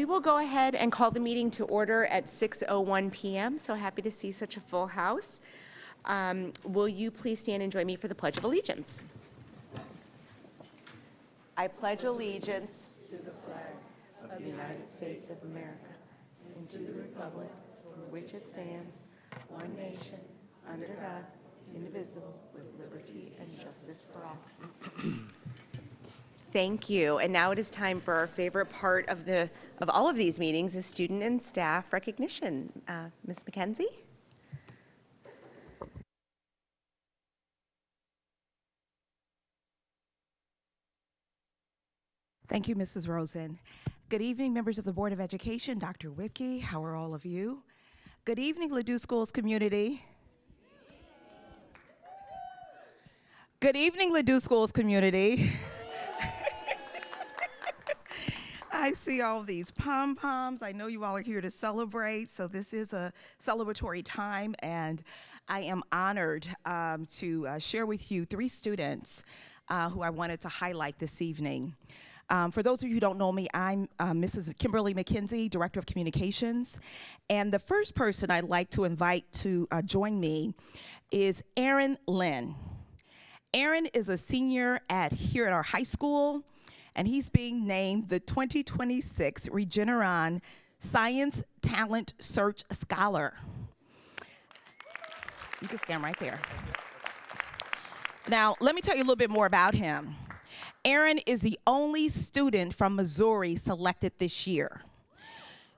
We will go ahead and call the meeting to order at 6:01 p.m. So happy to see such a full house. Will you please stand and join me for the Pledge of Allegiance? I pledge allegiance to the flag of the United States of America and to the republic for which it stands, one nation, under God, indivisible, with liberty and justice for all. Thank you. And now it is time for our favorite part of all of these meetings, is student and staff recognition. Ms. McKenzie? Thank you, Mrs. Rosen. Good evening, members of the Board of Education. Dr. Whipke, how are all of you? Good evening, Ladue Schools community. Good evening, Ladue Schools community. I see all these pom-poms. I know you all are here to celebrate, so this is a celebratory time, and I am honored to share with you 3 students who I wanted to highlight this evening. For those of you who don't know me, I'm Mrs. Kimberly McKenzie, Director of Communications, and the first person I'd like to invite to join me is Aaron Lynn. Aaron is a senior here at our high school, and he's being named the 2026 Regeneron Science Talent Search Scholar. You can stand right there. Now, let me tell you a little bit more about him. Aaron is the only student from Missouri selected this year.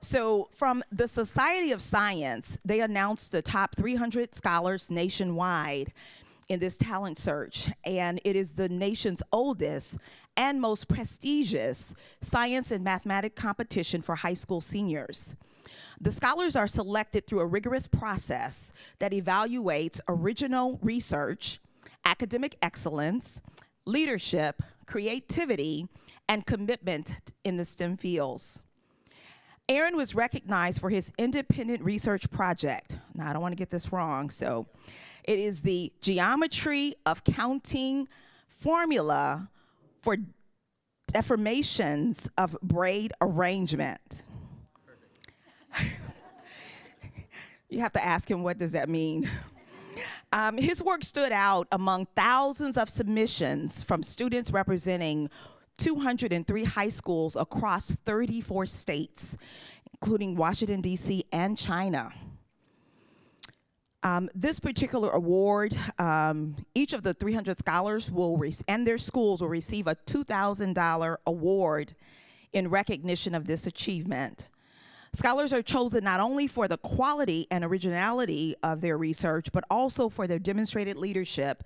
So from the Society of Science, they announced the top 300 scholars nationwide in this talent search, and it is the nation's oldest and most prestigious science and mathematics competition for high school seniors. The scholars are selected through a rigorous process that evaluates original research, academic excellence, leadership, creativity, and commitment in the STEM fields. Aaron was recognized for his independent research project. Now, I don't want to get this wrong, so it is the geometry of counting formula for deformations of braid arrangement. You have to ask him, what does that mean? His work stood out among thousands of submissions from students representing 203 high schools across 34 states, including Washington, D.C. and China. This particular award, each of the 300 scholars and their schools will receive a $2,000 award in recognition of this achievement. Scholars are chosen not only for the quality and originality of their research, but also for their demonstrated leadership,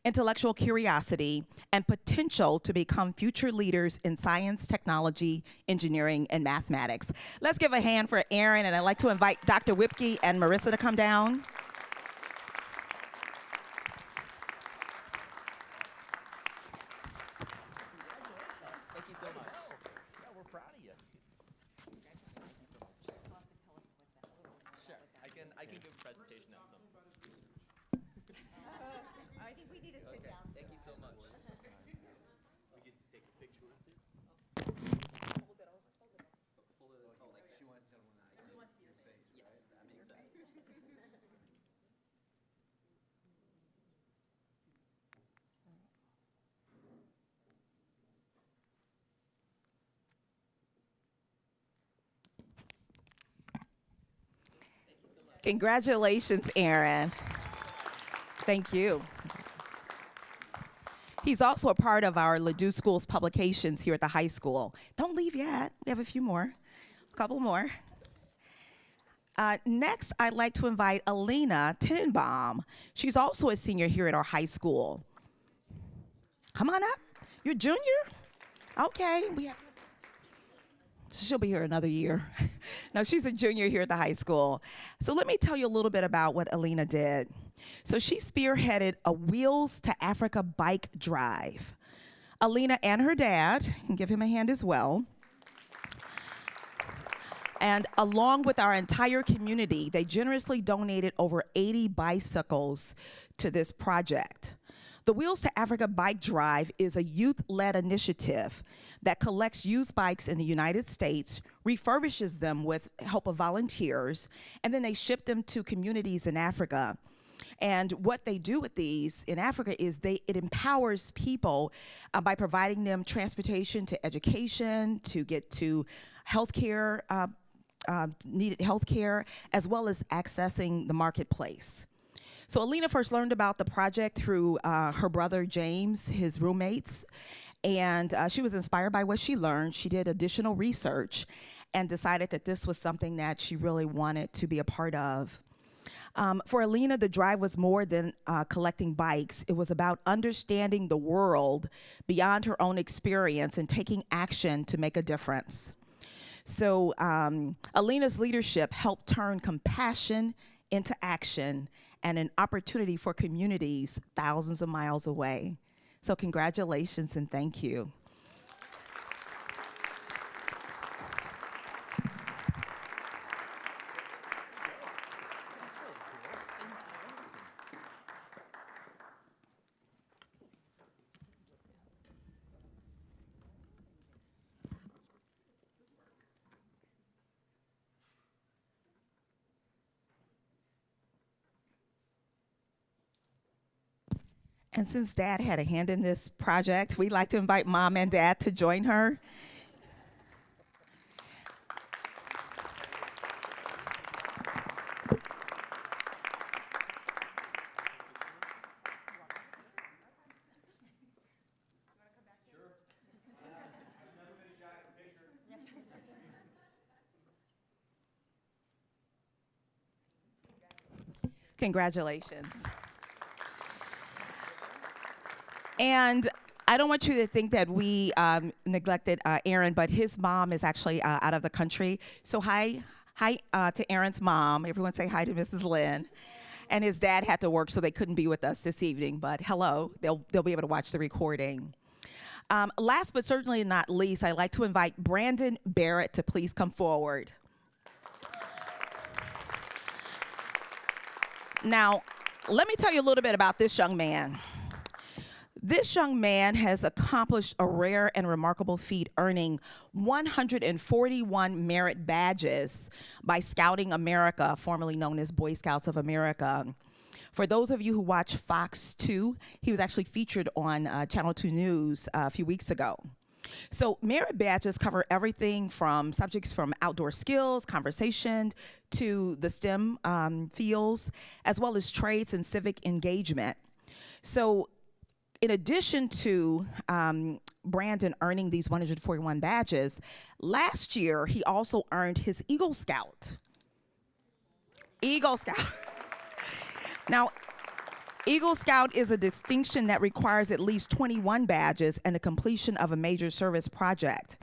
intellectual curiosity, and potential to become future leaders in science, technology, engineering, and mathematics. Let's give a hand for Aaron, and I'd like to invite Dr. Whipke and Marissa to come down. Thank you so much. Yeah, we're proud of you. Sure, I can give a presentation at some. I think we need to sit down. Thank you so much. We get to take a picture with you. Hold it over. Oh, like this. She wants your face. Yes, that makes sense. Congratulations, Aaron. Thank you. He's also a part of our Ladue Schools publications here at the high school. Don't leave yet. We have a few more, a couple more. Next, I'd like to invite Alina Tenenbaum. She's also a senior here at our high school. Come on up. You're a junior? Okay. She'll be here another year. No, she's a junior here at the high school. So let me tell you a little bit about what Alina did. So she spearheaded a Wheels to Africa bike drive. Alina and her dad, you can give him a hand as well, and along with our entire community, they generously donated over 80 bicycles to this project. The Wheels to Africa Bike Drive is a youth-led initiative that collects used bikes in the United States, refurbishes them with help of volunteers, and then they ship them to communities in Africa. And what they do with these in Africa is it empowers people by providing them transportation to education, to get to healthcare, needed healthcare, as well as accessing the marketplace. So Alina first learned about the project through her brother James, his roommates, and she was inspired by what she learned. She did additional research and decided that this was something that she really wanted to be a part of. For Alina, the drive was more than collecting bikes. It was about understanding the world beyond her own experience and taking action to make a difference. So Alina's leadership helped turn compassion into action and an opportunity for communities thousands of miles away. So congratulations and thank you. And since Dad had a hand in this project, we'd like to invite Mom and Dad to join her. Congratulations. And I don't want you to think that we neglected Aaron, but his mom is actually out of the country. So hi to Aaron's mom. Everyone say hi to Mrs. Lynn. And his dad had to work, so they couldn't be with us this evening. But hello, they'll be able to watch the recording. Last but certainly not least, I'd like to invite Brandon Barrett to please come forward. Now, let me tell you a little bit about this young man. This young man has accomplished a rare and remarkable feat, earning 141 merit badges by Scouting America, formerly known as Boy Scouts of America. For those of you who watch Fox 2, he was actually featured on Channel 2 News a few weeks ago. So merit badges cover everything from subjects from outdoor skills, conversation, to the STEM fields, as well as trades and civic engagement. So in addition to Brandon earning these 141 badges, last year he also earned his Eagle Scout. Eagle Scout. Now, Eagle Scout is a distinction that requires at least 21 badges and the completion of a major service project.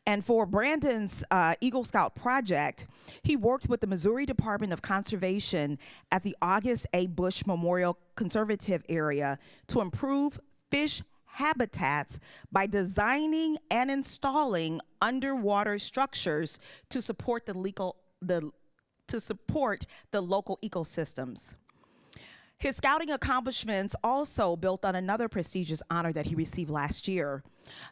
And for Brandon's Eagle Scout project, he worked with the Missouri Department of Conservation at the August A. Bush Memorial Conservative Area to improve fish habitats by designing and installing underwater structures to support the local ecosystems. His scouting accomplishments also built on another prestigious honor that he received last year,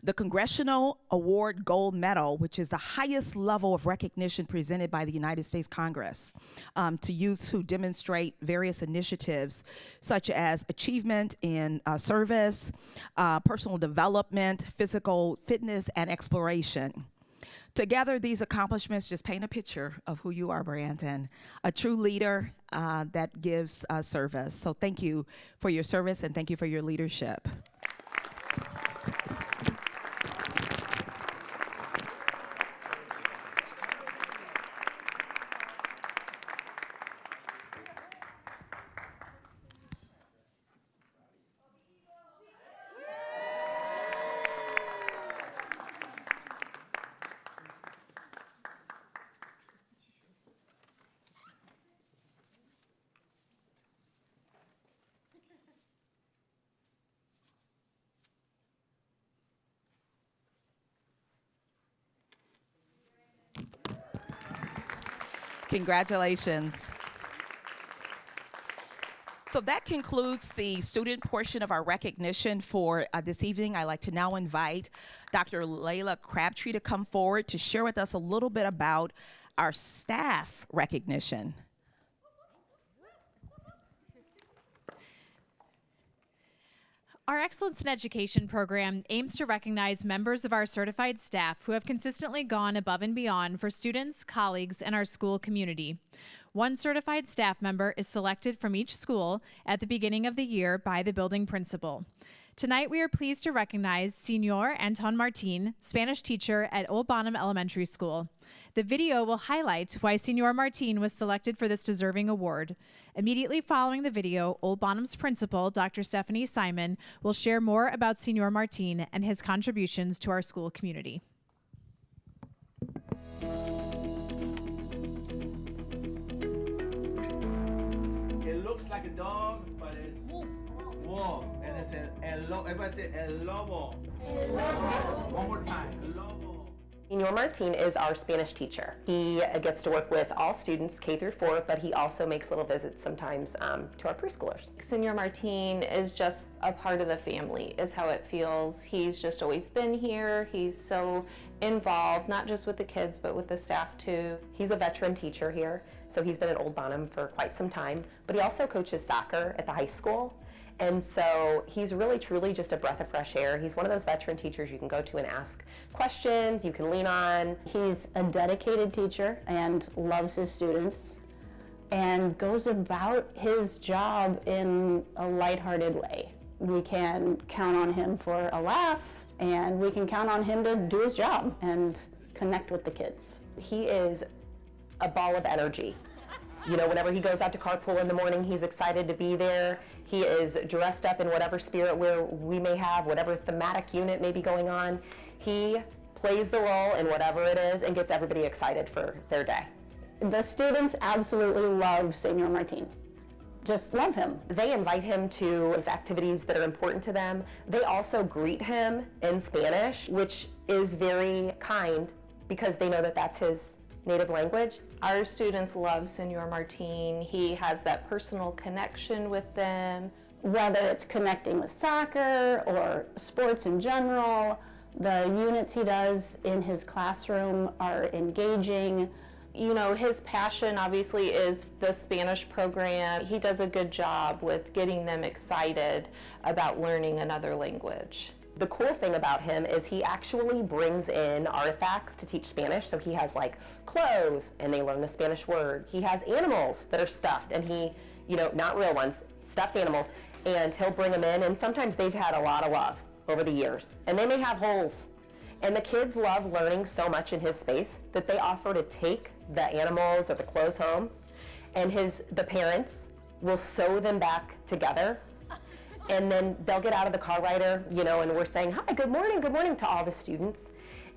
the Congressional Award Gold Medal, which is the highest level of recognition presented by the United States Congress to youths who demonstrate various initiatives such as achievement in service, personal development, physical fitness, and exploration. Together, these accomplishments just paint a picture of who you are, Brandon, a true leader that gives service. So thank you for your service and thank you for your leadership. Congratulations. So that concludes the student portion of our recognition for this evening. I'd like to now invite Dr. Layla Crabtree to come forward to share with us a little bit about our staff recognition. Our Excellence in Education program aims to recognize members of our certified staff who have consistently gone above and beyond for students, colleagues, and our school community. One certified staff member is selected from each school at the beginning of the year by the building principal. Tonight, we are pleased to recognize Senor Anton Martin, Spanish teacher at Old Bonham Elementary School. The video will highlight why Senor Martin was selected for this deserving award. Immediately following the video, Old Bonham's principal, Dr. Stephanie Simon, will share more about Senor Martin and his contributions to our school community. It looks like a dog, but it's wolf. And it's everybody say el lobo. El lobo. One more time, el lobo. Senor Martin is our Spanish teacher. He gets to work with all students K through 4, but he also makes little visits sometimes to our preschoolers. Senor Martin is just a part of the family, is how it feels. He's just always been here. He's so involved, not just with the kids, but with the staff too. He's a veteran teacher here, so he's been at Old Bonham for quite some time, but he also coaches soccer at the high school. And so he's really truly just a breath of fresh air. He's one of those veteran teachers you can go to and ask questions, you can lean on. He's a dedicated teacher and loves his students and goes about his job in a lighthearted way. We can count on him for a laugh, and we can count on him to do his job and connect with the kids. He is a ball of energy. You know, whenever he goes out to carpool in the morning, he's excited to be there. He is dressed up in whatever spirit we may have, whatever thematic unit may be going on. He plays the role in whatever it is and gets everybody excited for their day. The students absolutely love Senor Martin. Just love him. They invite him to his activities that are important to them. They also greet him in Spanish, which is very kind because they know that that's his native language. Our students love Senor Martin. He has that personal connection with them. Whether it's connecting with soccer or sports in general, the units he does in his classroom are engaging. You know, his passion obviously is the Spanish program. He does a good job with getting them excited about learning another language. The cool thing about him is he actually brings in artifacts to teach Spanish. So he has like clothes and they learn the Spanish word. He has animals that are stuffed and he, you know, not real ones, stuffed animals, and he'll bring them in, and sometimes they've had a lot of love over the years and they may have holes. And the kids love learning so much in his space that they offer to take the animals or the clothes home, and the parents will sew them back together. And then they'll get out of the car rider, you know, and we're saying, hi, good morning to all the students.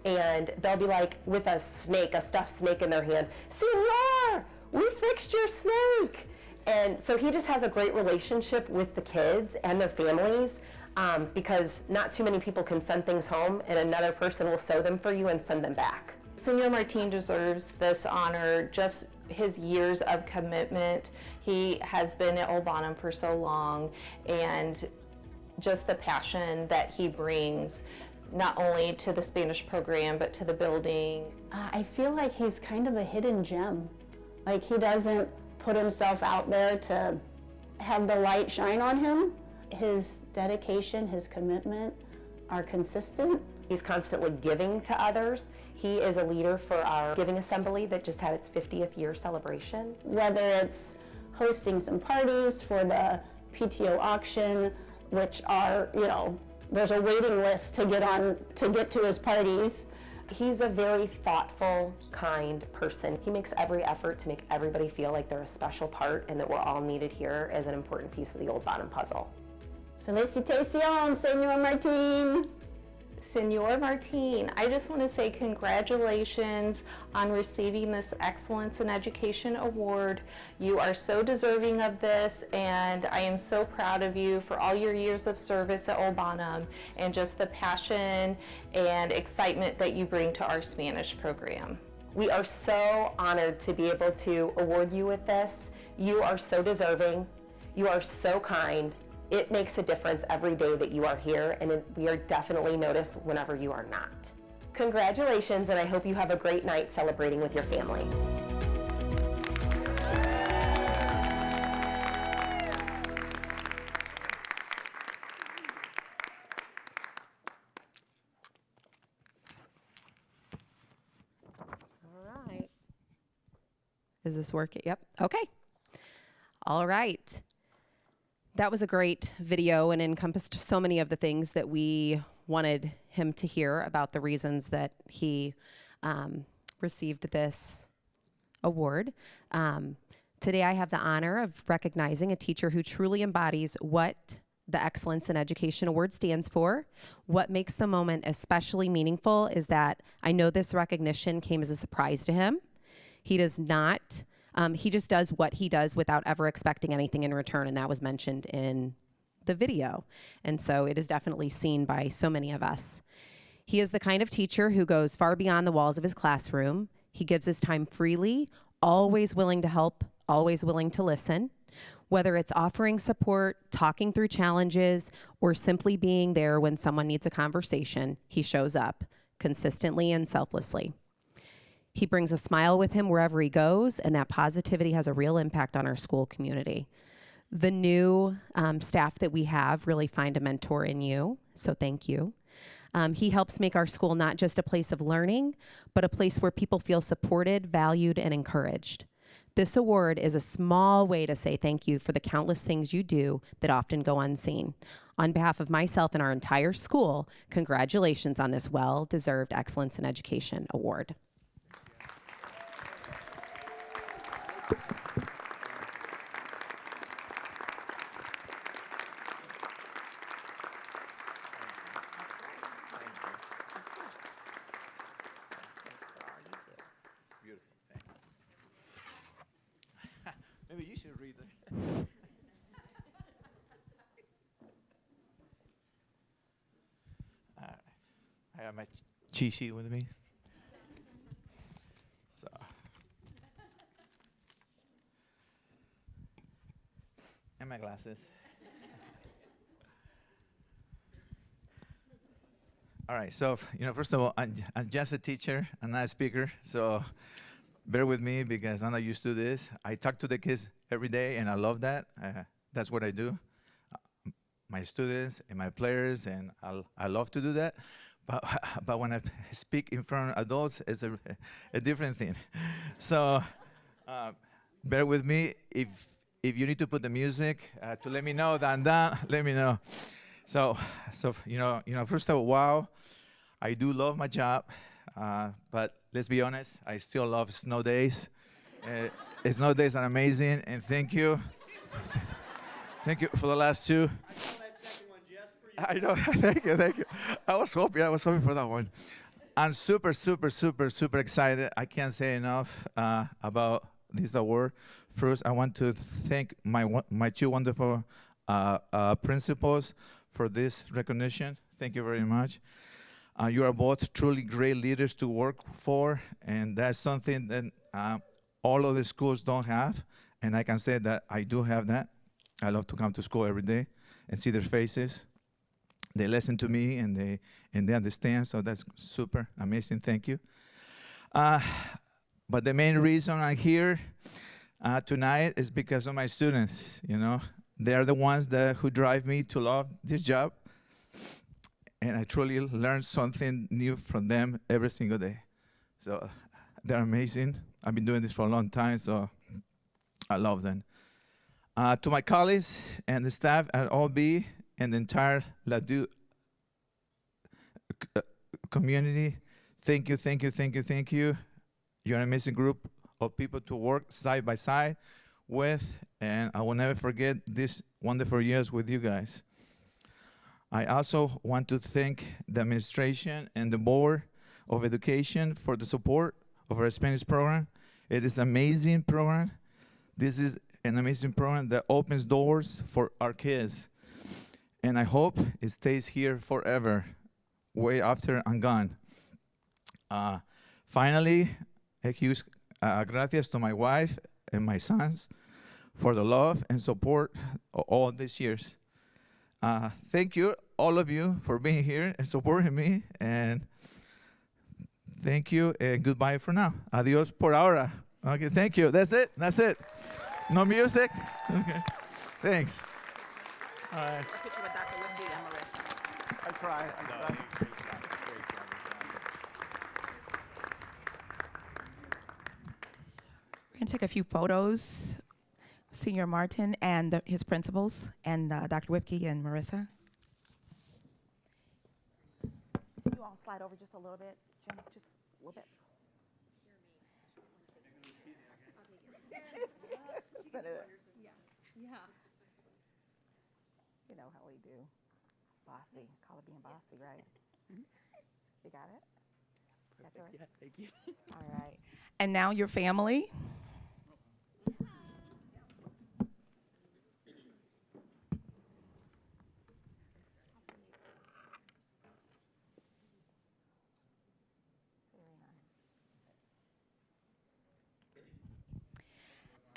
And they'll be like, with a snake, a stuffed snake in their hand, Senor, we fixed your snake. And so he just has a great relationship with the kids and their families, because not too many people can send things home and another person will sew them for you and send them back. Senor Martin deserves this honor, just his years of commitment. He has been at Old Bonham for so long, and just the passion that he brings, not only to the Spanish program, but to the building. I feel like he's kind of a hidden gem. Like, he doesn't put himself out there to have the light shine on him. His dedication, his commitment are consistent. He's constantly giving to others. He is a leader for our Giving Assembly that just had its 50th year celebration. Whether it's hosting some parties for the PTO auction, which are, you know, there's a waiting list to get to his parties. He's a very thoughtful, kind person. He makes every effort to make everybody feel like they're a special part and that we're all needed here as an important piece of the Old Bonham puzzle. Felicitaciones, Senor Martin. Senor Martin, I just want to say congratulations on receiving this Excellence in Education Award. You are so deserving of this, and I am so proud of you for all your years of service at Old Bonham and just the passion and excitement that you bring to our Spanish program. We are so honored to be able to award you with this. You are so deserving. You are so kind. It makes a difference every day that you are here, and we are definitely notice whenever you are not. Congratulations, and I hope you have a great night celebrating with your family. All right. Is this working? Yep. Okay. All right. That was a great video and encompassed so many of the things that we wanted him to hear about the reasons that he received this award. Today I have the honor of recognizing a teacher who truly embodies what the Excellence in Education Award stands for. What makes the moment especially meaningful is that I know this recognition came as a surprise to him. He does not, he just does what he does without ever expecting anything in return, and that was mentioned in the video. And so it is definitely seen by so many of us. He is the kind of teacher who goes far beyond the walls of his classroom. He gives his time freely, always willing to help, always willing to listen. Whether it's offering support, talking through challenges, or simply being there when someone needs a conversation, he shows up consistently and selflessly. He brings a smile with him wherever he goes, and that positivity has a real impact on our school community. The new staff that we have really find a mentor in you, so thank you. He helps make our school not just a place of learning, but a place where people feel supported, valued, and encouraged. This award is a small way to say thank you for the countless things you do that often go unseen. On behalf of myself and our entire school, congratulations on this well-deserved Excellence in Education Award. Beautiful, thanks. Maybe you should read it. All right. I got my cheat sheet with me. So. And my glasses. All right, so, first of all, I'm just a teacher, I'm not a speaker, so bear with me because I'm not used to this. I talk to the kids every day, and I love that. That's what I do. My students and my players, and I love to do that. But when I speak in front of adults, it's a different thing. So bear with me. If you need to put the music to let me know, then let me know. So first of all, wow, I do love my job, but let's be honest, I still love snow days. Snow days are amazing, and thank you. Thank you for the last two. I know, thank you. I was hoping for that one. I'm super excited. I can't say enough about this award. First, I want to thank my two wonderful principals for this recognition. Thank you very much. You are both truly great leaders to work for, and that's something that all of the schools don't have, and I can say that I do have that. I love to come to school every day and see their faces. They listen to me, and they understand, so that's super amazing. Thank you. But the main reason I'm here tonight is because of my students. They are the ones who drive me to love this job, and I truly learn something new from them every single day. So they're amazing. I've been doing this for a long time, so I love them. To my colleagues and the staff at OB and the entire Ladue community, thank you. You're an amazing group of people to work side by side with, and I will never forget these wonderful years with you guys. I also want to thank the administration and the Board of Education for the support of our Spanish program. It is an amazing program. This is an amazing program that opens doors for our kids. And I hope it stays here forever, way after I'm gone. Finally, a huge gracias to my wife and my sons for the love and support all these years. Thank you, all of you, for being here and supporting me. And thank you, and goodbye for now. Adios por ahora. Okay, thank you. That's it. That's it. No music? Okay. Thanks. All right. I try. We're going to take a few photos. Senior Martin and his principals, and Dr. Whipke and Marissa. You all slide over just a little bit, Jim, just a little bit. You know how we do. Bossy. Call it being bossy, right? You got it? Got yours? Yeah, thank you. All right. And now your family.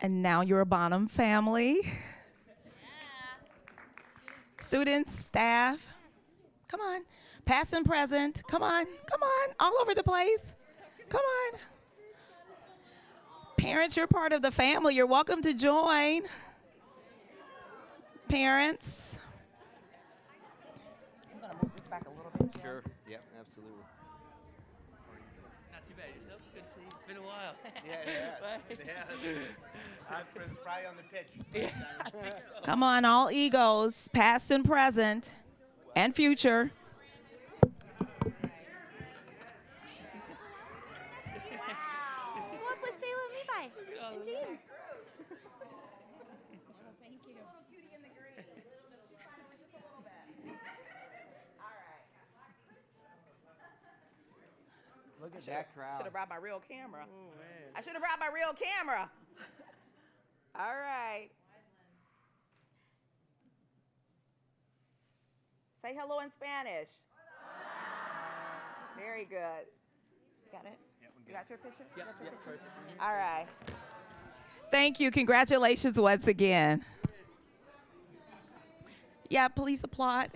And now you're a Bonham family. Yeah. Students, staff, come on. Past and present, come on, all over the place. Come on. Parents, you're part of the family. You're welcome to join. Parents. I'm gonna move this back a little bit, Jim. Sure. Yep, absolutely. Not too bad. Yourself? Good to see you. It's been a while. Yeah, it has. I'm probably on the pitch. Come on, all egos, past and present, and future. What with Sayla and Levi and James? Thank you. Look at that crowd. Should have brought my real camera. I should have brought my real camera. All right. Say hello in Spanish. Very good. Got it? You got your picture? Yep, perfect. All right. Thank you. Congratulations once again. Yeah, please applaud.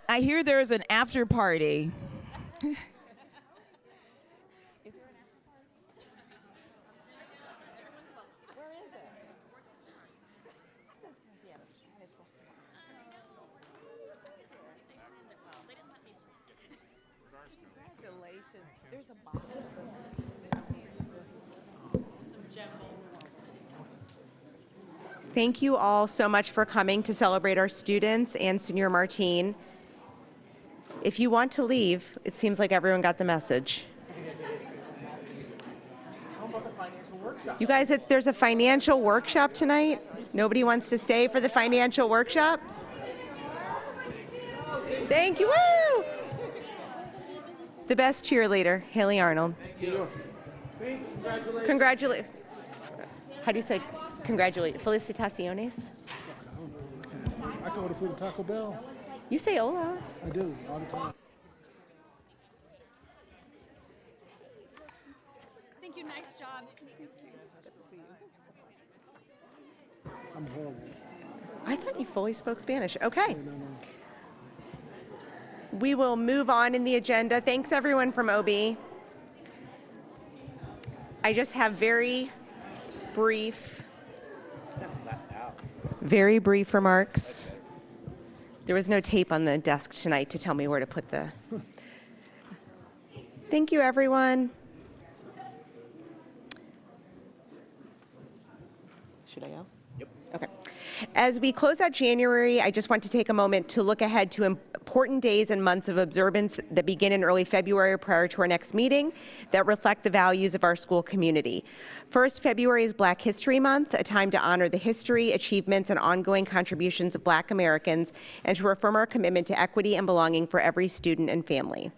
I hear there's an after party. There's a box. Thank you all so much for coming to celebrate our students and Senior Martine. If you want to leave, it seems like everyone got the message. You guys, there's a financial workshop tonight. Nobody wants to stay for the financial workshop? Thank you. Woo! The best cheerleader, Haley Arnold. Congratulations. How do you say congratulate? Felicitaciones? I can order food at Taco Bell. You say hola. I do, all the time. Thank you. Nice job. I'm horrible. I thought you fully spoke Spanish. Okay. No. We will move on in the agenda. Thanks everyone from OB. I just have very brief remarks. There was no tape on the desk tonight to tell me where to put the. Thank you, everyone. Should I go? Yep. Okay. As we close out January, I just want to take a moment to look ahead to important days and months of observance that begin in early February prior to our next meeting that reflect the values of our school community. First, February is Black History Month, a time to honor the history, achievements, and ongoing contributions of Black Americans and to affirm our commitment to equity and belonging for every student and family.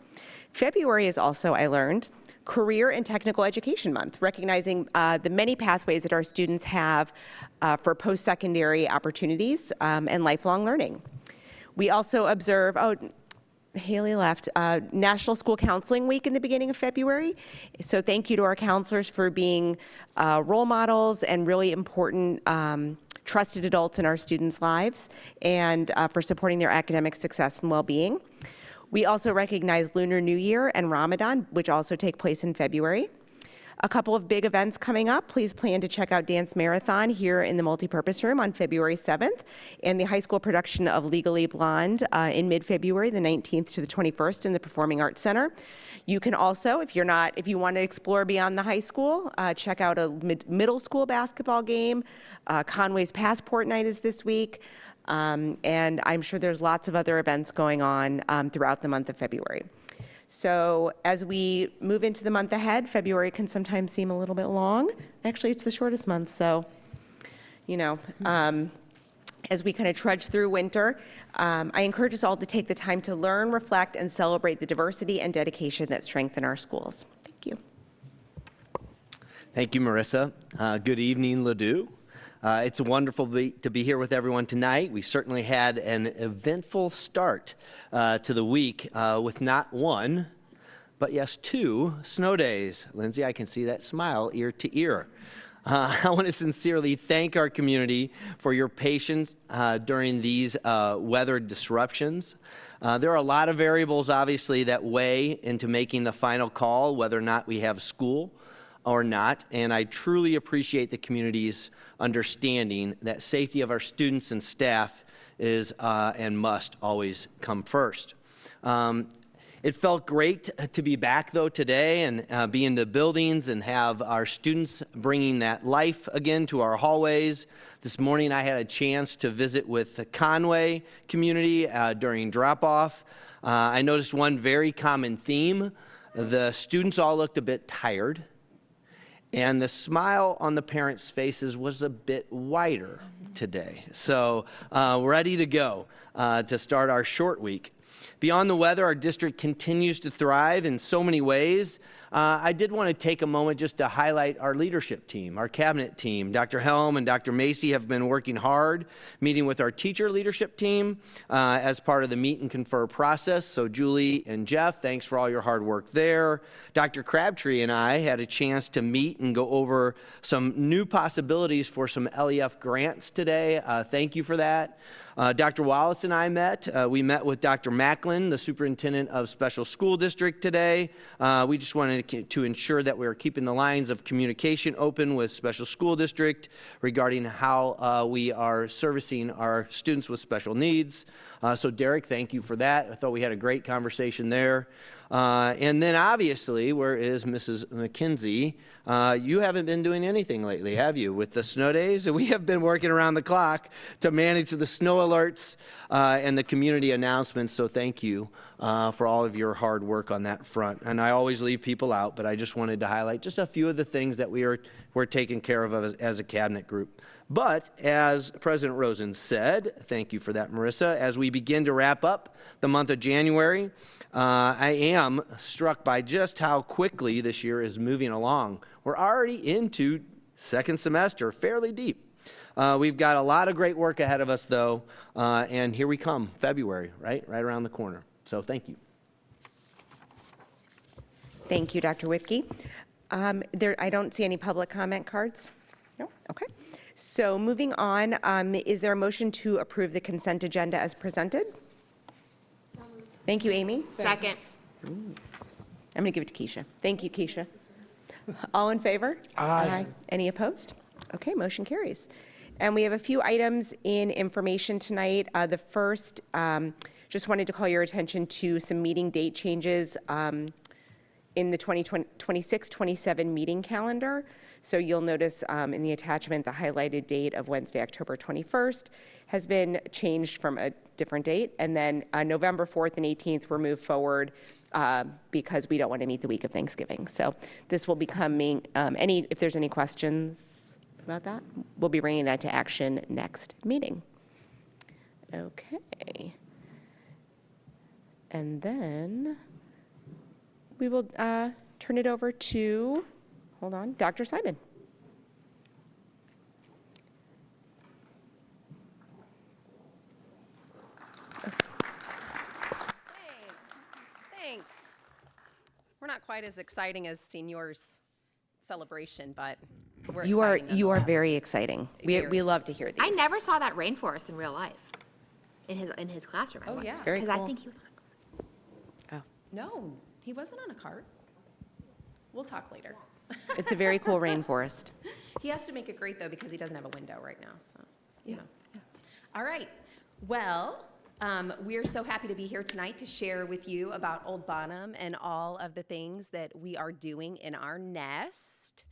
February is also, I learned, Career and Technical Education Month, recognizing the many pathways that our students have for post-secondary opportunities and lifelong learning. We also observe, Haley left, National School Counseling Week in the beginning of February. So thank you to our counselors for being role models and really important trusted adults in our students' lives, and for supporting their academic success and well-being. We also recognize Lunar New Year and Ramadan, which also take place in February. A couple of big events coming up. Please plan to check out Dance Marathon here in the Multipurpose Room on February 7th, and the high school production of Legally Blonde in mid-February, the 19th to the 21st in the Performing Arts Center. You can also, if you want to explore beyond the high school, check out a middle school basketball game. Conway's Passport Night is this week, and I'm sure there's lots of other events going on throughout the month of February. So as we move into the month ahead, February can sometimes seem a little bit long. Actually, it's the shortest month, so, as we kind of trudge through winter, I encourage us all to take the time to learn, reflect, and celebrate the diversity and dedication that strengthen our schools. Thank you. Thank you, Marissa. Good evening, Ladue. It's wonderful to be here with everyone tonight. We certainly had an eventful start to the week with not one, but yes, 2 snow days. Lindsay, I can see that smile ear to ear. I want to sincerely thank our community for your patience during these weather disruptions. There are a lot of variables, obviously, that weigh into making the final call, whether or not we have school or not, and I truly appreciate the community's understanding that safety of our students and staff is and must always come first. It felt great to be back, though, today and be in the buildings and have our students bringing that life again to our hallways. This morning I had a chance to visit with the Conway community during drop-off. I noticed one very common theme. The students all looked a bit tired, and the smile on the parents' faces was a bit wider today. So ready to go to start our short week. Beyond the weather, our district continues to thrive in so many ways. I did want to take a moment just to highlight our leadership team, our cabinet team. Dr. Helm and Dr. Macy have been working hard, meeting with our teacher leadership team as part of the meet and confer process. So Julie and Jeff, thanks for all your hard work there. Dr. Crabtree and I had a chance to meet and go over some new possibilities for some LEF grants today. Thank you for that. Dr. Wallace and I met. We met with Dr. Macklin, the superintendent of Special School District today. We just wanted to ensure that we were keeping the lines of communication open with Special School District regarding how we are servicing our students with special needs. So Derek, thank you for that. I thought we had a great conversation there. And then obviously, where is Mrs. McKenzie? You haven't been doing anything lately, have you, with the snow days? We have been working around the clock to manage the snow alerts and the community announcements, so thank you for all of your hard work on that front. And I always leave people out, but I just wanted to highlight just a few of the things that we're taking care of as a cabinet group. But as President Rosen said, thank you for that, Marissa, as we begin to wrap up the month of January, I am struck by just how quickly this year is moving along. We're already into second semester, fairly deep. We've got a lot of great work ahead of us, though, and here we come, February, right around the corner. So thank you. Thank you, Dr. Whitke. I don't see any public comment cards. No? Okay. So moving on, is there a motion to approve the consent agenda as presented? Thank you, Amy. Second. I'm going to give it to Keisha. Thank you, Keisha. All in favor? Aye. Any opposed? Okay, motion carries. And we have a few items in information tonight. The first, just wanted to call your attention to some meeting date changes in the 2026-27 meeting calendar. So you'll notice in the attachment, the highlighted date of Wednesday, October 21st has been changed from a different date. And then November 4th and 18th were moved forward because we don't want to meet the week of Thanksgiving. So this will be coming, if there's any questions about that, we'll be bringing that to action next meeting. Okay. And then we will turn it over to, hold on, Dr. Simon. quite as exciting as seniors celebration, but we're You are exciting you are nonetheless. very exciting. Very. We love to hear these. I never saw that rainforest in real life. In his classroom. Oh, yeah. Very Because cool. I think he was on a No, he wasn't on a cart. We'll talk later. It's a very cool rainforest. He has to make it great, though, because he doesn't have a window right now, so, you know. All right. Well, we're so happy to be here tonight to share with you about Old Bonham and all of the things that we are doing in our nest.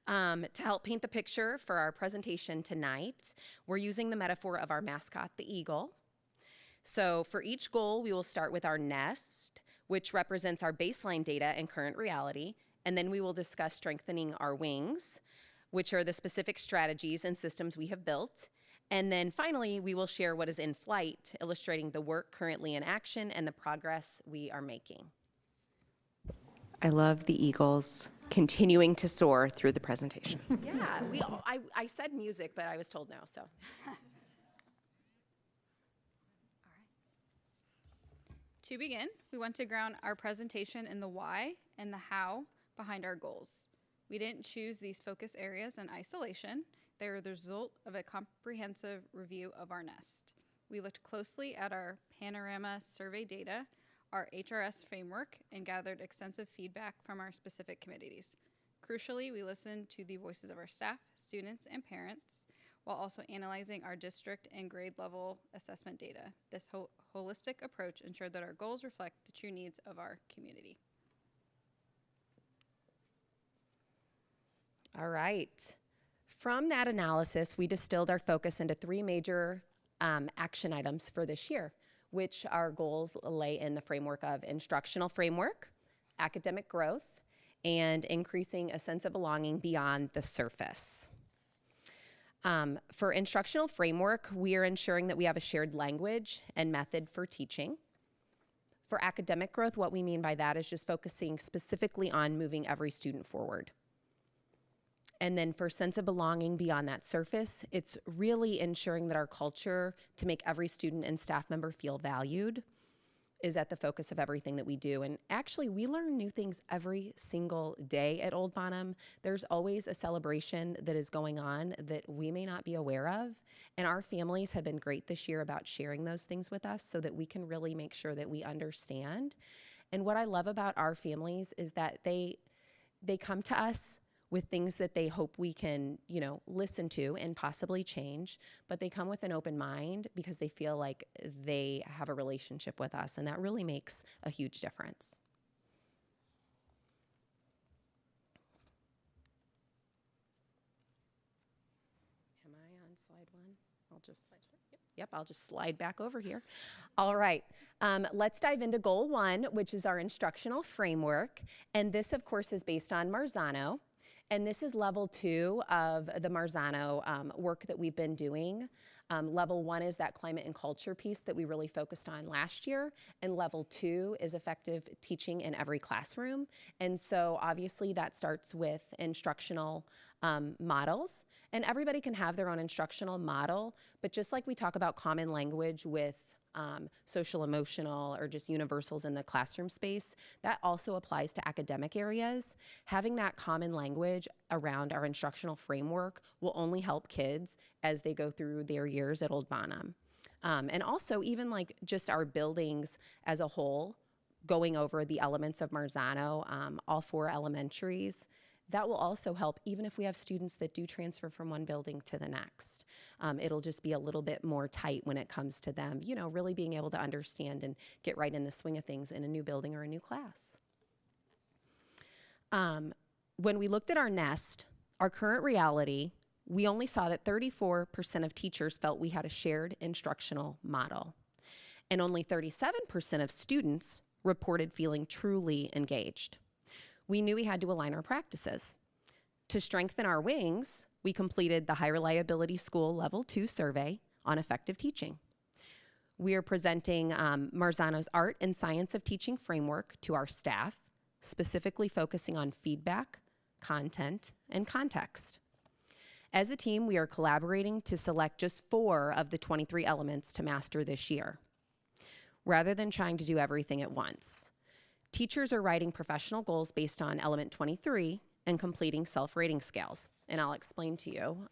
To help paint the picture for our presentation tonight, we're using the metaphor of our mascot, the eagle. So for each goal, we will start with our nest, which represents our baseline data and current reality, and then we will discuss strengthening our wings, which are the specific strategies and systems we have built. And then finally, we will share what is in flight, illustrating the work currently in action and the progress we are making. I love the eagles continuing to soar through the presentation. Yeah, I said music, but I was told no, so. To begin, we want to ground our presentation in the why and the how behind our goals. We didn't choose these focus areas in isolation. They are the result of a comprehensive review of our nest. We looked closely at our panorama survey data, our HRS framework, and gathered extensive feedback from our specific committees. Crucially, we listened to the voices of our staff, students, and parents, while also analyzing our district and grade level assessment data. This holistic approach ensured that our goals reflect the true needs of our community. All right. From that analysis, we distilled our focus into three major action items for this year, which our goals lay in the framework of instructional framework, academic growth, and increasing a sense of belonging beyond the surface. For instructional framework, we are ensuring that we have a shared language and method for teaching. For academic growth, what we mean by that is just focusing specifically on moving every student forward. And then for sense of belonging beyond that surface, it's really ensuring that our culture to make every student and staff member feel valued is at the focus of everything that we do. And actually, we learn new things every single day at Old Bonham. There's always a celebration that is going on that we may not be aware of. And our families have been great this year about sharing those things with us so that we can really make sure that we understand. And what I love about our families is that they come to us with things that they hope we can, listen to and possibly change, but they come with an open mind because they feel like they have a relationship with us, and that really makes a huge difference. Am I on slide one? I'll just slide back over here. All right, let's dive into goal one, which is our instructional framework. And this, of course, is based on Marzano. And this is level 2 of the Marzano work that we've been doing. Level 1 is that climate and culture piece that we really focused on last year. And level 2 is effective teaching in every classroom. And so obviously that starts with instructional models. And everybody can have their own instructional model, but just like we talk about common language with social emotional or just universals in the classroom space, that also applies to academic areas. Having that common language around our instructional framework will only help kids as they go through their years at Old Bonham. And also even like just our buildings as a whole, going over the elements of Marzano, all 4 elementaries, that will also help even if we have students that do transfer from one building to the next. It'll just be a little bit more tight when it comes to them, really being able to understand and get right in the swing of things in a new building or a new class. When we looked at our nest, our current reality, we only saw that 34% of teachers felt we had a shared instructional model. And only 37% of students reported feeling truly engaged. We knew we had to align our practices. To strengthen our wings, we completed the High Reliability School Level 2 survey on effective teaching. We are presenting Marzano's Art and Science of Teaching framework to our staff, specifically focusing on feedback, content, and context. As a team, we are collaborating to select just 4 of the 23 elements to master this year, rather than trying to do everything at once. Teachers are writing professional goals based on element 23 and completing self-rating scales. And I'll explain to you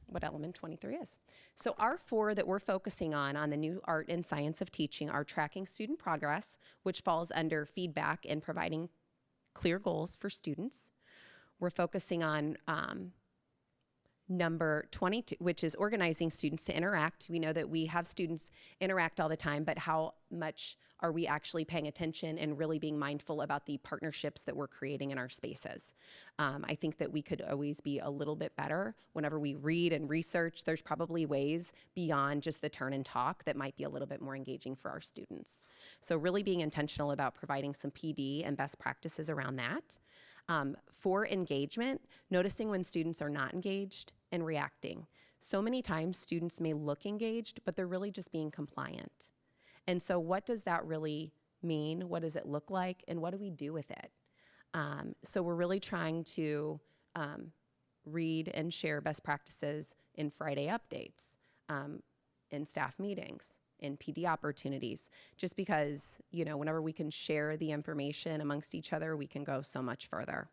what element 23 is. So our 4 that we're focusing on the new art and science of teaching are tracking student progress, which falls under feedback and providing clear goals for students. We're focusing on number 22, which is organizing students to interact. We know that we have students interact all the time, but how much are we actually paying attention and really being mindful about the partnerships that we're creating in our spaces? I think that we could always be a little bit better. Whenever we read and research, there's probably ways beyond just the turn and talk that might be a little bit more engaging for our students. So really being intentional about providing some PD and best practices around that. For engagement, noticing when students are not engaged and reacting. So many times students may look engaged, but they're really just being compliant. And so what does that really mean? What does it look like? And what do we do with it? So we're really trying to read and share best practices in Friday updates, in staff meetings, in PD opportunities, just because, you know, whenever we can share the information amongst each other, we can go so much further.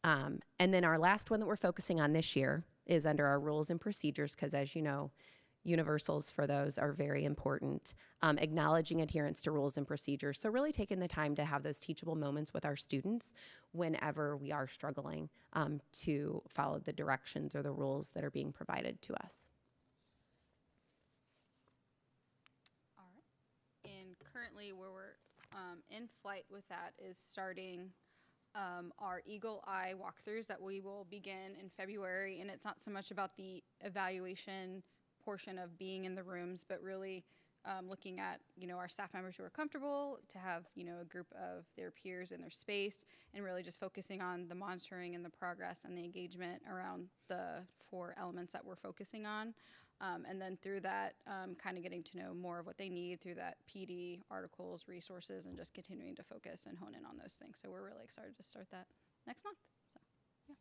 And then our last one that we're focusing on this year is under our rules and procedures, because as you know, universals for those are very important. Acknowledging adherence to rules and procedures. So really taking the time to have those teachable moments with our students whenever we are struggling to follow the directions or the rules that are being provided to us. All right. And currently where we're in flight with that is starting our Eagle Eye walkthroughs that we will begin in February. And it's not so much about the evaluation portion of being in the rooms, but really looking at, you know, our staff members who are comfortable to have, you know, a group of their peers in their space, and really just focusing on the monitoring and the progress and the engagement around the 4 elements that we're focusing on. And then through that, kind of getting to know more of what they need through that PD, articles, resources, and just continuing to focus and hone in on those things. So we're really excited to start that next month. So, yeah.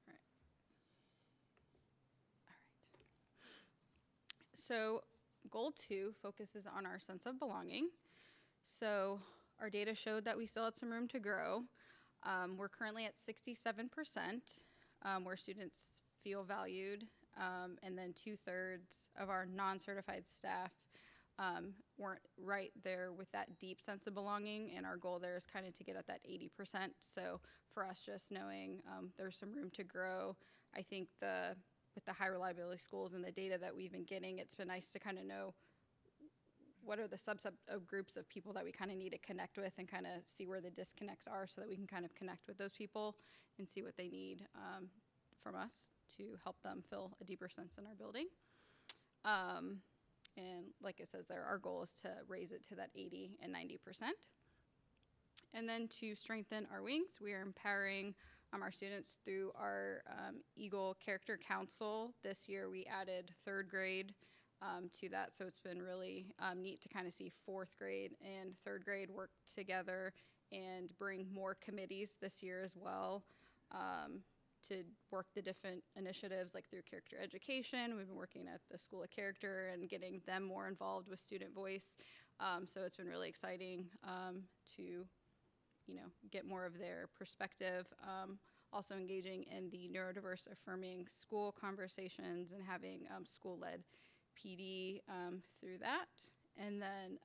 All right. So goal 2 focuses on our sense of belonging. So our data showed that we still had some room to grow. We're currently at 67%, where students feel valued, and then 2/3 of our non-certified staff weren't right there with that deep sense of belonging, and our goal there is kind of to get at that 80%. So for us, just knowing there's some room to grow. I think with the high reliability schools and the data that we've been getting, it's been nice to kind of know what are the subset of groups of people that we kind of need to connect with and kind of see where the disconnects are so that we can kind of connect with those people and see what they need from us to help them feel a deeper sense in our building. And like it says there, our goal is to raise it to that 80 and 90%. And then to strengthen our wings, we are empowering our students through our Eagle Character Council. This year we added 3rd grade to that, so it's been really neat to kind of see 4th grade and 3rd grade work together and bring more committees this year as well to work the different initiatives like through character education. We've been working at the School of Character and getting them more involved with student voice. So it's been really exciting to get more of their perspective. Also engaging in the neurodiverse affirming school conversations and having school-led PD through that. And then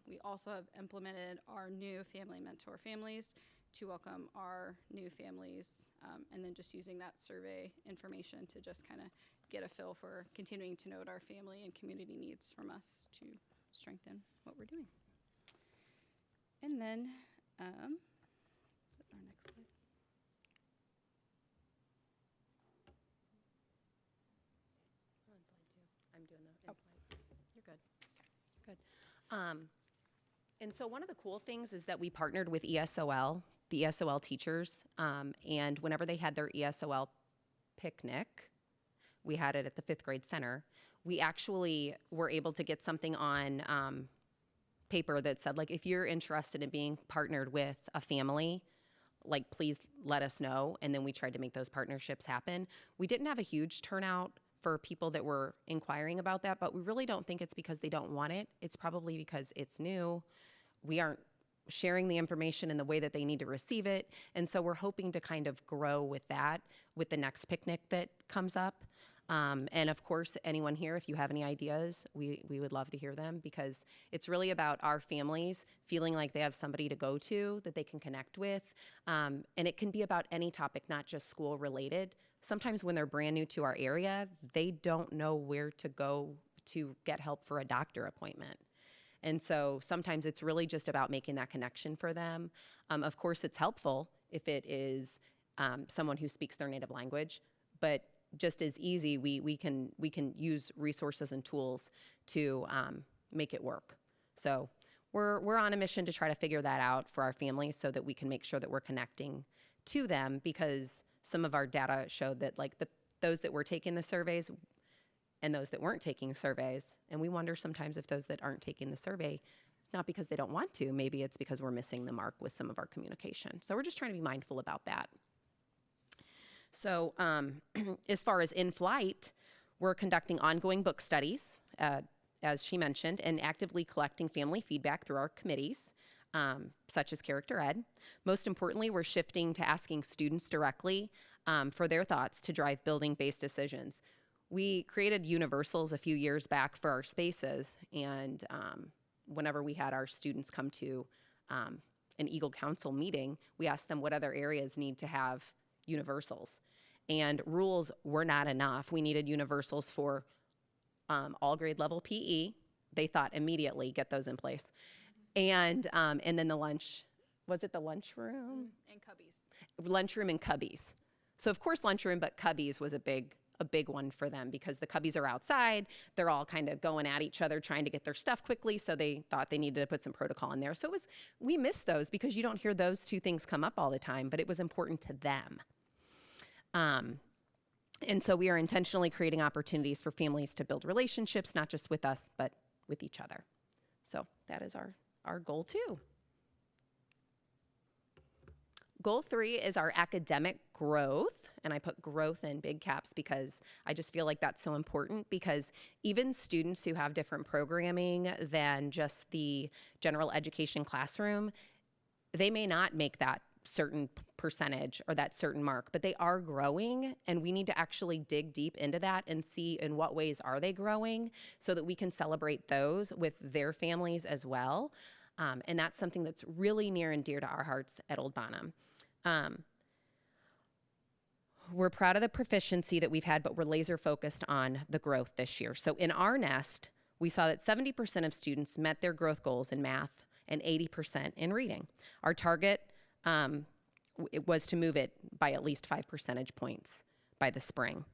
we also have implemented our new family mentor families to welcome our new families, and then just using that survey information to just kind of get a feel for continuing to know what our family and community needs from us to strengthen what we're doing. And then, is it our next slide? On slide 2. I'm doing the in-flight. You're good. Good. And so one of the cool things is that we partnered with ESOL, the ESOL teachers, and whenever they had their ESOL picnic, we had it at the 5th grade center, we actually were able to get something on paper that said, like, if you're interested in being partnered with a family, like, please let us know. And then we tried to make those partnerships happen. We didn't have a huge turnout for people that were inquiring about that, but we really don't think it's because they don't want it. It's probably because it's new. We aren't sharing the information in the way that they need to receive it. And so we're hoping to kind of grow with that with the next picnic that comes up. And of course, anyone here, if you have any ideas, we would love to hear them, because it's really about our families feeling like they have somebody to go to that they can connect with. And it can be about any topic, not just school related. Sometimes when they're brand new to our area, they don't know where to go to get help for a doctor appointment. And so sometimes it's really just about making that connection for them. Of course, it's helpful if it is someone who speaks their native language, but just as easy, we can use resources and tools to make it work. So we're on a mission to try to figure that out for our families so that we can make sure that we're connecting to them, because some of our data showed that like those that were taking the surveys and those that weren't taking surveys, and we wonder sometimes if those that aren't taking the survey, it's not because they don't want to, maybe it's because we're missing the mark with some of our communication. So we're just trying to be mindful about that. So as far as in flight, we're conducting ongoing book studies, as she mentioned, and actively collecting family feedback through our committees, such as Character Ed. Most importantly, we're shifting to asking students directly for their thoughts to drive building-based decisions. We created universals a few years back for our spaces, and whenever we had our students come to an Eagle Council meeting, we asked them what other areas need to have universals. And rules were not enough. We needed universals for all grade level PE. They thought immediately, get those in place. And then the lunch, was it the lunchroom? And cubbies. Lunchroom and cubbies. So of course lunchroom, but cubbies was a big one for them, because the cubbies are outside. They're all kind of going at each other, trying to get their stuff quickly. So they thought they needed to put some protocol in there. So we miss those because you don't hear those two things come up all the time, but it was important to them. And so we are intentionally creating opportunities for families to build relationships, not just with us, but with each other. So that is our goal too. Goal 3 is our academic growth, and I put growth in big caps because I just feel like that's so important, because even students who have different programming than just the general education classroom, they may not make that certain percentage or that certain mark, but they are growing, and we need to actually dig deep into that and see in what ways are they growing so that we can celebrate those with their families as well. And that's something that's really near and dear to our hearts at Old Bonham. We're proud of the proficiency that we've had, but we're laser focused on the growth this year. So in our nest, we saw that 70% of students met their growth goals in math and 80% in reading. Our target it was to move it by at least 5 percentage points by the spring.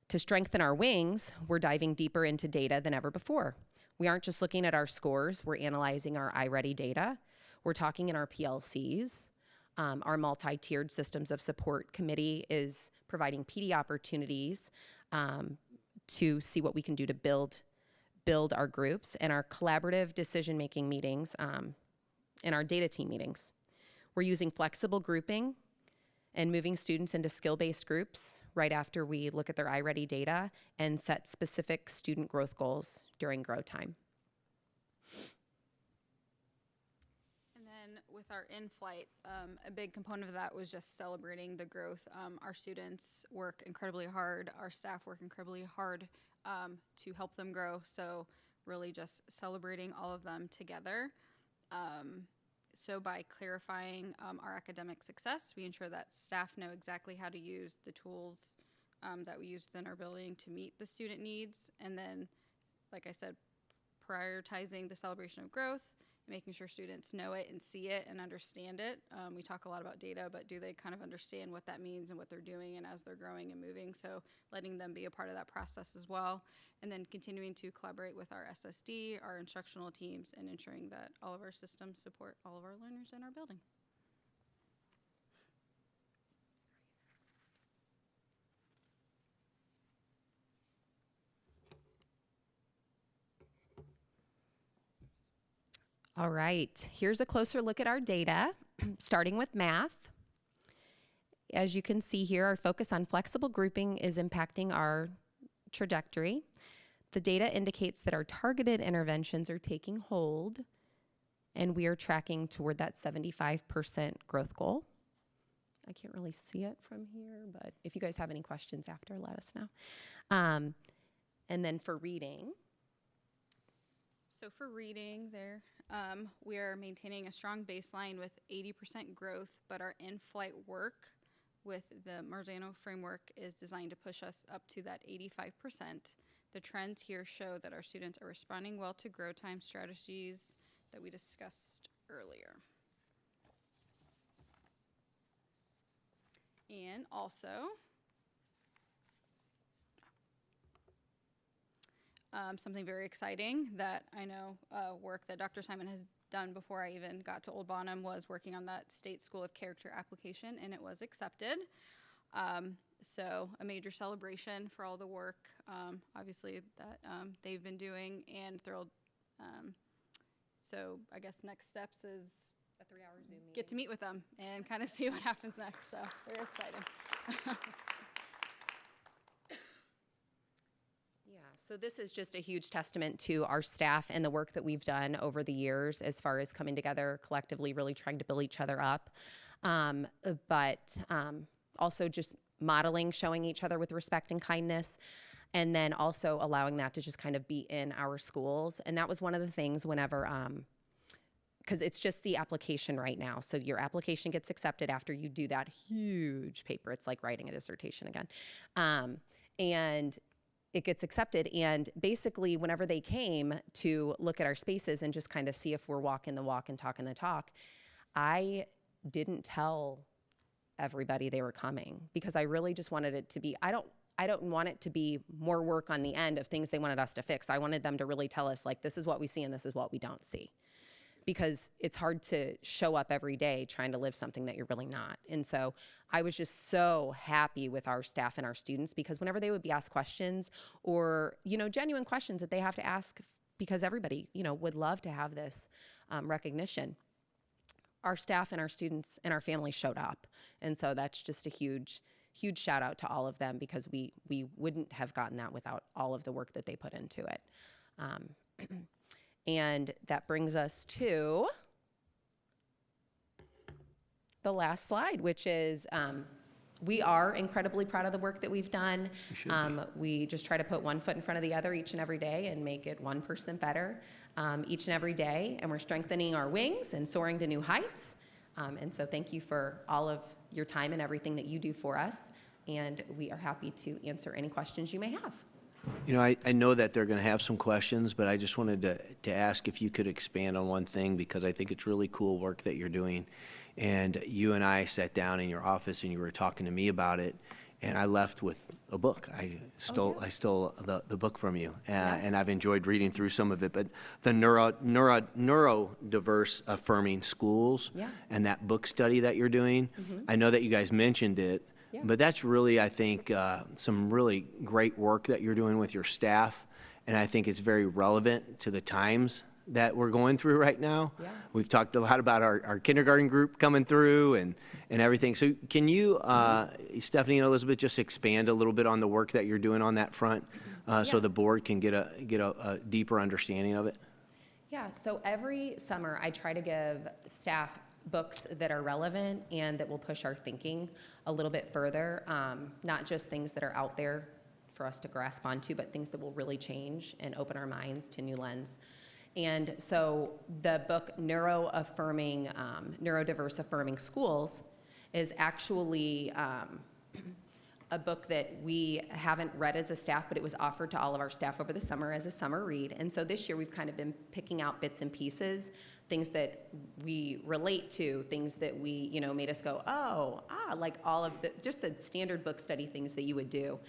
To strengthen our wings, we're diving deeper into data than ever before. We aren't just looking at our scores, we're analyzing our iReady data. We're talking in our PLCs. Our multi-tiered systems of support committee is providing PD opportunities to see what we can do to build our groups, and our collaborative decision-making meetings and our data team meetings. We're using flexible grouping and moving students into skill-based groups right after we look at their iReady data and set specific student growth goals during grow time. And then with our in-flight, a big component of that was just celebrating the growth. Our students work incredibly hard. Our staff work incredibly hard to help them grow. So really just celebrating all of them together. So by clarifying our academic success, we ensure that staff know exactly how to use the tools that we use within our building to meet the student needs. And then, like I said, prioritizing the celebration of growth, making sure students know it and see it and understand it. We talk a lot about data, but do they kind of understand what that means and what they're doing and as they're growing and moving? So letting them be a part of that process as well. And then continuing to collaborate with our SSD, our instructional teams, and ensuring that all of our systems support all of our learners in our building. All right, here's a closer look at our data, starting with math. As you can see here, our focus on flexible grouping is impacting our trajectory. The data indicates that our targeted interventions are taking hold, and we are tracking toward that 75% growth goal. I can't really see it from here, but if you guys have any questions after, let us know. And then for reading. So for reading there, we are maintaining a strong baseline with 80% growth, but our in-flight work with the Marzano framework is designed to push us up to that 85%. The trends here show that our students are responding well to grow time strategies that we discussed earlier. And also, something very exciting that I know work that Dr. Simon has done before I even got to Old Bonham was working on that State School of Character application, and it was accepted. So a major celebration for all the work, obviously, that they've been doing, and thrilled. So I guess next steps is a 3-hour Zoom meeting. Get to meet with them and kind of see what happens next. So very exciting. Yeah, so this is just a huge testament to our staff and the work that we've done over the years as far as coming together collectively, really trying to build each other up. But also just modeling, showing each other with respect and kindness, and then also allowing that to just kind of be in our schools. And that was one of the things whenever, because it's just the application right now. So your application gets accepted after you do that huge paper. It's like writing a dissertation again. And it gets accepted. And basically, whenever they came to look at our spaces and just kind of see if we're walking the walk and talking the talk, I didn't tell everybody they were coming because I really just wanted it to be, I don't want it to be more work on the end of things they wanted us to fix. I wanted them to really tell us, like, this is what we see and this is what we don't see. Because it's hard to show up every day trying to live something that you're really not. And so I was just so happy with our staff and our students because whenever they would be asked questions or, genuine questions that they have to ask because everybody, would love to have this recognition, our staff and our students and our families showed up. And so that's just a huge, huge shout out to all of them because we wouldn't have gotten that without all of the work that they put into it. And that brings us to the last slide, which is we are incredibly proud of the work that we've done. We just try to put one foot in front of the other each and every day and make it 1% better each and every day. And we're strengthening our wings and soaring to new heights. And so thank you for all of your time and everything that you do for us. And we are happy to answer any questions you may have. I know that they're going to have some questions, but I just wanted to ask if you could expand on one thing because I think it's really cool work that you're doing. And you and I sat down in your office and you were talking to me about it, and I left with a book. I stole the book from you, and I've enjoyed reading through some of it. But the neurodiverse affirming schools and that book study that you're doing, I know that you guys mentioned it. Yeah. But that's really, I think, some really great work that you're doing with your staff, and I think it's very relevant to the times that we're going through right now. Yeah. We've talked a lot about our kindergarten group coming through and everything. So can you, Stephanie and Elizabeth, just expand a little bit on the work that you're doing on that front so the board can get a deeper understanding of it? Yeah, so every summer I try to give staff books that are relevant and that will push our thinking a little bit further, not just things that are out there for us to grasp onto, but things that will really change and open our minds to new lens. And so the book Neurodiverse Affirming Schools is actually a book that we haven't read as a staff, but it was offered to all of our staff over the summer as a summer read. And so this year we've kind of been picking out bits and pieces, things that we relate to, things that we, made us go, like all of just the standard book study things that you would do.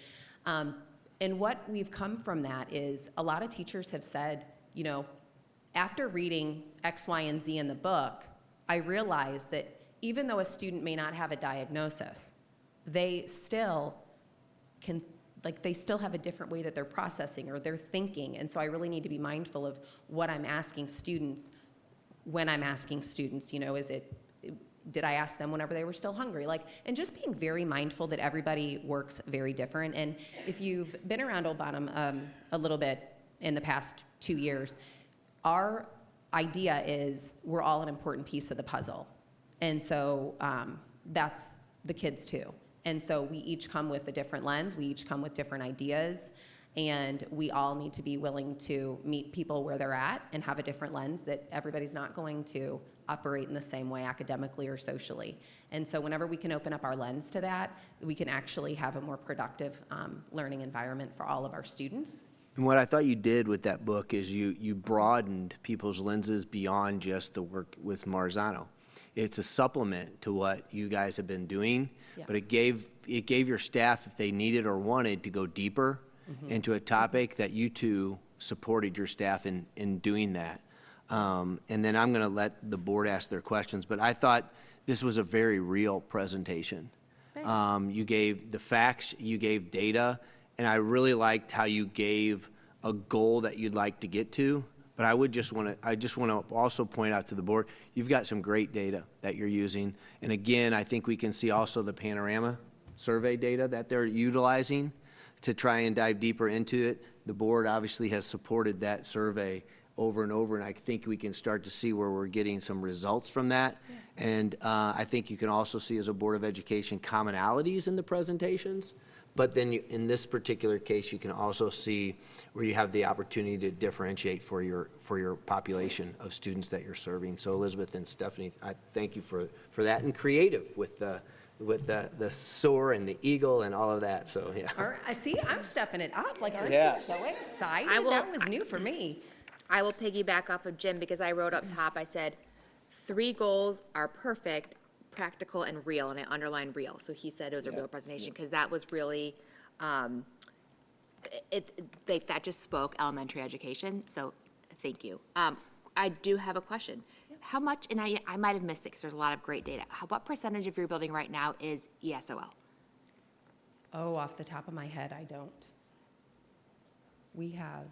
And what we've come from that is a lot of teachers have said, after reading X, Y, and Z in the book, I realized that even though a student may not have a diagnosis, they still can, they still have a different way that they're processing or they're thinking. And so I really need to be mindful of what I'm asking students when I'm asking students, is did I ask them whenever they were still hungry? Like, and just being very mindful that everybody works very different. And if you've been around Old Bottom a little bit in the past 2 years, our idea is we're all an important piece of the puzzle. And so that's the kids too. And so we each come with a different lens, we each come with different ideas, and we all need to be willing to meet people where they're at and have a different lens, that everybody's not going to operate in the same way academically or socially. And so whenever we can open up our lens to that, we can actually have a more productive learning environment for all of our students. And what I thought you did with that book is you broadened people's lenses beyond just the work with Marzano. It's a supplement to what you guys have been doing, but it gave your staff, if they needed or wanted, to go deeper into a topic, that you two supported your staff in doing that. And then I'm going to let the board ask their questions, but I thought this was a very real presentation. You gave the facts, you gave data, and I really liked how you gave a goal that you'd like to get to. But I just want to also point out to the board, you've got some great data that you're using. And again, I think we can see also the panorama survey data that they're utilizing to try and dive deeper into it. The board obviously has supported that survey over and over, and I think we can start to see where we're getting some results from that. Yeah. And I think you can also see, as a Board of Education, commonalities in the presentations. But then in this particular case, you can also see where you have the opportunity to differentiate for your population of students that you're serving. So Elizabeth and Stephanie, I thank you for that, and creative with the soar and the eagle and all of that. So yeah. I see, I'm stepping it up. Like, aren't Yeah. you so excited? That was new for me. I will piggyback off of Jim because I wrote up top, I said, 3 goals are perfect, practical, and real, and I underlined real. So he said it was a real presentation because that was really, that just spoke elementary education. So thank you. I do have a question. How much, and I might have missed it because there's a lot of great data. What percentage of your building right now is ESOL? Oh, off the top of my head, I don't. We have,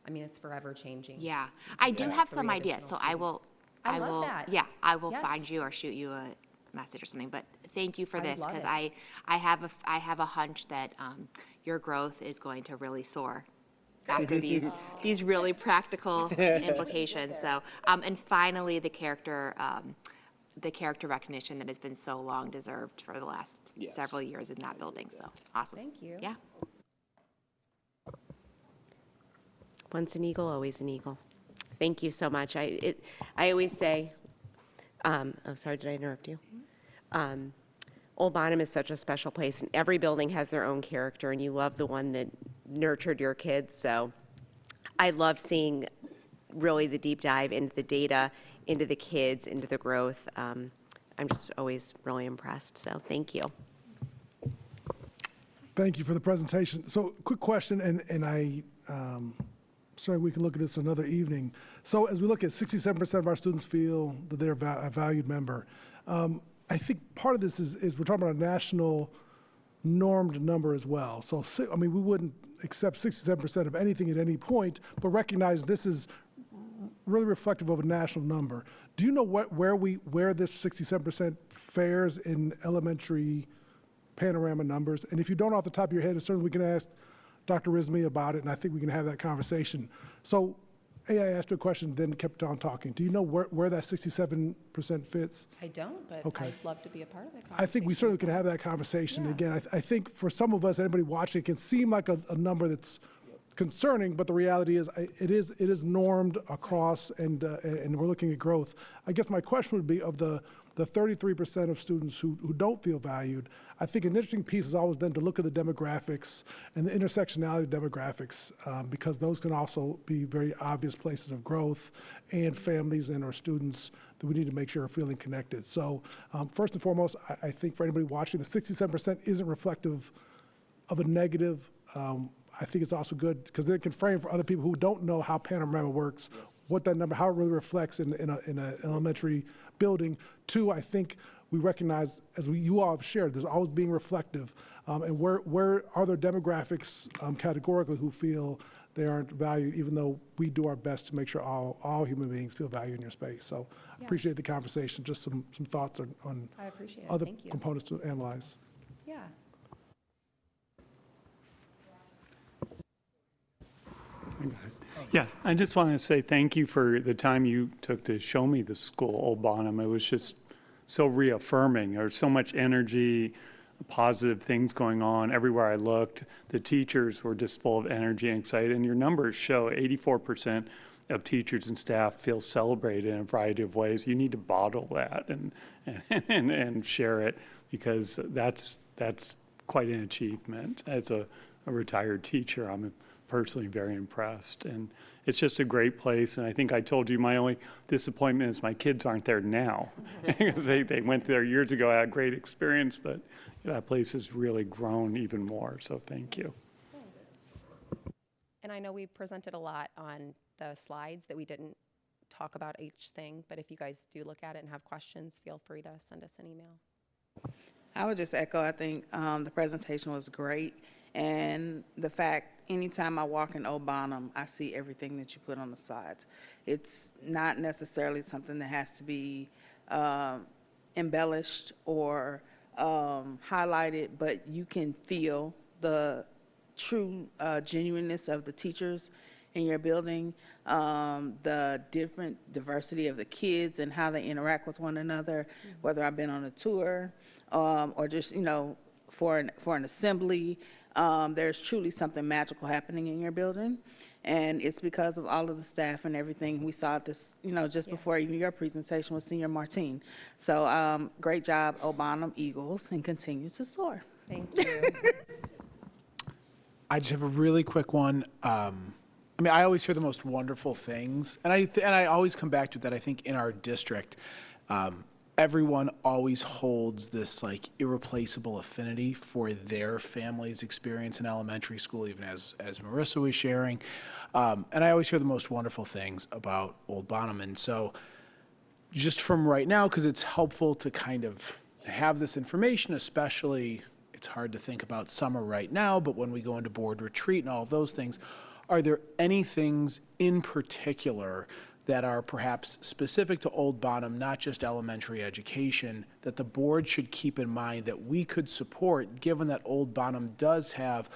I mean, it's forever changing. Yeah, I do have some ideas, so I will. I love that. Yeah, I will find you or shoot you a message or something. But thank you for this because I have a hunch that your growth is going to really soar after these really practical implications. So and finally the character recognition that has been so long deserved for the last several years in that building. So awesome. Thank you. Yeah. Once an eagle, always an eagle. Thank you so much. I always say, oh, sorry, did I interrupt you? Old Bonham is such a special place, and every building has their own character, and you love the one that nurtured your kids. So I love seeing really the deep dive into the data, into the kids, into the growth. I'm just always really impressed. So thank you. Thank you for the presentation. So quick question, and I, sorry, we can look at this another evening. So as we look at 67% of our students feel that they're a valued member, I think part of this is we're talking about a national normed number as well. So, I mean, we wouldn't accept 67% of anything at any point, but recognize this is really reflective of a national number. Do you know where this 67% fares in elementary panorama numbers? And if you don't off the top of your head, certainly we can ask Dr. Rizmi about it, and I think we can have that conversation. So, I asked you a question, then kept on talking. Do you know where that 67% fits? I don't, but Okay. I'd love to be a part of that conversation. I think we certainly can have that conversation. Yeah. Again, I think for some of us, anybody watching, it can seem like a number that's concerning, but the reality is it is normed across, and we're looking at growth. I guess my question would be, of the 33% of students who don't feel valued, I think an interesting piece is always then to look at the demographics and the intersectionality of demographics, because those can also be very obvious places of growth, and families and our students that we need to make sure are feeling connected. So first and foremost, I think for anybody watching, the 67% isn't reflective of a negative. I think it's also good because then it can frame for other people who don't know how panorama works, what that number, how it really reflects in an elementary building. 2, I think we recognize, as you all have shared, there's always being reflective. And where are there demographics categorically who feel they aren't valued, even though we do our best to make sure all human beings feel valued in your space. So I appreciate the conversation, just some thoughts on I appreciate it. other Thank you. components to analyze. Yeah. Yeah, I just want to say thank you for the time you took to show me the school, Old Bonham. It was just so reaffirming. There's so much energy, positive things going on everywhere I looked. The teachers were just full of energy and excited, and your numbers show 84% of teachers and staff feel celebrated in a variety of ways. You need to bottle that and share it, because that's quite an achievement. As a retired teacher, I'm personally very impressed, and it's just a great place. And I think I told you my only disappointment is my kids aren't there now, because they went there years ago. I had a great experience, but that place has really grown even more. So thank you. Thanks. And I know we presented a lot on the slides that we didn't talk about each thing, but if you guys do look at it and have questions, feel free to send us an email. I would just echo, I think the presentation was great. And the fact, anytime I walk in Old Bonham, I see everything that you put on the slides. It's not necessarily something that has to be embellished or highlighted, but you can feel the true genuineness of the teachers in your building, the different diversity of the kids and how they interact with one another, whether I've been on a tour or just, for an assembly. There's truly something magical happening in your building, and it's because of all of the staff and everything. We saw this, just before even your presentation with Senior Martine. So great job, Old Bonham Eagles, and continue to soar. Thank you. I just have a really quick one. I always hear the most wonderful things, and I always come back to that. I think in our district, everyone always holds this like irreplaceable affinity for their family's experience in elementary school, even as Marissa was sharing. And I always hear the most wonderful things about Old Bonham. And so just from right now, because it's helpful to kind of have this information, especially it's hard to think about summer right now, but when we go into board retreat and all of those things, are there any things in particular that are perhaps specific to Old Bonham, not just elementary education, that the board should keep in mind that we could support, given that Old Bonham does have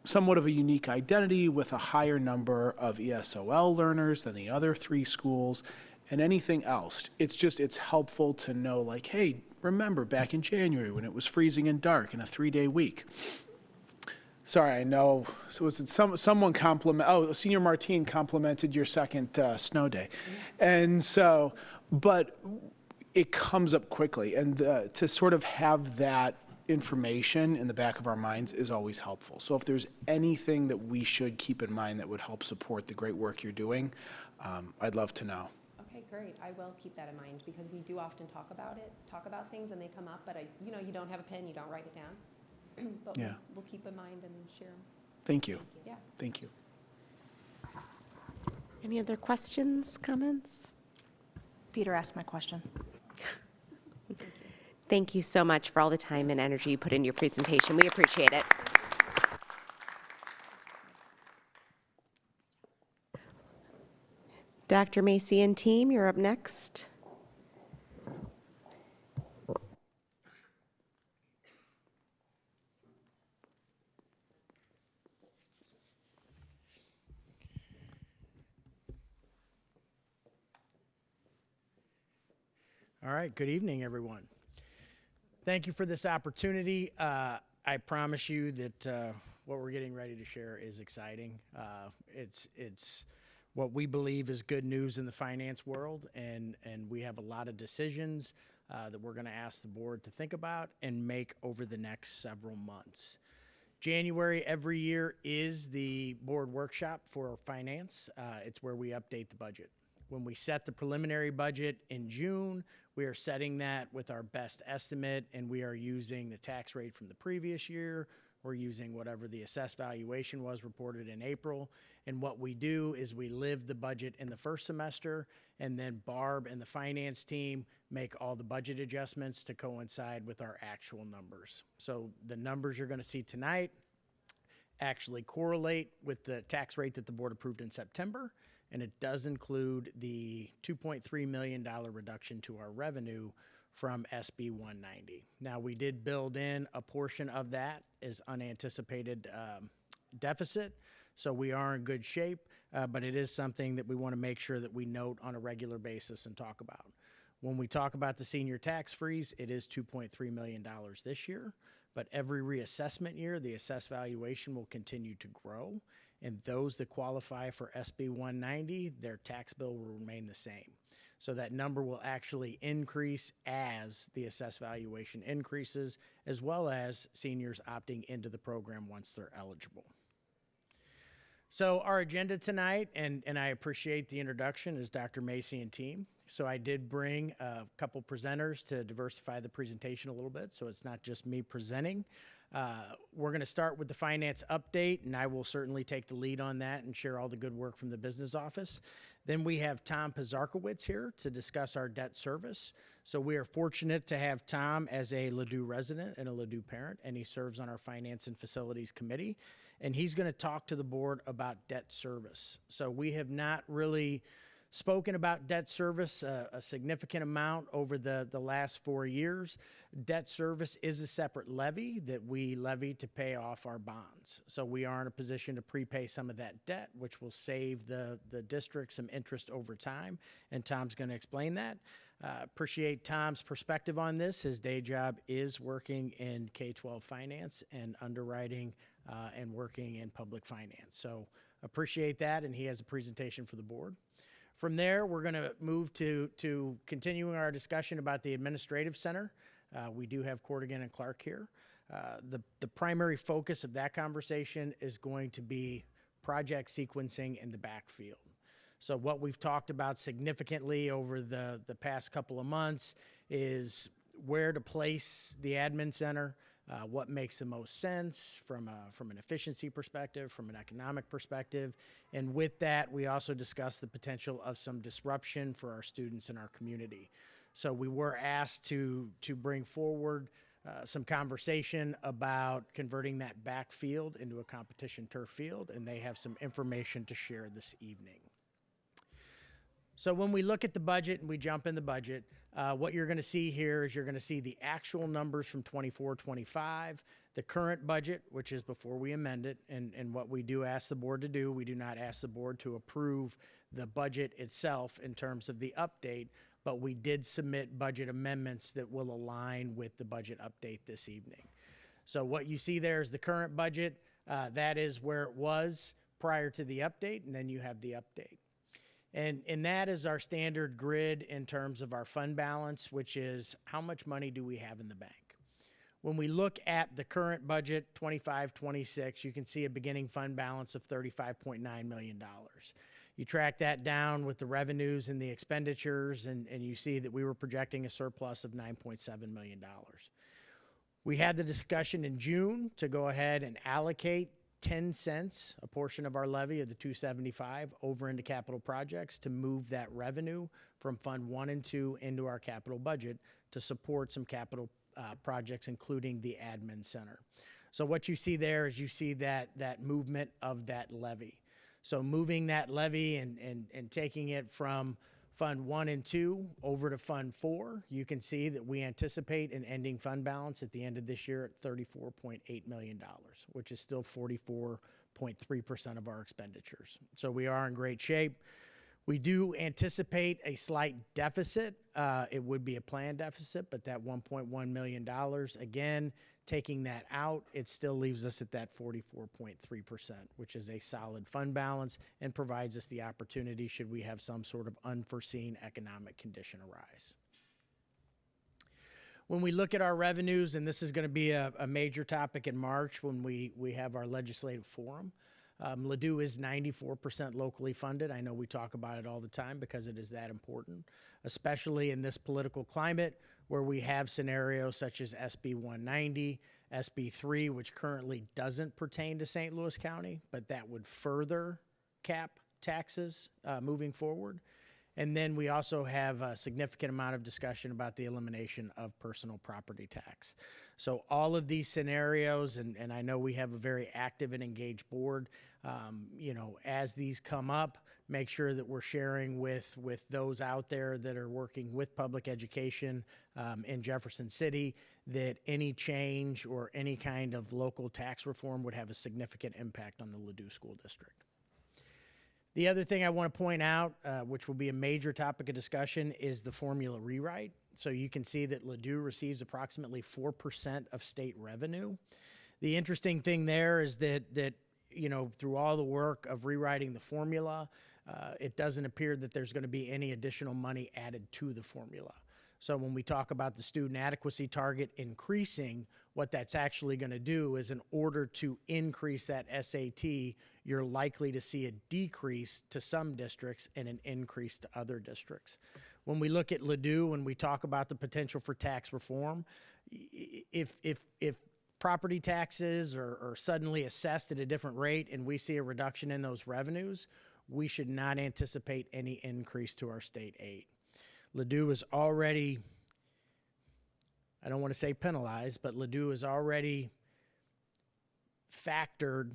somewhat of a unique identity with a higher number of ESOL learners than the other three schools, and anything else? It's helpful to know, like, hey, remember back in January when it was freezing and dark in a 3-day week? Sorry, I know. So was it someone Senior Martine complimented your second snow day. And so, but it comes up quickly. And to sort of have that information in the back of our minds is always helpful. So if there's anything that we should keep in mind that would help support the great work you're doing, I'd love to know. Okay, great. I will keep that in mind, because we do often talk about things and they come up, but you don't have a pen, you don't write it down. But yeah. we'll keep in mind and share them. Thank you. Yeah. Thank you. Any other questions, comments? Peter asked my question. Thank you so much for all the time and energy you put in your presentation. We appreciate it. Dr. Macy and team, you're up next. All right, good evening, everyone. Thank you for this opportunity. I promise you that what we're getting ready to share is exciting. It's what we believe is good news in the finance world, and we have a lot of decisions that we're going to ask the board to think about and make over the next several months. January every year is the board workshop for finance. It's where we update the budget. When we set the preliminary budget in June, we are setting that with our best estimate, and we are using the tax rate from the previous year, we're using whatever the assessed valuation was reported in April. And what we do is we live the budget in the first semester, and then Barb and the finance team make all the budget adjustments to coincide with our actual numbers. So the numbers you're going to see tonight actually correlate with the tax rate that the board approved in September, and it does include the $2.3 million reduction to our revenue from SB 190. Now, we did build in a portion of that as unanticipated deficit, so we are in good shape, but it is something that we want to make sure that we note on a regular basis and talk about. When we talk about the senior tax freeze, it is $2.3 million this year, but every reassessment year, the assessed valuation will continue to grow, and those that qualify for SB 190, their tax bill will remain the same. So that number will actually increase as the assessed valuation increases, as well as seniors opting into the program once they're eligible. So our agenda tonight, and I appreciate the introduction, is Dr. Macy and team. So I did bring a couple presenters to diversify the presentation a little bit, so it's not just me presenting. We're going to start with the finance update, and I will certainly take the lead on that and share all the good work from the business office. Then we have Tom Pizarkowicz here to discuss our debt service. So we are fortunate to have Tom as a Ladue resident and a Ladue parent, and he serves on our Finance and Facilities Committee. And he's going to talk to the board about debt service. So we have not really spoken about debt service a significant amount over the last 4 years. Debt service is a separate levy that we levy to pay off our bonds. So we are in a position to prepay some of that debt, which will save the district some interest over time, and Tom's going to explain that. Appreciate Tom's perspective on this. His day job is working in K-12 finance and underwriting and working in public finance. So appreciate that, and he has a presentation for the board. From there, we're going to move to continuing our discussion about the administrative center. We do have Cordigan and Clark here. The primary focus of that conversation is going to be project sequencing in the backfield. So what we've talked about significantly over the past couple of months is where to place the admin center, what makes the most sense from an efficiency perspective, from an economic perspective. And with that, we also discussed the potential of some disruption for our students in our community. So we were asked to bring forward some conversation about converting that backfield into a competition turf field, and they have some information to share this evening. So when we look at the budget and we jump in the budget, what you're going to see here is you're going to see the actual numbers from 24-25, the current budget, which is before we amend it, and what we do ask the board to do, we do not ask the board to approve the budget itself in terms of the update, but we did submit budget amendments that will align with the budget update this evening. So what you see there is the current budget. That is where it was prior to the update, and then you have the update. And that is our standard grid in terms of our fund balance, which is how much money do we have in the bank. When we look at the current budget, 25-26, you can see a beginning fund balance of $35.9 million. You track that down with the revenues and the expenditures, and you see that we were projecting a surplus of $9.7 million. We had the discussion in June to go ahead and allocate 10 cents, a portion of our levy of the 275, over into capital projects to move that revenue from Fund 1 and 2 into our capital budget to support some capital projects, including the admin center. So what you see there is you see that movement of that levy. So moving that levy and taking it from Fund 1 and 2 over to Fund 4, you can see that we anticipate an ending fund balance at the end of this year at $34.8 million, which is still 44.3% of our expenditures. So we are in great shape. We do anticipate a slight deficit. It would be a planned deficit, but that $1.1 million, again, taking that out, it still leaves us at that 44.3%, which is a solid fund balance and provides us the opportunity should we have some sort of unforeseen economic condition arise. When we look at our revenues, and this is going to be a major topic in March when we have our legislative forum, Ladue is 94% locally funded. I know we talk about it all the time because it is that important, especially in this political climate where we have scenarios such as SB 190, SB 3, which currently doesn't pertain to St. Louis County, but that would further cap taxes moving forward. And then we also have a significant amount of discussion about the elimination of personal property tax. So all of these scenarios, and I know we have a very active and engaged board, you know, as these come up, make sure that we're sharing with those out there that are working with public education in Jefferson City, that any change or any kind of local tax reform would have a significant impact on the Ladue School District. The other thing I want to point out, which will be a major topic of discussion, is the formula rewrite. So you can see that Ladue receives approximately 4% of state revenue. The interesting thing there is that you know, through all the work of rewriting the formula, it doesn't appear that there's going to be any additional money added to the formula. So when we talk about the student adequacy target increasing, what that's actually going to do is, in order to increase that SAT, you're likely to see a decrease to some districts and an increase to other districts. When we look at Ladue, when we talk about the potential for tax reform, if property taxes are suddenly assessed at a different rate and we see a reduction in those revenues, we should not anticipate any increase to our state aid. Ladue is already, I don't want to say penalized, but Ladue is already factored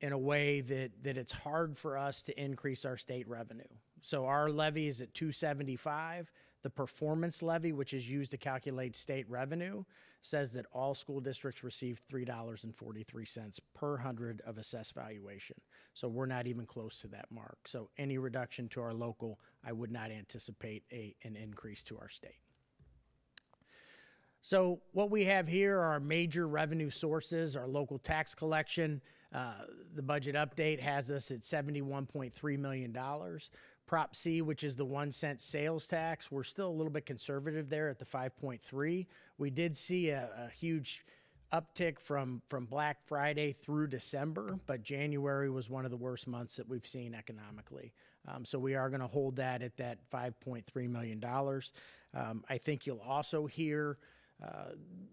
in a way that it's hard for us to increase our state revenue. So our levy is at 275. The performance levy, which is used to calculate state revenue, says that all school districts receive $3.43 per 100 of assessed valuation. So we're not even close to that mark. So any reduction to our local, I would not anticipate an increase to our state. So what we have here are our major revenue sources, our local tax collection. The budget update has us at $71.3 million. Prop C, which is the 1 cent sales tax, we're still a little bit conservative there at the 5.3. We did see a huge uptick from Black Friday through December, but January was one of the worst months that we've seen economically. So we are going to hold that at that $5.3 million. I think you'll also hear,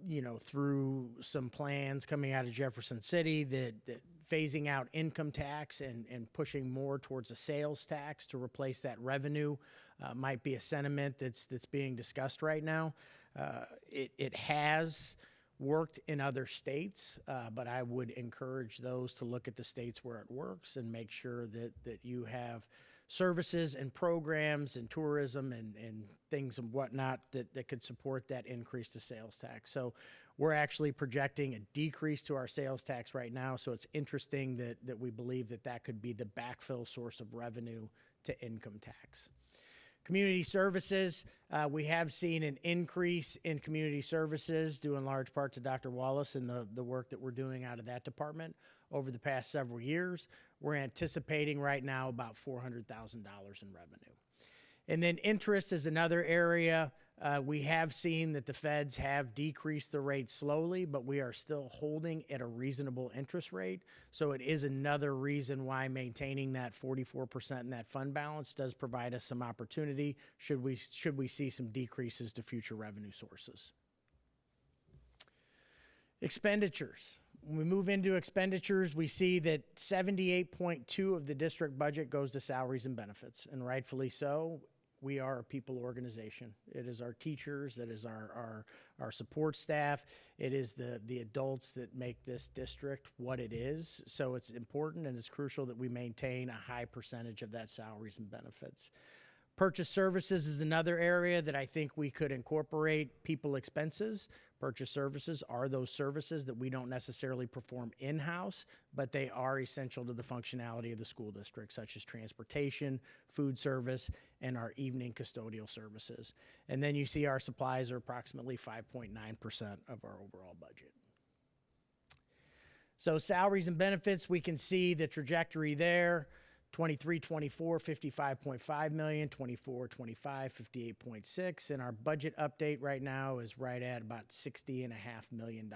you know, through some plans coming out of Jefferson City that phasing out income tax and pushing more towards a sales tax to replace that revenue might be a sentiment that's being discussed right now. It has worked in other states, but I would encourage those to look at the states where it works and make sure that you have services and programs and tourism and things and whatnot that could support that increase to sales tax. So we're actually projecting a decrease to our sales tax right now. So it's interesting that we believe that could be the backfill source of revenue to income tax. Community services, we have seen an increase in community services due in large part to Dr. Wallace and the work that we're doing out of that department over the past several years. We're anticipating right now about $400,000 in revenue. And then interest is another area. We have seen that the feds have decreased the rate slowly, but we are still holding at a reasonable interest rate. So it is another reason why maintaining that 44% in that fund balance does provide us some opportunity should we see some decreases to future revenue sources. Expenditures. When we move into expenditures, we see that 78.2 of the district budget goes to salaries and benefits, and rightfully so. We are a people organization. It is our teachers, it is our support staff, it is the adults that make this district what it is. So it's important and it's crucial that we maintain a high percentage of that salaries and benefits. Purchase services is another area that I think we could incorporate people expenses. Purchase services are those services that we don't necessarily perform in-house, but they are essential to the functionality of the school district, such as transportation, food service, and our evening custodial services. And then you see our supplies are approximately 5.9% of our overall budget. So salaries and benefits, we can see the trajectory there. 23-24, $55.5 million, 24-25, $58.6, and our budget update right now is right at about $60.5 million.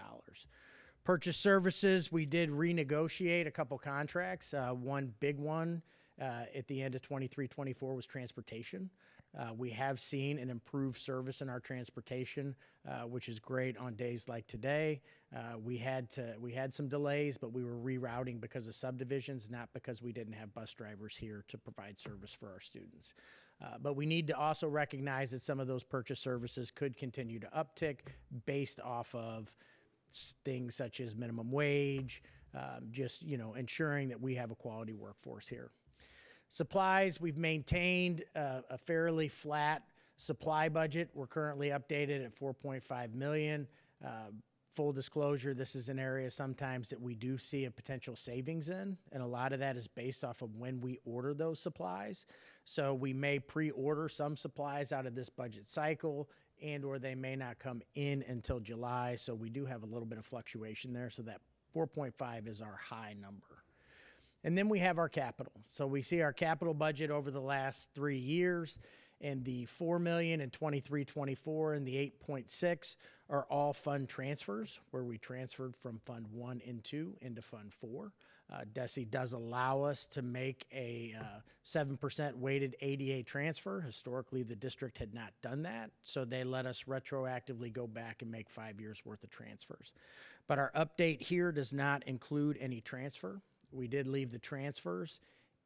Purchase services, we did renegotiate a couple contracts. One big one at the end of 23-24 was transportation. We have seen an improved service in our transportation, which is great on days like today. We had some delays, but we were rerouting because of subdivisions, not because we didn't have bus drivers here to provide service for our students. But we need to also recognize that some of those purchase services could continue to uptick based off of things such as minimum wage, just ensuring that we have a quality workforce here. Supplies, we've maintained a fairly flat supply budget. We're currently updated at $4.5 million. Full disclosure, this is an area sometimes that we do see a potential savings in, and a lot of that is based off of when we order those supplies. So we may pre-order some supplies out of this budget cycle, and or they may not come in until July, so we do have a little bit of fluctuation there, so that 4.5 is our high number. And then we have our capital. So we see our capital budget over the last 3 years, and the $4 million in 23-24 and the 8.6 are all fund transfers, where we transferred from Fund 1 and 2 into Fund 4. DESE does allow us to make a 7% weighted ADA transfer. Historically, the district had not done that, so they let us retroactively go back and make 5 years worth of transfers. But our update here does not include any transfer. We did leave the transfers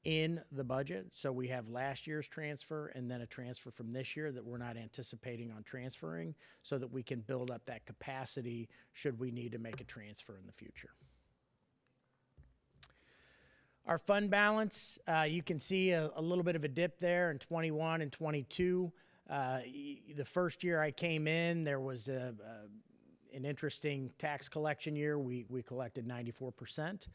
in the budget, so we have last year's transfer and then a transfer from this year that we're not anticipating on transferring, so that we can build up that capacity should we need to make a transfer in the future. Our fund balance, you can see a little bit of a dip there in 21 and 22. The first year I came in, there was an interesting tax collection year. We collected 94%.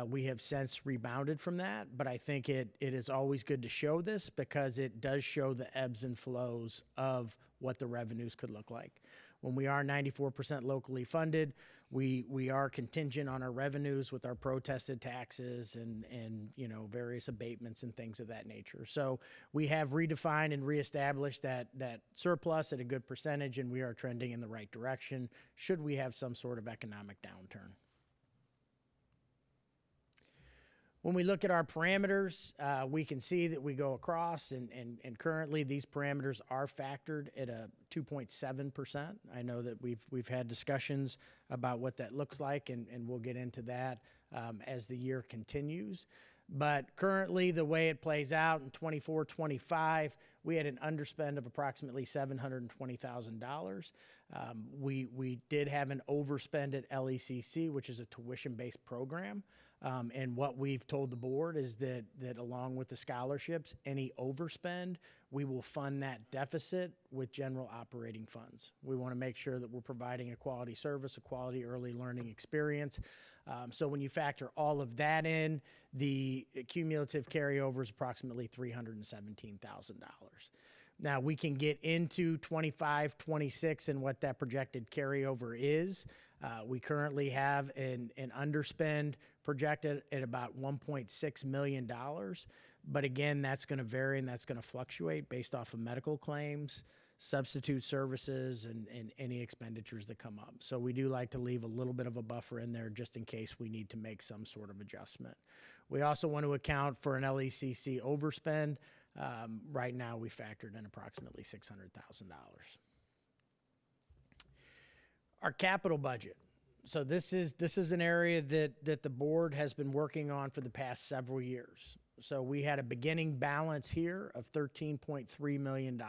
We have since rebounded from that, but I think it is always good to show this because it does show the ebbs and flows of what the revenues could look like. When we are 94% locally funded, we are contingent on our revenues with our protested taxes and various abatements and things of that nature. So we have redefined and reestablished that surplus at a good percentage, and we are trending in the right direction should we have some sort of economic downturn. When we look at our parameters, we can see that we go across, and currently these parameters are factored at a 2.7%. I know that we've had discussions about what that looks like, and we'll get into that as the year continues. But currently, the way it plays out in 24-25, we had an underspend of approximately $720,000. We did have an overspend at LECC, which is a tuition-based program. And what we've told the board is that along with the scholarships, any overspend, we will fund that deficit with general operating funds. We want to make sure that we're providing a quality service, a quality early learning experience. So when you factor all of that in, the cumulative carryover is approximately $317,000. Now, we can get into 25, 26 and what that projected carryover is. We currently have an underspend projected at about $1.6 million. But again, that's going to vary and that's going to fluctuate based off of medical claims, substitute services, and any expenditures that come up. So we do like to leave a little bit of a buffer in there just in case we need to make some sort of adjustment. We also want to account for an LECC overspend. Right now, we factored in approximately $600,000. Our capital budget. So this is an area that the board has been working on for the past several years. So we had a beginning balance here of $13.3 million.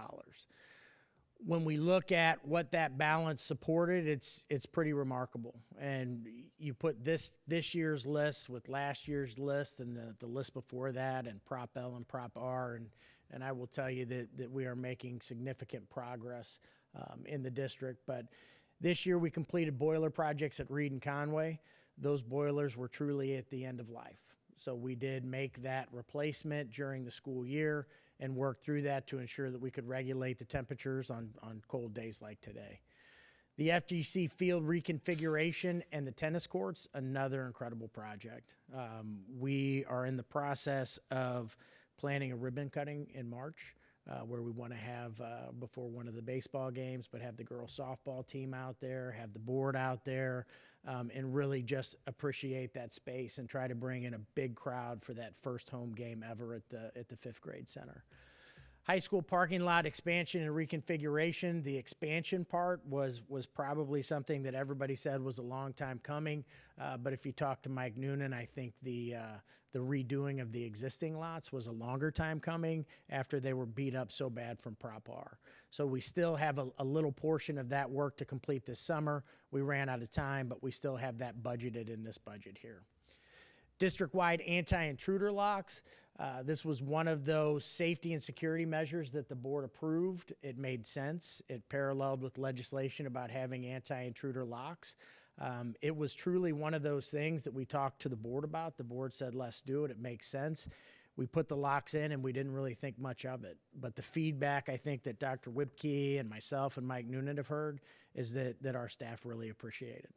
When we look at what that balance supported, it's pretty remarkable. And you put this year's list with last year's list and the list before that, and Prop L and Prop R, and I will tell you that we are making significant progress in the district. But this year we completed boiler projects at Reed and Conway. Those boilers were truly at the end of life. So we did make that replacement during the school year and work through that to ensure that we could regulate the temperatures on cold days like today. The FGC field reconfiguration and the tennis courts, another incredible project. We are in the process of planning a ribbon cutting in March where we want to have, before one of the baseball games, but have the girls softball team out there, have the board out there, and really just appreciate that space and try to bring in a big crowd for that first home game ever at the fifth grade center. High school parking lot expansion and reconfiguration. The expansion part was probably something that everybody said was a long time coming. But if you talk to Mike Noonan, I think the redoing of the existing lots was a longer time coming after they were beat up so bad from Prop R. So we still have a little portion of that work to complete this summer. We ran out of time, but we still have that budgeted in this budget here. District-wide anti-intruder locks. This was one of those safety and security measures that the board approved. It made sense. It paralleled with legislation about having anti-intruder locks. It was truly one of those things that we talked to the board about. The board said, let's do it. It makes sense. We put the locks in and we didn't really think much of it. But the feedback I think that Dr. Whipke and myself and Mike Noonan have heard is that our staff really appreciate it.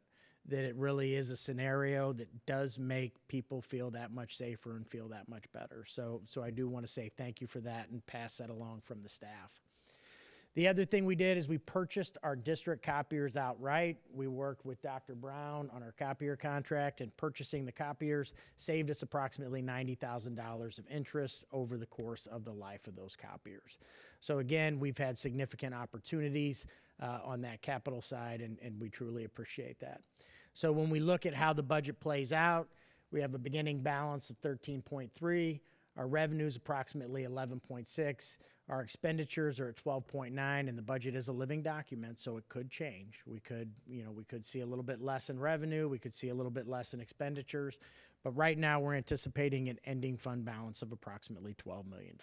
That it really is a scenario that does make people feel that much safer and feel that much better. So I do want to say thank you for that and pass that along from the staff. The other thing we did is we purchased our district copiers outright. We worked with Dr. Brown on our copier contract, and purchasing the copiers saved us approximately $90,000 of interest over the course of the life of those copiers. So again, we've had significant opportunities on that capital side, and we truly appreciate that. So when we look at how the budget plays out, we have a beginning balance of 13.3. Our revenues approximately 11.6. Our expenditures are at 12.9, and the budget is a living document, so it could change. We could see a little bit less in revenue. We could see a little bit less in expenditures. But right now, we're anticipating an ending fund balance of approximately $12 million.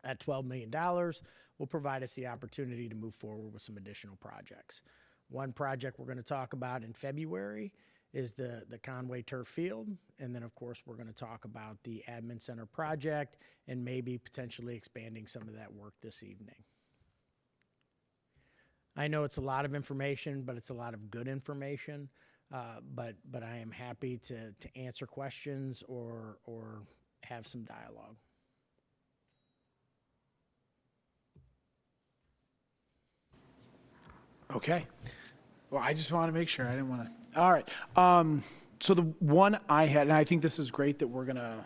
That $12 million will provide us the opportunity to move forward with some additional projects. One project we're going to talk about in February is the Conway Turf Field. And then, of course, we're going to talk about the Admin Center project and maybe potentially expanding some of that work this evening. I know it's a lot of information, but it's a lot of good information. But I am happy to answer questions or have some dialogue. Okay. Well, I just want to make sure. I didn't want to. All right. So the one I had, and I think this is great that we're going to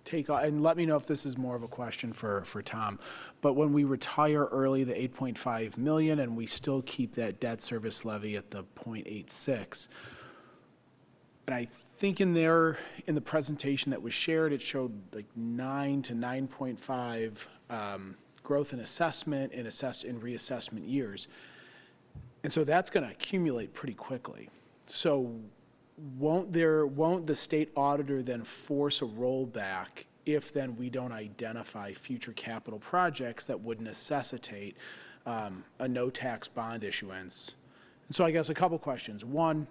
take, and let me know if this is more of a question for Tom. But when we retire early the 8.5 million and we still keep that debt service levy at the 0.86, and I think in the presentation that was shared, it showed like 9 to 9.5 growth in assessment in reassessment years. And so that's going to accumulate pretty quickly. So won't the state auditor then force a rollback if then we don't identify future capital projects that would necessitate a no tax bond issuance? And so I guess a couple questions. One,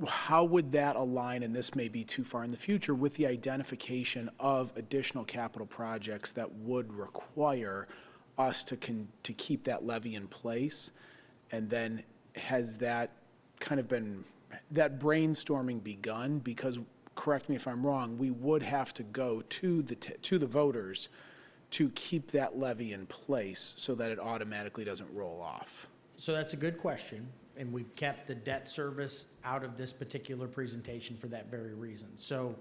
how would that align, and this may be too far in the future, with the identification of additional capital projects that would require us to keep that levy in place? And then has that kind of been, that brainstorming begun? Because, correct me if I'm wrong, we would have to go to the voters to keep that levy in place so that it automatically doesn't roll off. So that's a good question, and we've kept the debt service out of this particular presentation for that very reason. So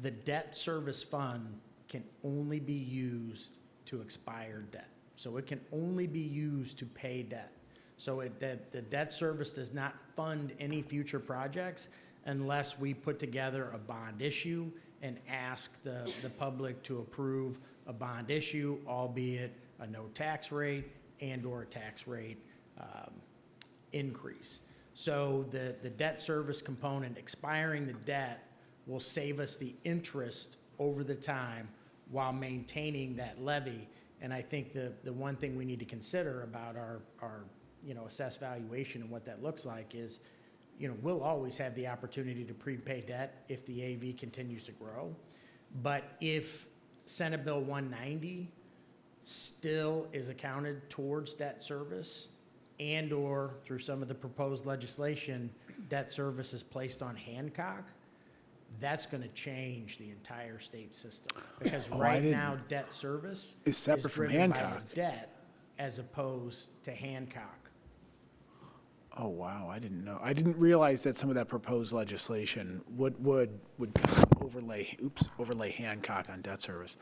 the debt service fund can only be used to expire debt. So it can only be used to pay debt. So the debt service does not fund any future projects unless we put together a bond issue and ask the public to approve a bond issue, albeit a no tax rate and or a tax rate increase. So the debt service component, expiring the debt, will save us the interest over the time while maintaining that levy. And I think the one thing we need to consider about our assessed valuation and what that looks like is, we'll always have the opportunity to prepay debt if the AV continues to grow. But if Senate Bill 190 still is accounted towards debt service, and or through some of the proposed legislation, debt service is placed on Hancock, that's going to change the entire state system. Because right now, debt service is separate from driven by Hancock. the debt as opposed to Hancock. Oh, wow, I didn't know. I didn't realize that some of that proposed legislation would overlay Hancock on debt service.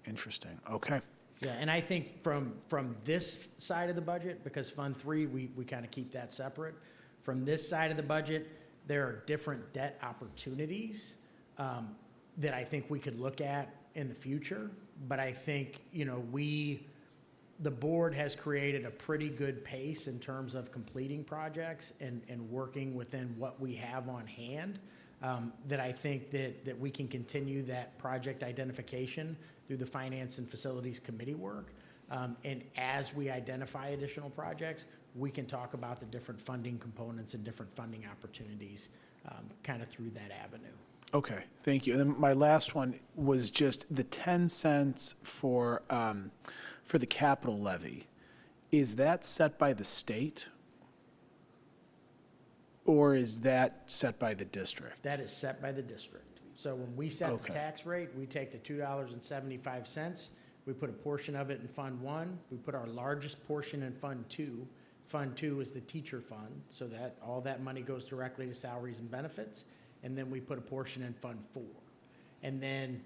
Interesting, okay. Yeah, and I think from this side of the budget, because Fund 3, we kind of keep that separate. From this side of the budget, there are different debt opportunities that I think we could look at in the future. But I think, the board has created a pretty good pace in terms of completing projects and working within what we have on hand. That I think that we can continue that project identification through the Finance and Facilities Committee work. And as we identify additional projects, we can talk about the different funding components and different funding opportunities kind of through that avenue. Okay, thank you. And then my last one was just the 10 cents for the capital levy. Is that set by the state? Or is that set by the district? That is set by the district. So when we set the tax rate, we take the $2.75, we put a portion of it in Fund 1, we put our largest portion in Fund 2. Fund 2 is the teacher fund, so that all that money goes directly to salaries and benefits, and then we put a portion in Fund 4. And then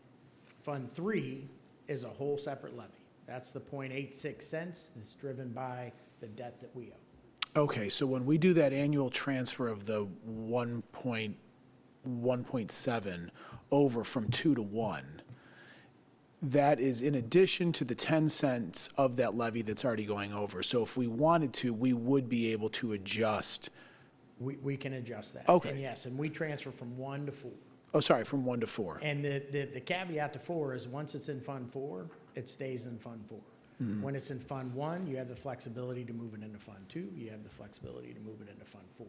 Fund 3 is a whole separate levy. That's the 0.86 cents that's driven by the debt that we owe. Okay, so when we do that annual transfer of the 1.7 over from 2 to 1, that is in addition to the 10 cents of that levy that's already going over. So if we wanted to, we would be able to adjust. We can adjust that. Okay. And yes, and we transfer from 1 to 4. Oh, sorry, from 1 to 4. And the caveat to 4 is once it's in Fund 4, it stays in Fund 4. Mhm. When it's in Fund 1, you have the flexibility to move it into Fund 2. You have the flexibility to move it into Fund 4.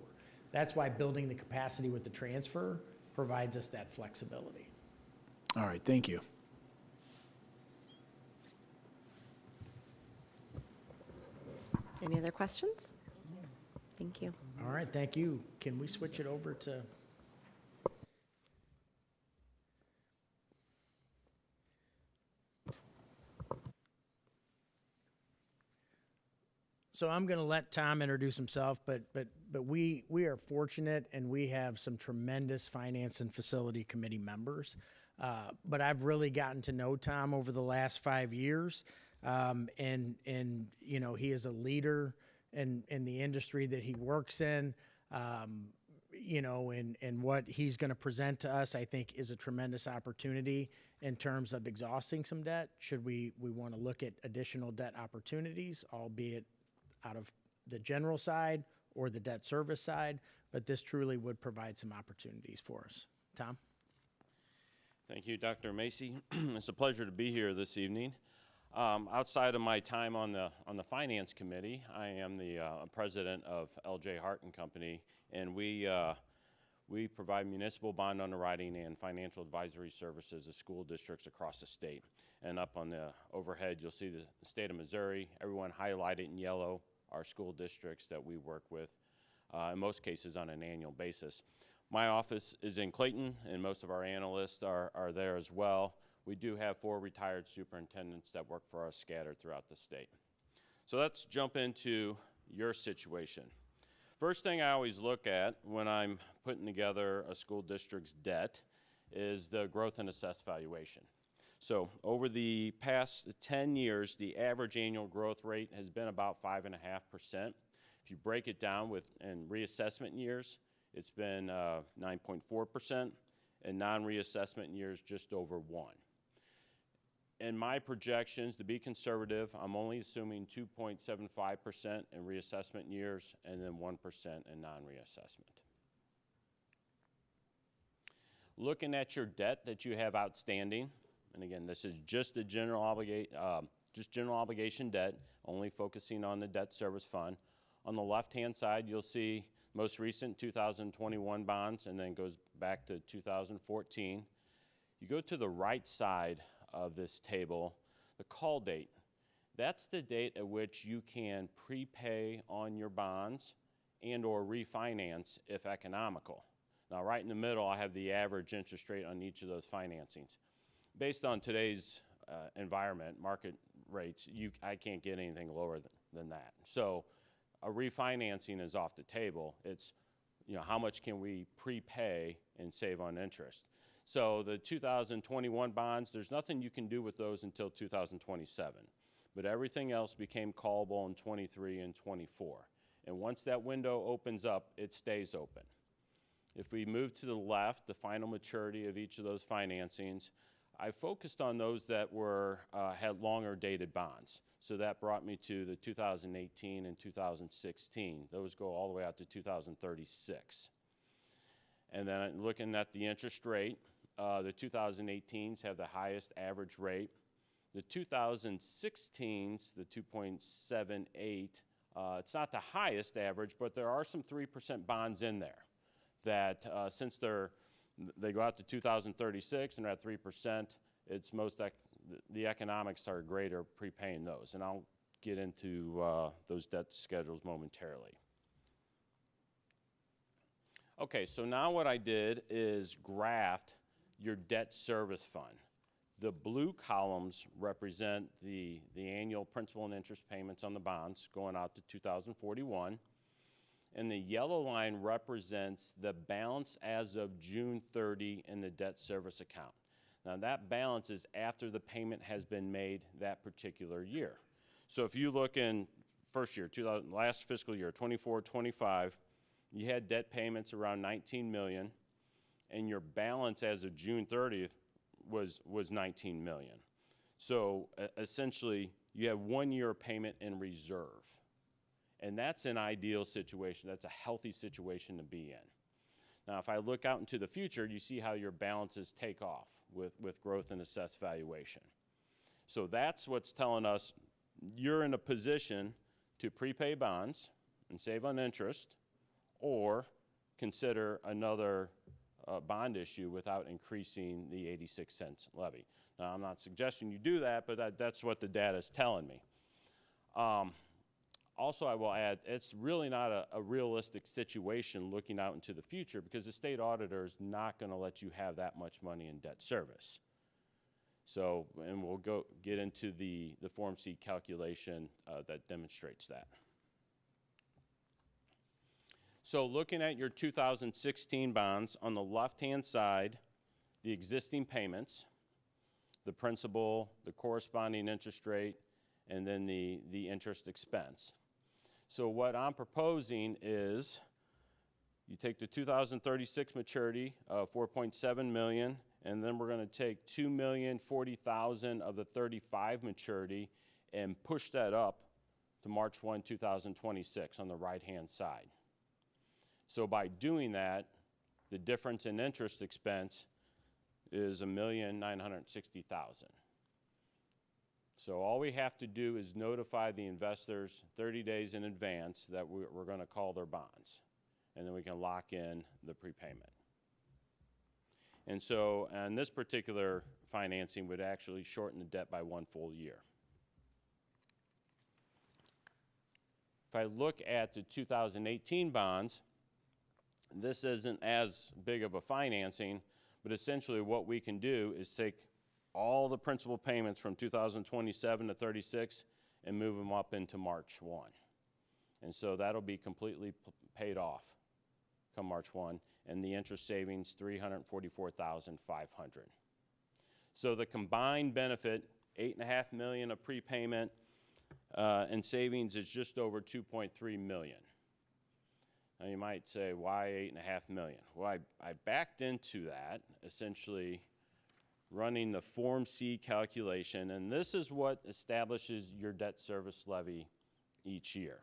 That's why building the capacity with the transfer provides us that flexibility. All right, thank you. Any other questions? Thank you. All right, thank you. Can we switch it over to? So I'm going to let Tom introduce himself, but we are fortunate and we have some tremendous Finance and Facility Committee members. But I've really gotten to know Tom over the last 5 years, and he is a leader in the industry that he works in. And what he's going to present to us, I think, is a tremendous opportunity in terms of exhausting some debt. Should we want to look at additional debt opportunities, albeit out of the general side or the debt service side, but this truly would provide some opportunities for us. Tom? Thank you, Dr. Macy. It's a pleasure to be here this evening. Outside of my time on the Finance Committee, I am the president of LJ Hart and Company, and we provide municipal bond underwriting and financial advisory services to school districts across the state. And up on the overhead, you'll see the state of Missouri. Everyone highlighted in yellow are school districts that we work with, in most cases on an annual basis. My office is in Clayton, and most of our analysts are there as well. We do have 4 retired superintendents that work for us scattered throughout the state. So let's jump into your situation. First thing I always look at when I'm putting together a school district's debt is the growth and assessed valuation. So over the past 10 years, the average annual growth rate has been about 5.5%. If you break it down in reassessment years, it's been 9.4%, and non-reassessment years just over 1. In my projections, to be conservative, I'm only assuming 2.75% in reassessment years and then 1% in non-reassessment. Looking at your debt that you have outstanding, and again, this is just the general obligation debt, only focusing on the debt service fund. On the left-hand side, you'll see most recent 2021 bonds, and then goes back to 2014. You go to the right side of this table, the call date. That's the date at which you can prepay on your bonds and or refinance if economical. Now, right in the middle, I have the average interest rate on each of those financings. Based on today's environment, market rates, I can't get anything lower than that. So a refinancing is off the table. It's, how much can we prepay and save on interest? So the 2021 bonds, there's nothing you can do with those until 2027. But everything else became callable in 23 and 24. And once that window opens up, it stays open. If we move to the left, the final maturity of each of those financings, I focused on those that had longer dated bonds. So that brought me to the 2018 and 2016. Those go all the way out to 2036. And then looking at the interest rate, the 2018s have the highest average rate. The 2016s, the 2.78, it's not the highest average, but there are some 3% bonds in there that since they go out to 2036 and they're at 3%, it's the economics are greater prepaying those. And I'll get into those debt schedules momentarily. Okay, so now what I did is graphed your debt service fund. The blue columns represent the annual principal and interest payments on the bonds going out to 2041. And the yellow line represents the balance as of June 30 in the debt service account. Now that balance is after the payment has been made that particular year. So if you look in first year, last fiscal year, 24-25, you had debt payments around $19 million, and your balance as of June 30th was $19 million. So essentially, you have 1 year payment in reserve. And that's an ideal situation. That's a healthy situation to be in. Now, if I look out into the future, you see how your balances take off with growth and assessed valuation. So that's what's telling us you're in a position to prepay bonds and save on interest, or consider another bond issue without increasing the 86 cents levy. Now, I'm not suggesting you do that, but that's what the data is telling me. Also, I will add, it's really not a realistic situation looking out into the future, because the state auditor is not going to let you have that much money in debt service. So, and we'll get into the Form C calculation that demonstrates that. So looking at your 2016 bonds, on the left-hand side, the existing payments, the principal, the corresponding interest rate, and then the interest expense. So what I'm proposing is you take the 2036 maturity of $4.7 million, and then we're going to take $2,040,000 of the 35 maturity and push that up to March 1, 2026 on the right-hand side. So by doing that, the difference in interest expense is $1,960,000. So all we have to do is notify the investors 30 days in advance that we're going to call their bonds, and then we can lock in the prepayment. And so, and this particular financing would actually shorten the debt by 1 full year. If I look at the 2018 bonds, this isn't as big of a financing, but essentially what we can do is take all the principal payments from 2027 to 36 and move them up into March 1. And so that'll be completely paid off come March 1, and the interest savings $344,500. So the combined benefit, $8.5 million of prepayment and savings, is just over $2.3 million. Now you might say, why $8.5 million? Well, I backed into that, essentially running the Form C calculation, and this is what establishes your debt service levy each year.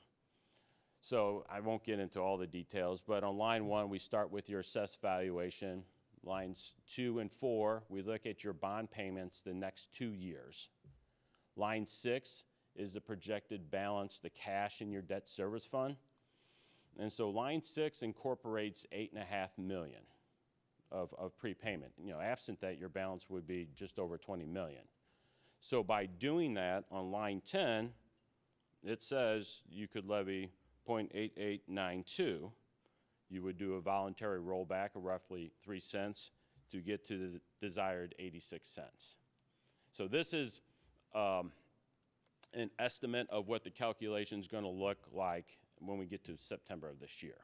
So I won't get into all the details, but on line 1, we start with your assessed valuation. Lines 2 and 4, we look at your bond payments the next 2 years. Line 6 is the projected balance, the cash in your debt service fund. And so line 6 incorporates $8.5 million of prepayment. You know, absent that, your balance would be just over $20 million. So by doing that on line 10, it says you could levy 0.8892. You would do a voluntary rollback of roughly 3 cents to get to the desired 86 cents. So this is an estimate of what the calculation is going to look like when we get to September of this year.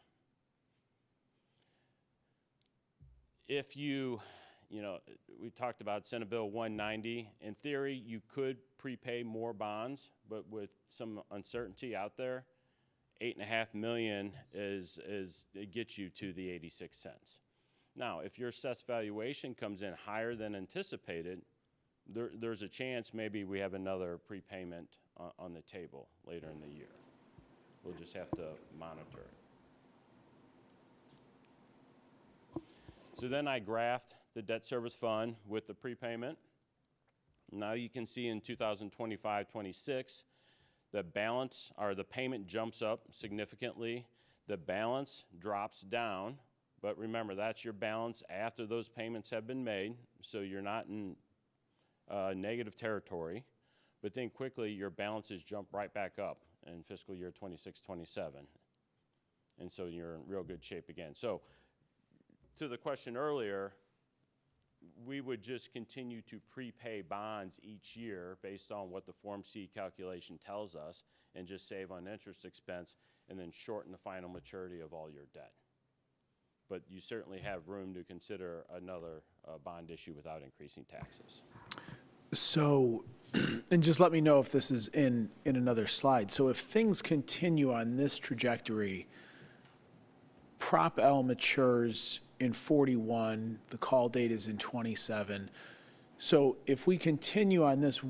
If you know, we talked about Senate Bill 190. In theory, you could prepay more bonds, but with some uncertainty out there, $8.5 million it gets you to the 86 cents. Now, if your assessed valuation comes in higher than anticipated, there's a chance maybe we have another prepayment on the table later in the year. We'll just have to monitor it. So then I graphed the debt service fund with the prepayment. Now you can see in 2025-26, the balance or the payment jumps up significantly. The balance drops down, but remember that's your balance after those payments have been made, so you're not in negative territory. But then quickly your balances jump right back up in fiscal year 26-27, and so you're in real good shape again. So to the question earlier, we would just continue to prepay bonds each year based on what the Form C calculation tells us and just save on interest expense and then shorten the final maturity of all your debt. But you certainly have room to consider another bond issue without increasing taxes. So, and just let me know if this is in another slide. So if things continue on this trajectory, Prop L matures in 41, the call date is in 27. So if we continue on this,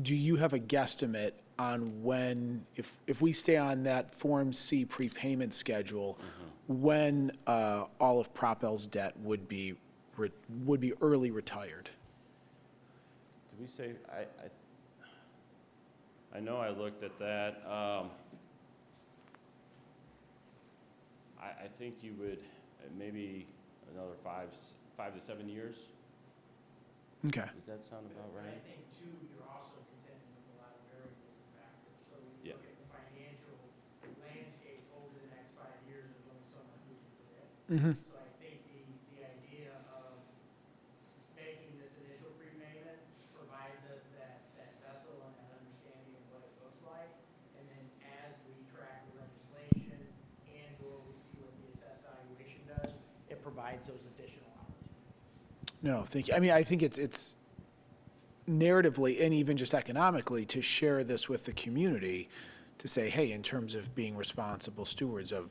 do you have a guesstimate on when, if we stay on that Form C prepayment schedule, when all of Prop L's debt would be early retired? Did we say, I know I looked at that. I think you would maybe another 5 to 7 years. Okay. Does that sound about right? I think too, you're also contending with a lot of variables and factors. So when you look at the financial landscape over the next 5 years, there's only so much we can predict. So I think the idea of making this initial prepayment provides us that vessel and that understanding of what it looks like. And then as we track the legislation and or we see what the assessed valuation does, it provides those additional opportunities. No, thank you. I mean, I think it's narratively and even just economically to share this with the community to say, hey, in terms of being responsible stewards of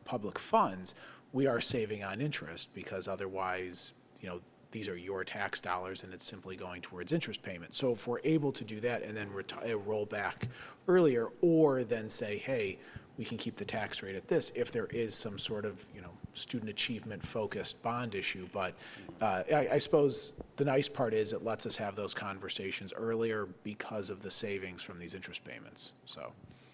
public funds, we are saving on interest because otherwise, you know, these are your tax dollars and it's simply going towards interest payments. So if we're able to do that and then roll back earlier, or then say, hey, we can keep the tax rate at this if there is some sort of, you know, student achievement focused bond issue. But I suppose the nice part is it lets us have those conversations earlier because of the savings from these interest payments. So.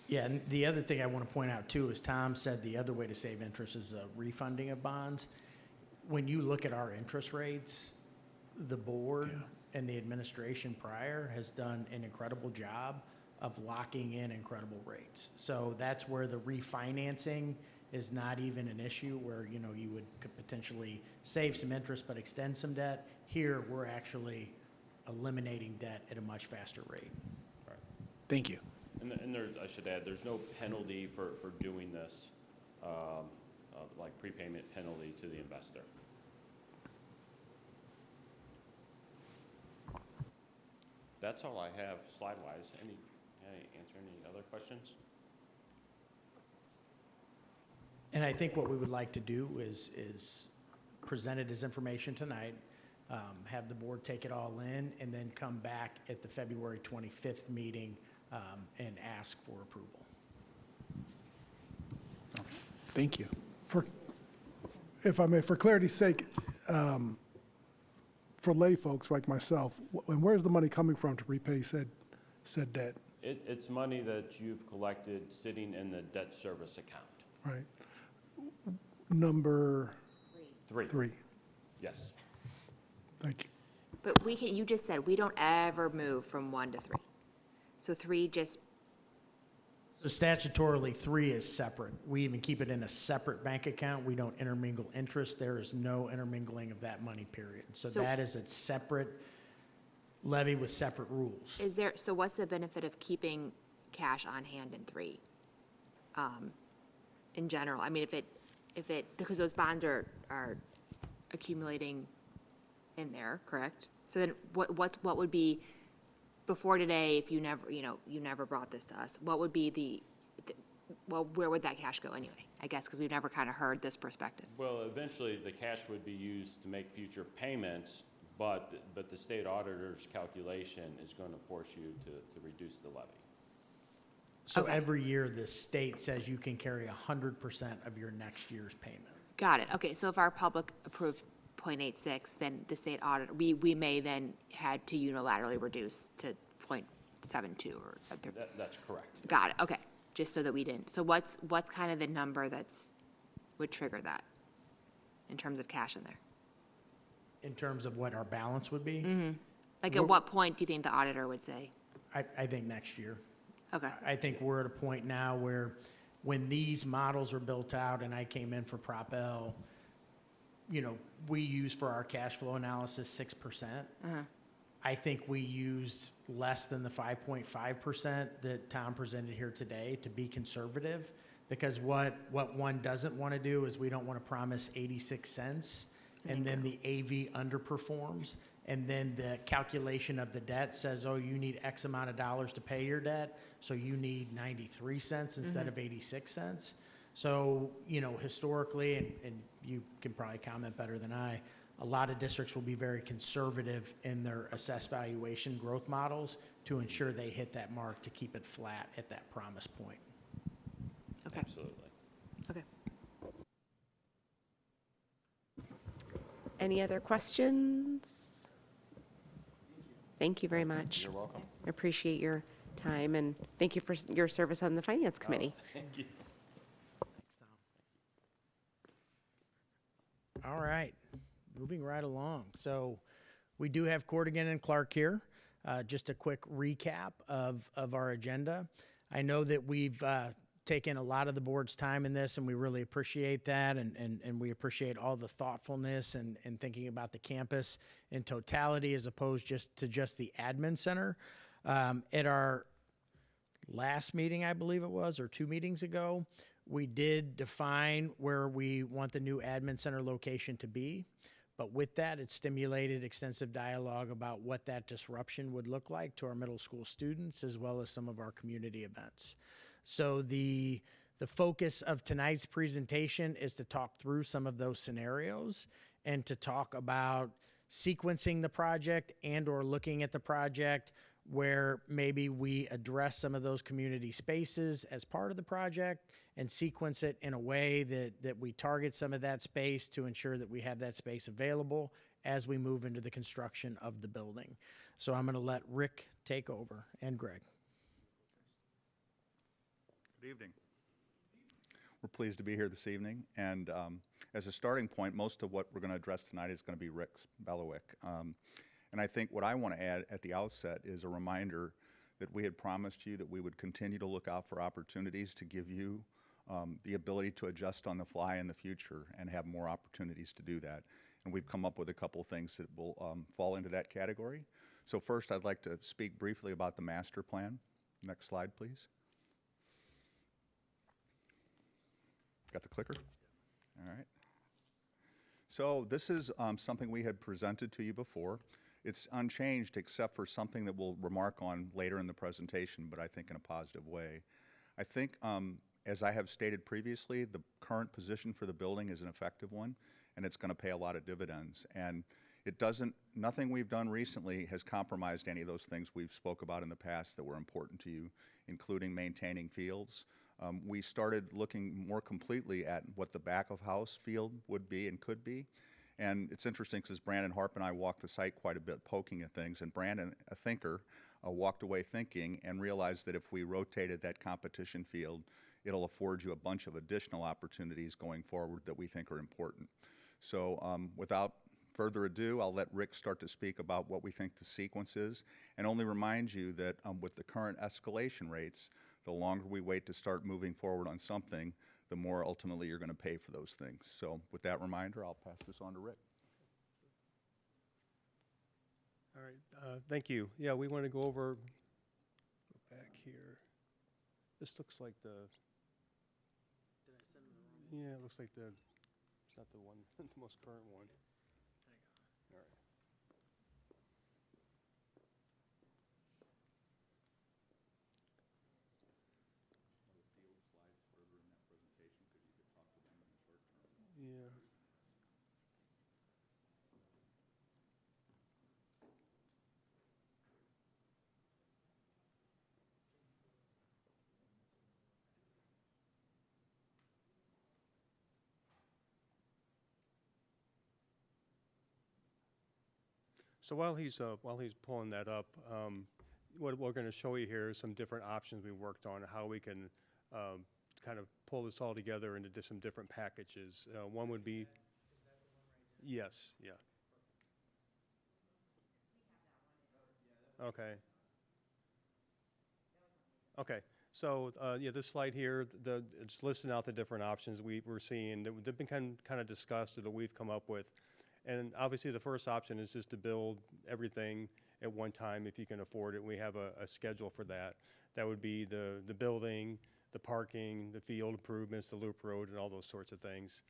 Yeah, and the other thing I want to point out too is Tom said the other way to save interest is refunding of bonds. When you look at our interest rates, the board and the administration prior has done an incredible job of locking in incredible rates. So that's where the refinancing is not even an issue, where, you know, you could potentially save some interest but extend some debt. Here, we're actually eliminating debt at a much faster rate. Right. Thank you. And there's, I should add, there's no penalty for doing this, like prepayment penalty to the investor. That's all I have slide-wise. Can I answer any other questions? And I think what we would like to do is present it as information tonight, have the board take it all in, and then come back at the February 25th meeting and ask for approval. Thank you. If I may, for clarity's sake, for lay folks like myself, and where's the money coming from to repay said debt? It's money that you've collected sitting in the debt service account. Right. Number three. Yes. Thank you. But you just said we don't ever move from 1 to 3. So 3 just. So statutorily, 3 is separate. We even keep it in a separate bank account. We don't intermingle interest. There is no intermingling of that money, period. So that is a separate levy with separate rules. So what's the benefit of keeping cash on hand in 3? in general? I mean, because those bonds are accumulating in there, correct? So then what would be, before today, if you never brought this to us, what would be well, where would that cash go anyway? I guess because we've never kind of heard this perspective. Well, eventually the cash would be used to make future payments, but the state auditor's calculation is going to force you to reduce the levy. So every year the state says you can carry 100% of your next year's payment. Got it. Okay, so if our public approved 0.86, then the state auditor, we may then had to unilaterally reduce to 0.72 or. That's correct. Got it. Okay, just so that we didn't. So what's kind of the number would trigger that in terms of cash in there? In terms of what our balance would be? Mm-hmm. Like at what point do you think the auditor would say? I think next year. Okay. I think we're at a point now where when these models are built out and I came in for Prop L, we use for our cash flow analysis 6%. I think we used less than the 5.5% that Tom presented here today to be conservative, because what one doesn't want to do is we don't want to promise 86 cents and then the AV underperforms, and then the calculation of the debt says, oh, you need X amount of dollars to pay your debt, so you need 93 cents instead of 86 cents. So, historically, and you can probably comment better than I, a lot of districts will be very conservative in their assessed valuation growth models to ensure they hit that mark to keep it flat at that promise point. Okay. Absolutely. Okay. Any other questions? Thank you very much. You're welcome. I appreciate your time, and thank you for your service on the Finance Committee. Thank you. All right, moving right along. So we do have Cordigan and Clark here. Just a quick recap of our agenda. I know that we've taken a lot of the board's time in this, and we really appreciate that, and we appreciate all the thoughtfulness and thinking about the campus in totality as opposed to just the admin center. At our last meeting, I believe it was, or 2 meetings ago, we did define where we want the new admin center location to be. But with that, it stimulated extensive dialogue about what that disruption would look like to our middle school students, as well as some of our community events. So the focus of tonight's presentation is to talk through some of those scenarios and to talk about sequencing the project and or looking at the project where maybe we address some of those community spaces as part of the project and sequence it in a way that we target some of that space to ensure that we have that space available as we move into the construction of the building. So I'm going to let Rick take over, and Greg. Good evening. We're pleased to be here this evening, and as a starting point, most of what we're going to address tonight is going to be Rick's Belowick. And I think what I want to add at the outset is a reminder that we had promised you that we would continue to look out for opportunities to give you the ability to adjust on the fly in the future and have more opportunities to do that. And we've come up with a couple of things that will fall into that category. So first, I'd like to speak briefly about the master plan. Next slide, please. Got the clicker? All right. So this is something we had presented to you before. It's unchanged except for something that we'll remark on later in the presentation, but I think in a positive way. I think, as I have stated previously, the current position for the building is an effective one, and it's going to pay a lot of dividends. And nothing we've done recently has compromised any of those things we've spoke about in the past that were important to you, including maintaining fields. We started looking more completely at what the back of house field would be and could be. And it's interesting because Brandon Harp and I walked the site quite a bit poking at things, and Brandon, a thinker, walked away thinking and realized that if we rotated that competition field, it'll afford you a bunch of additional opportunities going forward that we think are important. So without further ado, I'll let Rick start to speak about what we think the sequence is, and only remind you that with the current escalation rates, the longer we wait to start moving forward on something, the more ultimately you're going to pay for those things. So with that reminder, I'll pass this on to Rick. All right, thank you. Yeah, we want to go back here. This looks like the Yeah, it looks like it's not the one, the most current one. All right. Yeah. So while he's pulling that up, what we're going to show you here is some different options we worked on, how we can kind of pull this all together into some different packages. One would be, yes, yeah. Okay. Okay. So yeah, this slide here, it's listing out the different options we're seeing that have been kind of discussed or that we've come up with. And obviously the first option is just to build everything at one time if you can afford it. We have a schedule for that. That would be the building, the parking, the field improvements, the loop road, and all those sorts of things.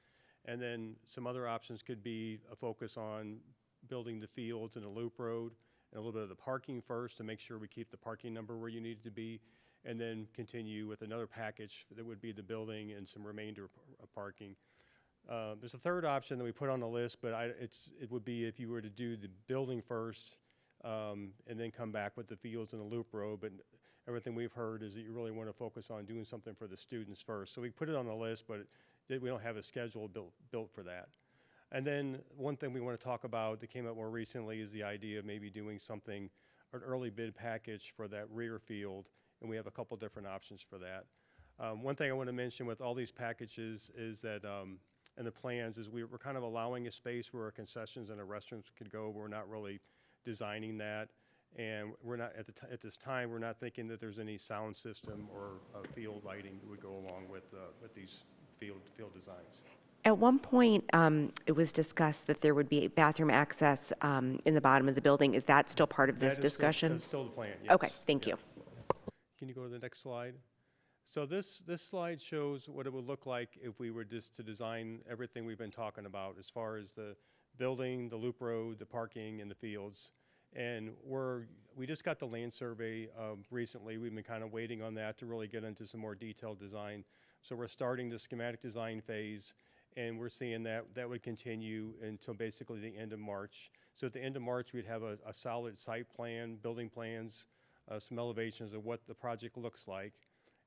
And then some other options could be a focus on building the fields and the loop road and a little bit of the parking first to make sure we keep the parking number where you need it to be, and then continue with another package that would be the building and some remainder of parking. There's a third option that we put on the list, but it would be if you were to do the building first and then come back with the fields and the loop road. But everything we've heard is that you really want to focus on doing something for the students first. So we put it on the list, but we don't have a schedule built for that. And then one thing we want to talk about that came up more recently is the idea of maybe doing something, an early bid package for that rear field, and we have a couple different options for that. One thing I want to mention with all these packages is that and the plans is we're kind of allowing a space where our concessions and our restaurants could go. We're not really designing that, and we're not at this time. We're not thinking that there's any sound system or field lighting that would go along with these field designs. At one point, it was discussed that there would be bathroom access in the bottom of the building. Is that still part of this discussion? That's still the plan, yes. Okay, thank you. Can you go to the next slide? So this slide shows what it would look like if we were just to design everything we've been talking about as far as the building, the loop road, the parking, and the fields. And we just got the land survey recently. We've been kind of waiting on that to really get into some more detailed design. So we're starting the schematic design phase, and we're seeing that would continue until basically the end of March. So at the end of March, we'd have a solid site plan, building plans, some elevations of what the project looks like.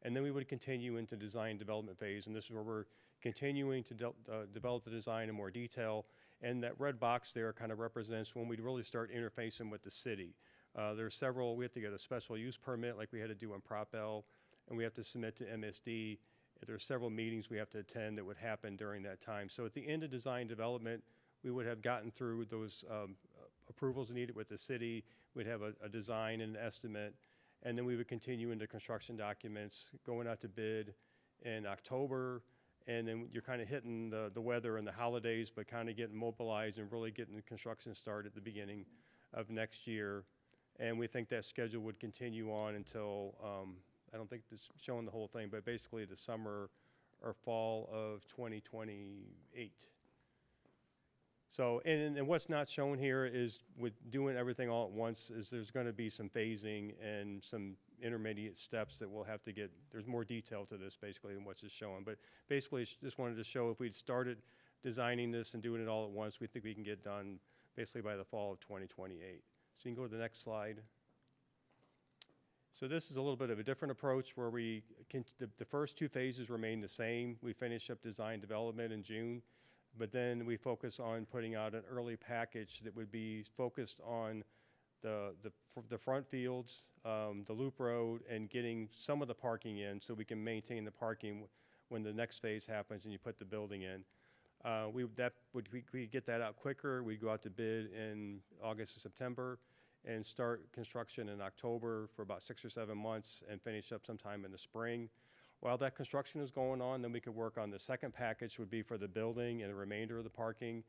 And then we would continue into design development phase, and this is where we're continuing to develop the design in more detail. And that red box there kind of represents when we'd really start interfacing with the city. There are several, we have to get a special use permit like we had to do on Prop L, and we have to submit to MSD. There are several meetings we have to attend that would happen during that time. So at the end of design development, we would have gotten through those approvals needed with the city. We'd have a design and an estimate, and then we would continue into construction documents, going out to bid in October, and then you're kind of hitting the weather and the holidays, but kind of getting mobilized and really getting the construction started at the beginning of next year. And we think that schedule would continue on until, I don't think it's showing the whole thing, but basically the summer or fall of 2028. So, and what's not shown here is with doing everything all at once is there's going to be some phasing and some intermediate steps that we'll have to get. There's more detail to this basically than what's just showing. But basically, just wanted to show if we'd started designing this and doing it all at once, we think we can get done basically by the fall of 2028. So you can go to the next slide. So this is a little bit of a different approach where we can, the first two phases remain the same. We finish up design development in June. But then we focus on putting out an early package that would be focused on the front fields, the loop road, and getting some of the parking in so we can maintain the parking when the next phase happens and you put the building in. We get that out quicker. We'd go out to bid in August or September and start construction in October for about 6 or 7 months and finish up sometime in the spring. While that construction is going on, then we could work on the second package would be for the building and the remainder of the parking.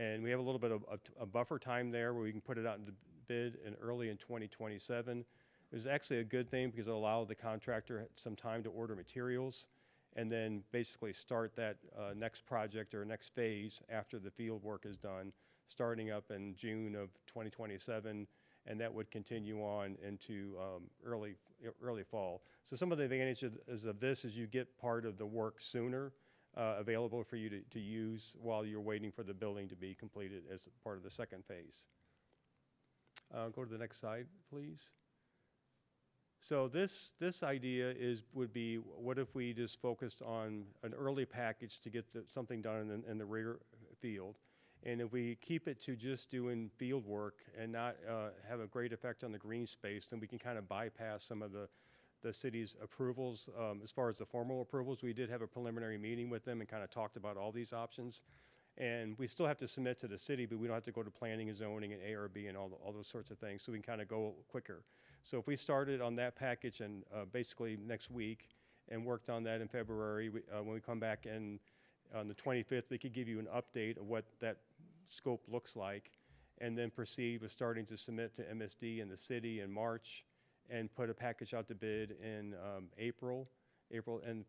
And we have a little bit of a buffer time there where we can put it out into bid early in 2027. It was actually a good thing because it allowed the contractor some time to order materials and then basically start that next project or next phase after the field work is done, starting up in June of 2027, and that would continue on into early fall. So some of the advantages of this is you get part of the work sooner, available for you to use while you're waiting for the building to be completed as part of the second phase. Go to the next slide, please. So this idea would be, what if we just focused on an early package to get something done in the rear field? And if we keep it to just doing field work and not have a great effect on the green space, then we can kind of bypass some of the city's approvals. As far as the formal approvals, we did have a preliminary meeting with them and kind of talked about all these options. And we still have to submit to the city, but we don't have to go to planning and zoning and ARB and all those sorts of things, so we can kind of go quicker. So if we started on that package and basically next week and worked on that in February, when we come back in on the 25th, we could give you an update of what that scope looks like, and then proceed with starting to submit to MSD and the city in March, and put a package out to bid in April, and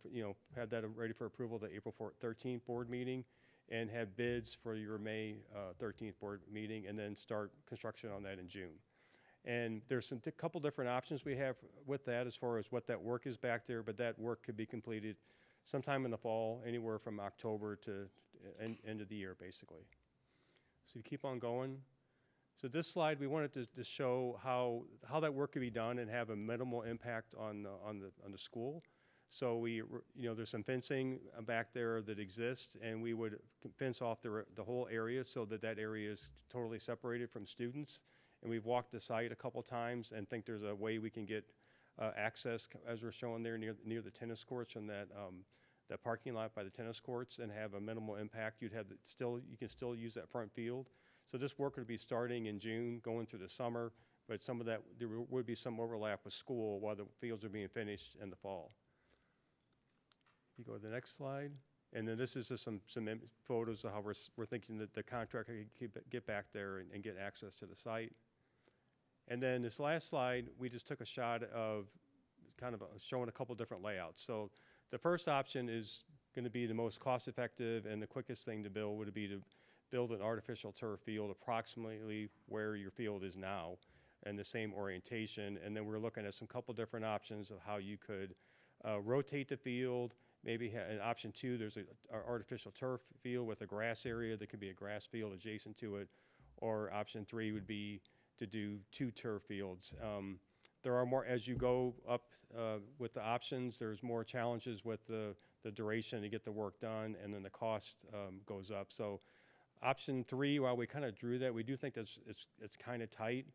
have that ready for approval at the April 13th board meeting, and have bids for your May 13th board meeting, and then start construction on that in June. And there's a couple different options we have with that as far as what that work is back there, but that work could be completed sometime in the fall, anywhere from October to end of the year, basically. So you keep on going. So this slide, we wanted to show how that work could be done and have a minimal impact on the school. So there's some fencing back there that exists, and we would fence off the whole area so that area is totally separated from students. And we've walked the site a couple times and think there's a way we can get access, as we're showing there near the tennis courts and that parking lot by the tennis courts, and have a minimal impact. You can still use that front field. So this work would be starting in June, going through the summer, but some of that, there would be some overlap with school while the fields are being finished in the fall. If you go to the next slide. And then this is just some photos of how we're thinking that the contractor can get back there and get access to the site. And then this last slide, we just took a shot of kind of showing a couple different layouts. So the first option is going to be the most cost-effective and the quickest thing to build would be to build an artificial turf field approximately where your field is now, and the same orientation. And then we're looking at some couple different options of how you could rotate the field. Maybe in option 2, there's an artificial turf field with a grass area that could be a grass field adjacent to it. Or option 3 would be to do 2 turf fields. There are more, as you go up with the options, there's more challenges with the duration to get the work done, and then the cost goes up. So option 3, while we kind of drew that, we do think that it's kind of tight.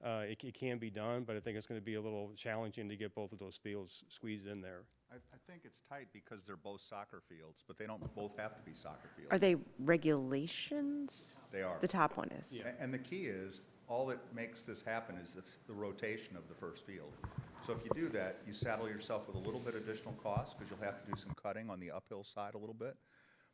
It can be done, but I think it's going to be a little challenging to get both of those fields squeezed in there. I think it's tight because they're both soccer fields, but they don't both have to be soccer fields. Are they regulations? They are. The top one is. Yeah. And the key is, all that makes this happen is the rotation of the first field. So if you do that, you saddle yourself with a little bit additional cost because you'll have to do some cutting on the uphill side a little bit.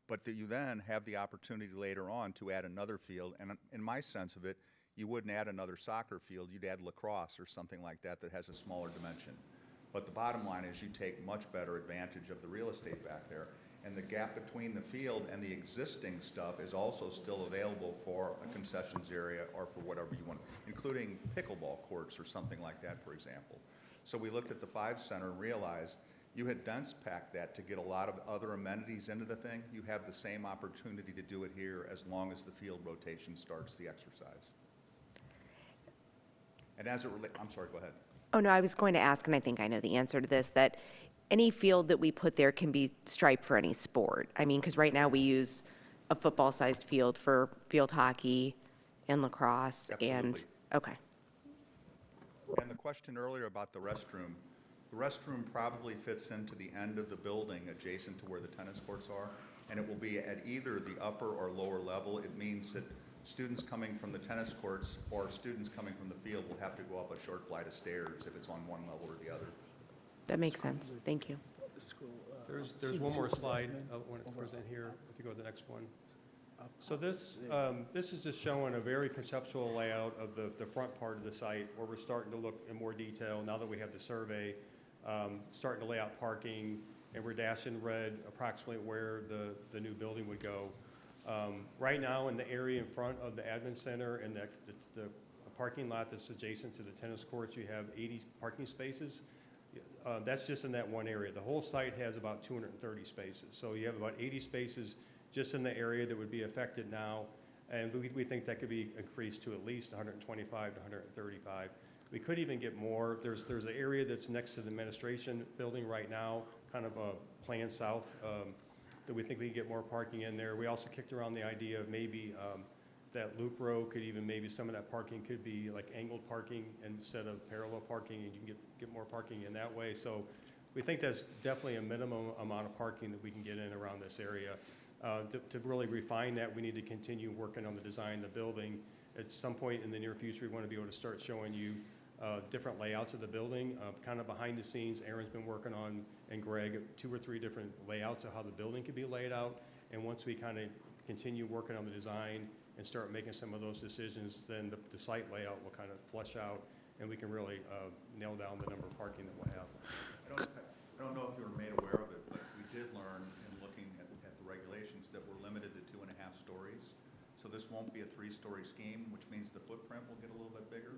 But you then have the opportunity later on to add another field. And in my sense of it, you wouldn't add another soccer field, you'd add lacrosse or something like that that has a smaller dimension. But the bottom line is you take much better advantage of the real estate back there. And the gap between the field and the existing stuff is also still available for a concessions area or for whatever you want, including pickleball courts or something like that, for example. So we looked at the 5 Center and realized you had dense packed that to get a lot of other amenities into the thing. You have the same opportunity to do it here as long as the field rotation starts the exercise. And as it relates, I'm sorry, go ahead. Oh, no, I was going to ask, and I think I know the answer to this, that any field that we put there can be striped for any sport. I mean, because right now we use a football-sized field for field hockey and lacrosse. Absolutely. And, okay. And the question earlier about the restroom probably fits into the end of the building adjacent to where the tennis courts are, and it will be at either the upper or lower level. It means that students coming from the tennis courts or students coming from the field will have to go up a short flight of stairs if it's on one level or the other. That makes sense. Thank you. There's one more slide I want to present here, if you go to the next one. So this is just showing a very conceptual layout of the front part of the site, where we're starting to look in more detail now that we have the survey, starting to lay out parking, and we're dashed in red approximately where the new building would go. Right now, in the area in front of the admin center and the parking lot that's adjacent to the tennis courts, you have 80 parking spaces. That's just in that one area. The whole site has about 230 spaces. So you have about 80 spaces just in the area that would be affected now. And we think that could be increased to at least 125 to 135. We could even get more. There's an area that's next to the administration building right now, kind of a plan south, that we think we can get more parking in there. We also kicked around the idea of maybe that loop row could even, maybe some of that parking could be like angled parking instead of parallel parking, and you can get more parking in that way. So we think that's definitely a minimum amount of parking that we can get in around this area. To really refine that, we need to continue working on the design of the building. At some point in the near future, we want to be able to start showing you different layouts of the building, kind of behind the scenes. Aaron's been working on, and Greg, 2 or 3 different layouts of how the building could be laid out. And once we kind of continue working on the design and start making some of those decisions, then the site layout will kind of flesh out, and we can really nail down the number of parking that we'll have. I don't know if you were made aware of it, but we did learn in looking at the regulations that we're limited to 2.5 stories. So this won't be a 3-story scheme, which means the footprint will get a little bit bigger.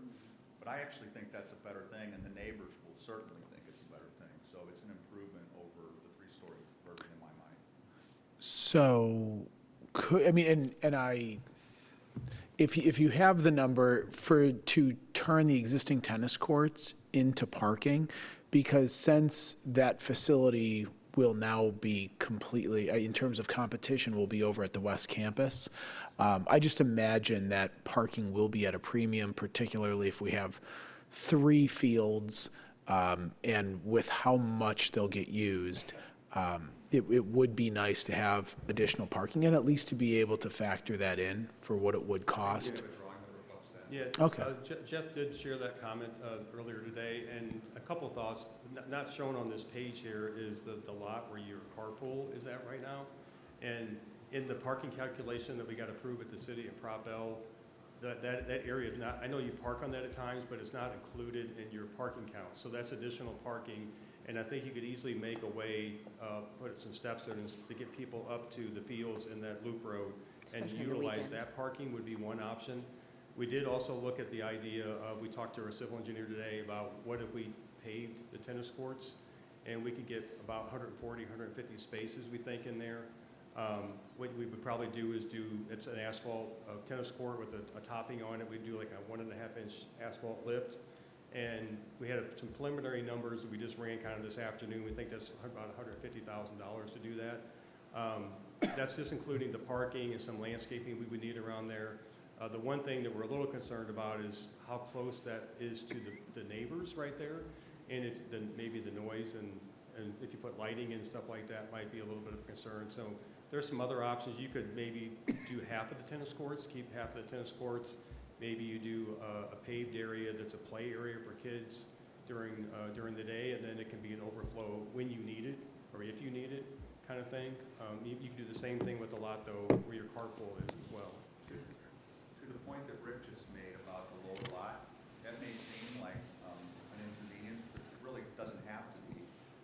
But I actually think that's a better thing, and the neighbors will certainly think it's a better thing. So it's an improvement over the 3-story version in my mind. So, if you have the number to turn the existing tennis courts into parking, because since that facility will now be completely, in terms of competition, will be over at the West Campus, I just imagine that parking will be at a premium, particularly if we have 3 fields, and with how much they'll get used. It would be nice to have additional parking and at least to be able to factor that in for what it would cost. Yeah, okay. Jeff did share that comment earlier today, and a couple thoughts. Not shown on this page here is the lot where your carpool is at right now. And in the parking calculation that we got approved at the city of Prop L, that area is not, I know you park on that at times, but it's not included in your parking count. So that's additional parking. And I think you could easily make a way, put some steps in to get people up to the fields in that loop road and utilize that parking would be one option. We did also look at the idea of, we talked to our civil engineer today about what if we paved the tennis courts, and we could get about 140, 150 spaces, we think, in there. What we would probably do is it's an asphalt tennis court with a topping on it. We'd do like a 1.5-inch asphalt lift. And we had some preliminary numbers that we just ran kind of this afternoon. We think that's about $150,000 to do that. That's just including the parking and some landscaping we would need around there. The one thing that we're a little concerned about is how close that is to the neighbors right there, and if maybe the noise and if you put lighting and stuff like that might be a little bit of a concern. So there's some other options. You could maybe do half of the tennis courts, keep half of the tennis courts. Maybe you do a paved area that's a play area for kids during the day, and then it can be an overflow when you need it or if you need it, kind of thing. You can do the same thing with the lot though, where your carpool is as well. To the point that Rick just made about the lower lot, that may seem like an inconvenience, but it really doesn't have to be.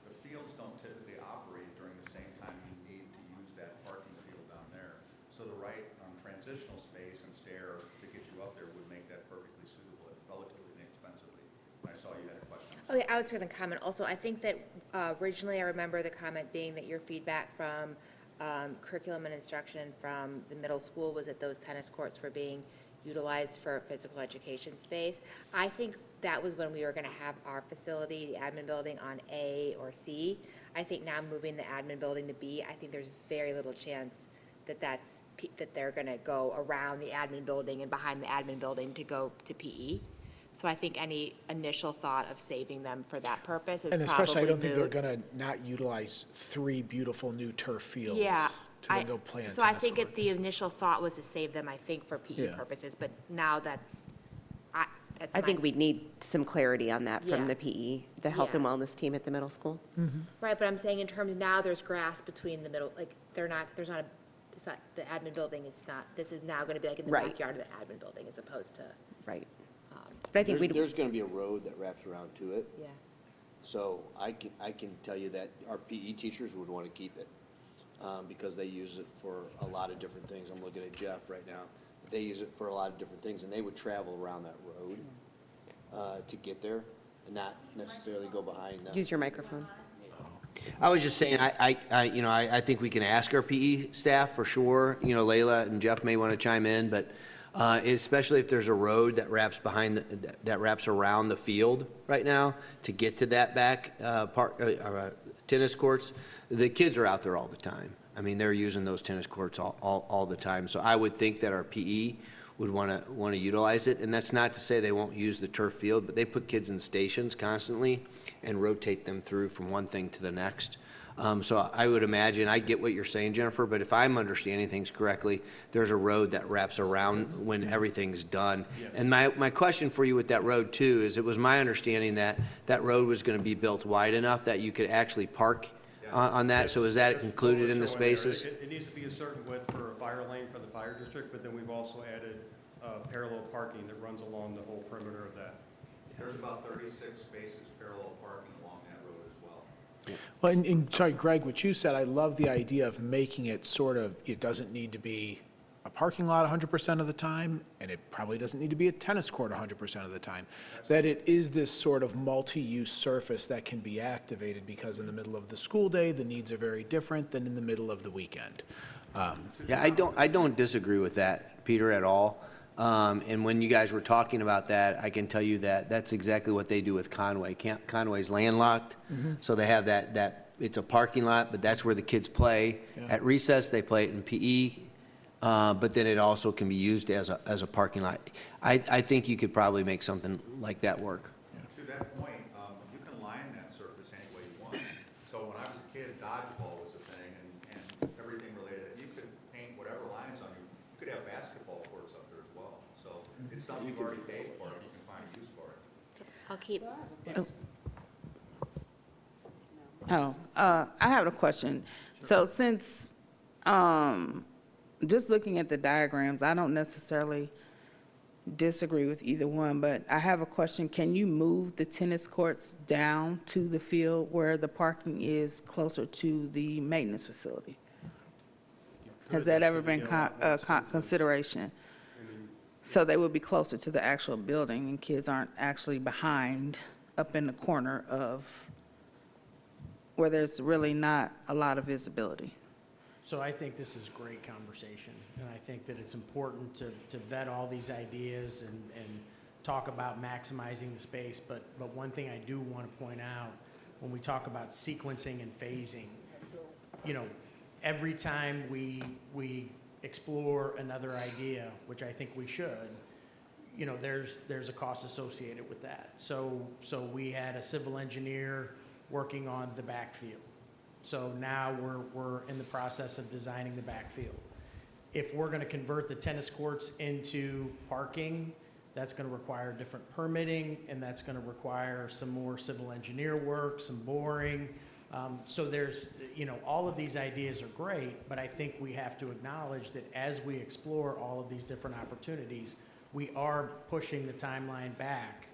The fields don't typically operate during the same time you need to use that parking field down there. So the right transitional space and stair to get you up there would make that perfectly suitable relatively inexpensively. I saw you had a question. Okay, I was going to comment also. I think that originally I remember the comment being that your feedback from curriculum and instruction from the middle school was that those tennis courts were being utilized for physical education space. I think that was when we were going to have our facility, the admin building, on A or C. I think now moving the admin building to B, I think there's very little chance that they're going to go around the admin building and behind the admin building to go to PE. So I think any initial thought of saving them for that purpose is and especially, I don't think they're moot. going to not utilize 3 beautiful new turf fields Yeah, to then go play on so I tennis think courts. the initial thought was to save them, I think, for PE Yeah. purposes, but now that's I think we'd need some clarity on that from Yeah. the PE, the health Yeah. and wellness team at the middle school. Right, but I'm saying in terms of now there's grass between the middle, like it's not, the admin building is not, this is now going to be like in the Right. backyard of the admin building as opposed to. Right. But I think There's going to be a road that wraps around to it. Yeah. So I can tell you that our PE teachers would want to keep it because they use it for a lot of different things. I'm looking at Jeff right now. They use it for a lot of different things, and they would travel around that road to get there and not necessarily go behind them. Use your microphone. I was just saying, I think we can ask our PE staff for sure. You know, Layla and Jeff may want to chime in, but especially if there's a road that wraps that wraps around the field right now to get to that back tennis courts. The kids are out there all the time. I mean, they're using those tennis courts all the time. So I would think that our PE would want to utilize it. And that's not to say they won't use the turf field, but they put kids in stations constantly and rotate them through from one thing to the next. So I would imagine, I get what you're saying, Jennifer, but if I'm understanding things correctly, there's a road that wraps around when everything's done. Yes. And my question for you with that road too is, it was my understanding that that road was going to be built wide enough that you could actually park on that. So is that included in the spaces? It needs to be a certain width for a fire lane for the fire district, but then we've also added parallel parking that runs along the whole perimeter of that. There's about 36 spaces parallel parking along that road as well. Well, and sorry, Greg, what you said, I love the idea of making it sort of, it doesn't need to be a parking lot 100% of the time, and it probably doesn't need to be a tennis court 100% of the time. That it is this sort of multi-use surface that can be activated, because in the middle of the school day, the needs are very different than in the middle of the weekend. Yeah, I don't disagree with that, Peter, at all. And when you guys were talking about that, I can tell you that that's exactly what they do with Conway. Conway's landlocked, so they have that, it's a parking lot, but that's where the kids play. Yeah. At recess, they play it in PE, but then it also can be used as a parking lot. I think you could probably make something like that work. Yeah. To that point, you can line that surface any way you want. So when I was a kid, dodgeball was a thing, and everything related. You could paint whatever lines on you. You could have basketball courts up there as well. So it's something you've already paid for if you can find a use for it. I'll keep. I have a question. So since, just looking at the diagrams, I don't necessarily disagree with either one, but I have a question. Can you move the tennis courts down to the field where the parking is closer to the maintenance facility? Has that ever been consideration? So they would be closer to the actual building and kids aren't actually behind up in the corner of where there's really not a lot of visibility. So I think this is great conversation, and I think that it's important to vet all these ideas and talk about maximizing the space. But one thing I do want to point out, when we talk about sequencing and phasing, you know, every time we explore another idea, which I think we should, you know, there's a cost associated with that. So we had a civil engineer working on the backfield. So now we're in the process of designing the backfield. If we're going to convert the tennis courts into parking, that's going to require different permitting, and that's going to require some more civil engineer work, some boring. So there's, you know, all of these ideas are great, but I think we have to acknowledge that as we explore all of these different opportunities, we are pushing the timeline back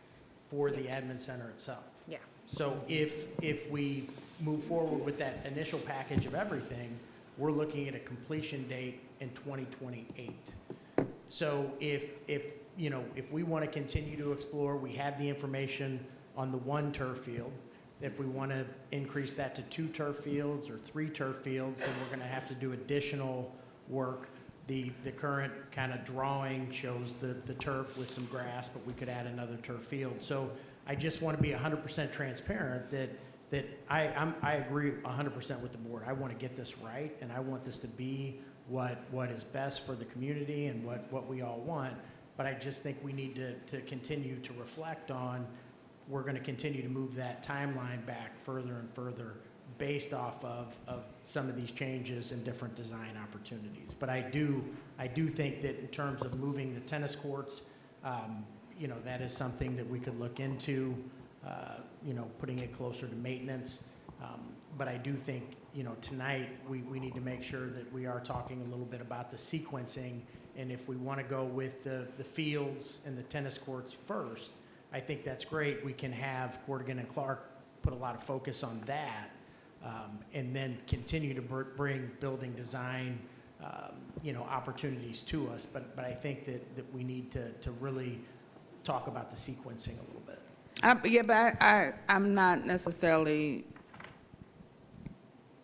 for the admin center itself. Yeah. So if we move forward with that initial package of everything, we're looking at a completion date in 2028. So if we want to continue to explore, we have the information on the one turf field. If we want to increase that to 2 turf fields or 3 turf fields, then we're going to have to do additional work. The current kind of drawing shows the turf with some grass, but we could add another turf field. So I just want to be 100% transparent that I agree 100% with the board. I want to get this right, and I want this to be what is best for the community and what we all want. But I just think we need to continue to reflect on, we're going to continue to move that timeline back further and further based off of some of these changes and different design opportunities. But I do think that in terms of moving the tennis courts, that is something that we could look into, putting it closer to maintenance. But I do think, tonight we need to make sure that we are talking a little bit about the sequencing. And if we want to go with the fields and the tennis courts first, I think that's great. We can have Corrigan and Clark put a lot of focus on that, and then continue to bring building design, opportunities to us. But I think that we need to really talk about the sequencing a little bit. I'm not necessarily,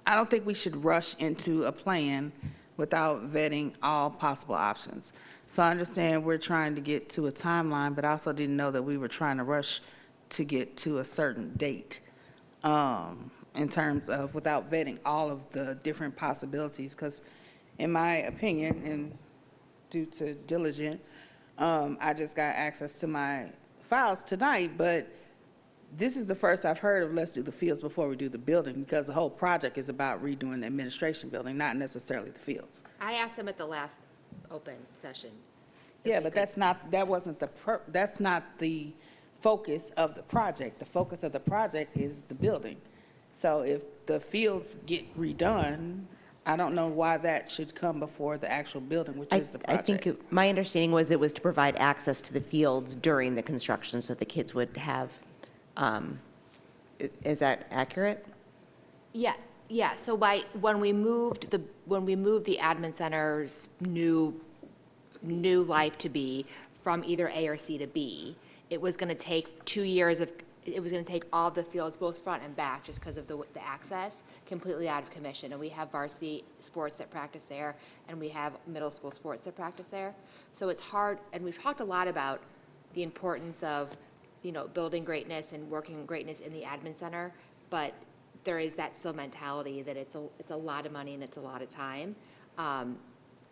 I don't think we should rush into a plan without vetting all possible options. So I understand we're trying to get to a timeline, but I also didn't know that we were trying to rush to get to a certain date, in terms of without vetting all of the different possibilities. Because in my opinion, and due to diligence, I just got access to my files tonight, but this is the first I've heard of let's do the fields before we do the building, because the whole project is about redoing the administration building, not necessarily the fields. I asked them at the last open session. Yeah, but that's not the focus of the project. The focus of the project is the building. So if the fields get redone, I don't know why that should come before the actual building, which is the project. I think my understanding was it was to provide access to the fields during the construction so the kids would have, is that accurate? Yeah. So when we moved the admin center's new life to B from either A or C to B, it was going to take 2 years of. It was going to take all the fields, both front and back, just because of the access, completely out of commission. And we have varsity sports that practice there, and we have middle school sports that practice there. So it's hard, and we've talked a lot about the importance of, building greatness and working greatness in the admin center, but there is that still mentality that it's a lot of money and it's a lot of time.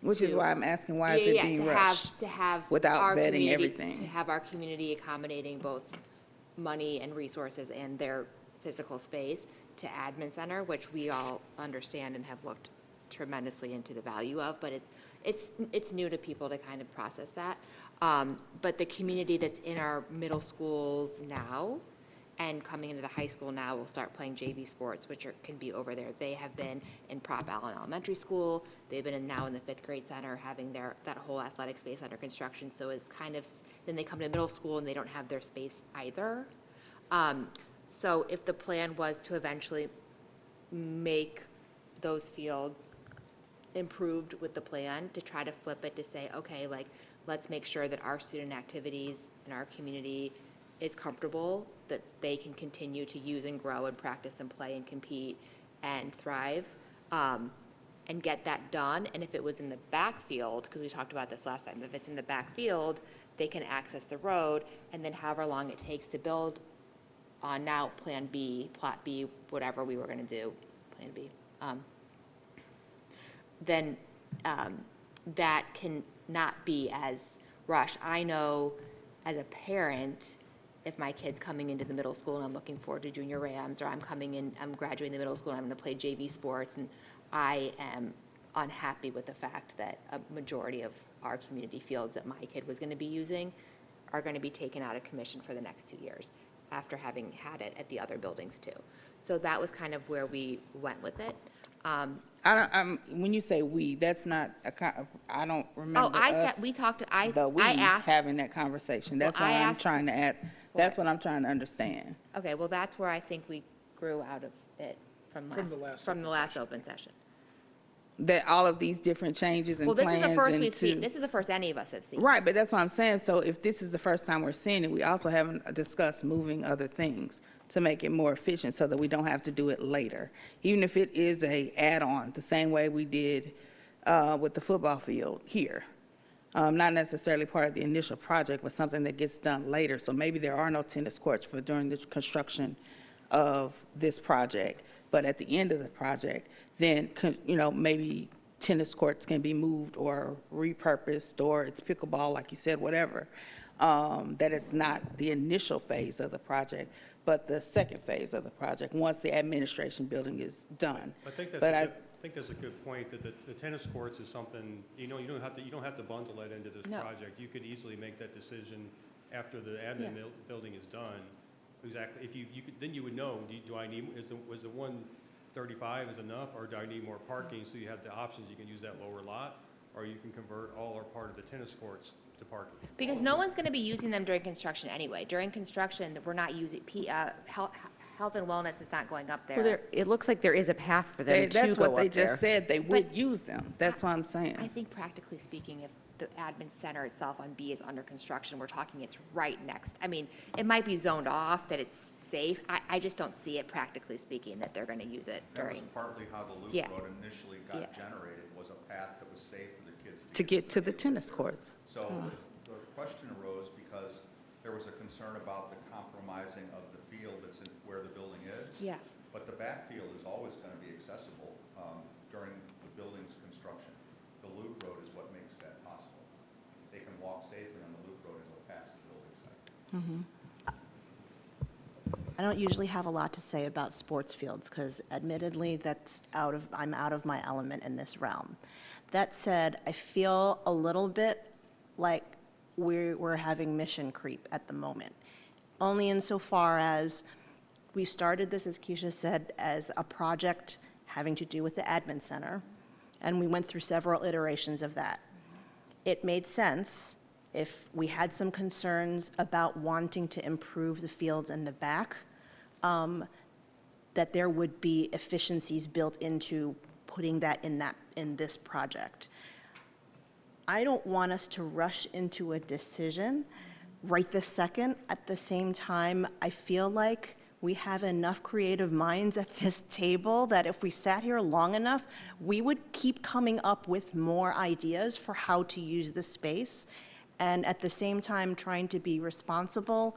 Which is why I'm asking, why is it being rushed to have without our vetting community, everything? To have our community accommodating both money and resources and their physical space to admin center, which we all understand and have looked tremendously into the value of, but it's new to people to kind of process that. But the community that's in our middle schools now and coming into the high school now will start playing JV sports, which can be over there. They have been in Prop Allen Elementary School. They've been now in the 5th grade center, having that whole athletic space under construction. So it's kind of, then they come to middle school and they don't have their space either. So if the plan was to eventually make those fields improved with the plan, to try to flip it to say, okay, let's make sure that our student activities in our community is comfortable, that they can continue to use and grow and practice and play and compete and thrive, and get that done. And if it was in the backfield, because we talked about this last time, if it's in the backfield, they can access the road, and then however long it takes to build on now Plan B, Plot B, whatever we were going to do, Plan B, then that can not be as rushed. I know as a parent, if my kid's coming into the middle school and I'm looking forward to junior Rams, or I'm graduating the middle school and I'm going to play JV sports, and I am unhappy with the fact that a majority of our community fields that my kid was going to be using are going to be taken out of commission for the next 2 years after having had it at the other buildings too. So that was kind of where we went with it. When you say we, that's not I don't remember. I asked having that conversation. That's why I'm trying to ask. That's what I'm trying to understand. Okay, well, that's where I think we grew out of it from the last open session. That all of these different changes and plans. Well, this is the first we've seen. This is the first any of us have seen. Right, but that's what I'm saying. So if this is the first time we're seeing it, we also haven't discussed moving other things to make it more efficient so that we don't have to do it later. Even if it is a add-on, the same way we did with the football field here. Not necessarily part of the initial project, but something that gets done later. So maybe there are no tennis courts during the construction of this project. But at the end of the project, then, maybe tennis courts can be moved or repurposed, or it's pickleball, like you said, whatever. That it's not the initial phase of the project, but the second phase of the project, once the administration building is done. I think that's a good point, that the tennis courts is something, you don't have to bundle it into this project. You could easily make that decision after the admin building is done. Exactly. If you could, then you would know, do I need, was the 135 is enough, or do I need more parking? So you have the options. You can use that lower lot, or you can convert all or part of the tennis courts to parking. Because no one's going to be using them during construction anyway. During construction, we're not using health and wellness is not going up there. Well, it looks like there is a path for them to go up there. That's what they just said, they would use them. That's what I'm saying. I think practically speaking, if the admin center itself on B is under construction, we're talking it's right next. I mean, it might be zoned off, that it's safe. I just don't see it, practically speaking, that they're gonna use it That was during. partly how the loop Yeah. road initially got Yeah. generated, was a path that was safe for the kids To get to the tennis courts. So the question arose because there was a concern about the compromising of the field that's in where the building is. Yeah. But the backfield is always going to be accessible during the building's construction. The loop road is what makes that possible. They can walk safely on the loop road and go past the building site. I don't usually have a lot to say about sports fields because admittedly I'm out of my element in this realm. That said, I feel a little bit like we're having mission creep at the moment. Only insofar as we started this, as Keisha said, as a project having to do with the admin center, and we went through several iterations of that. It made sense if we had some concerns about wanting to improve the fields in the back, that there would be efficiencies built into putting that in this project. I don't want us to rush into a decision right this second. At the same time, I feel like we have enough creative minds at this table that if we sat here long enough, we would keep coming up with more ideas for how to use the space, and at the same time trying to be responsible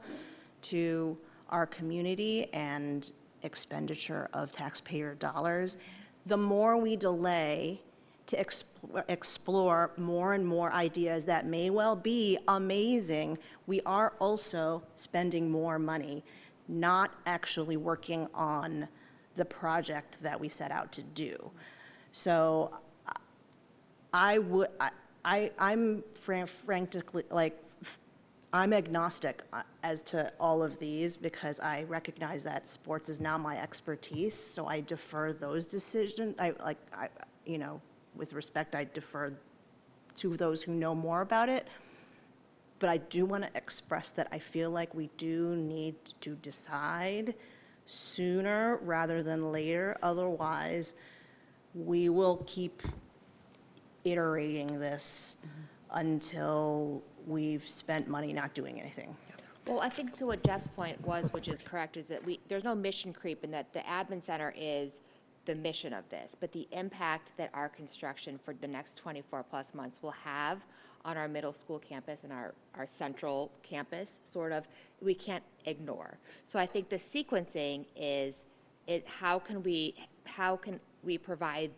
to our community and expenditure of taxpayer dollars. The more we delay to explore more and more ideas that may well be amazing, we are also spending more money, not actually working on the project that we set out to do. So I'm frankly, like, I'm agnostic as to all of these because I recognize that sports is now my expertise, so I defer those decisions. With respect, I defer to those who know more about it. But I do want to express that I feel like we do need to decide sooner rather than later. Otherwise, we will keep iterating this until we've spent money not doing anything. Well, I think to what Jeff's point was, which is correct, is that there's no mission creep in that the admin center is the mission of this, but the impact that our construction for the next 24 plus months will have on our middle school campus and our central campus, we can't ignore. So I think the sequencing is how can we provide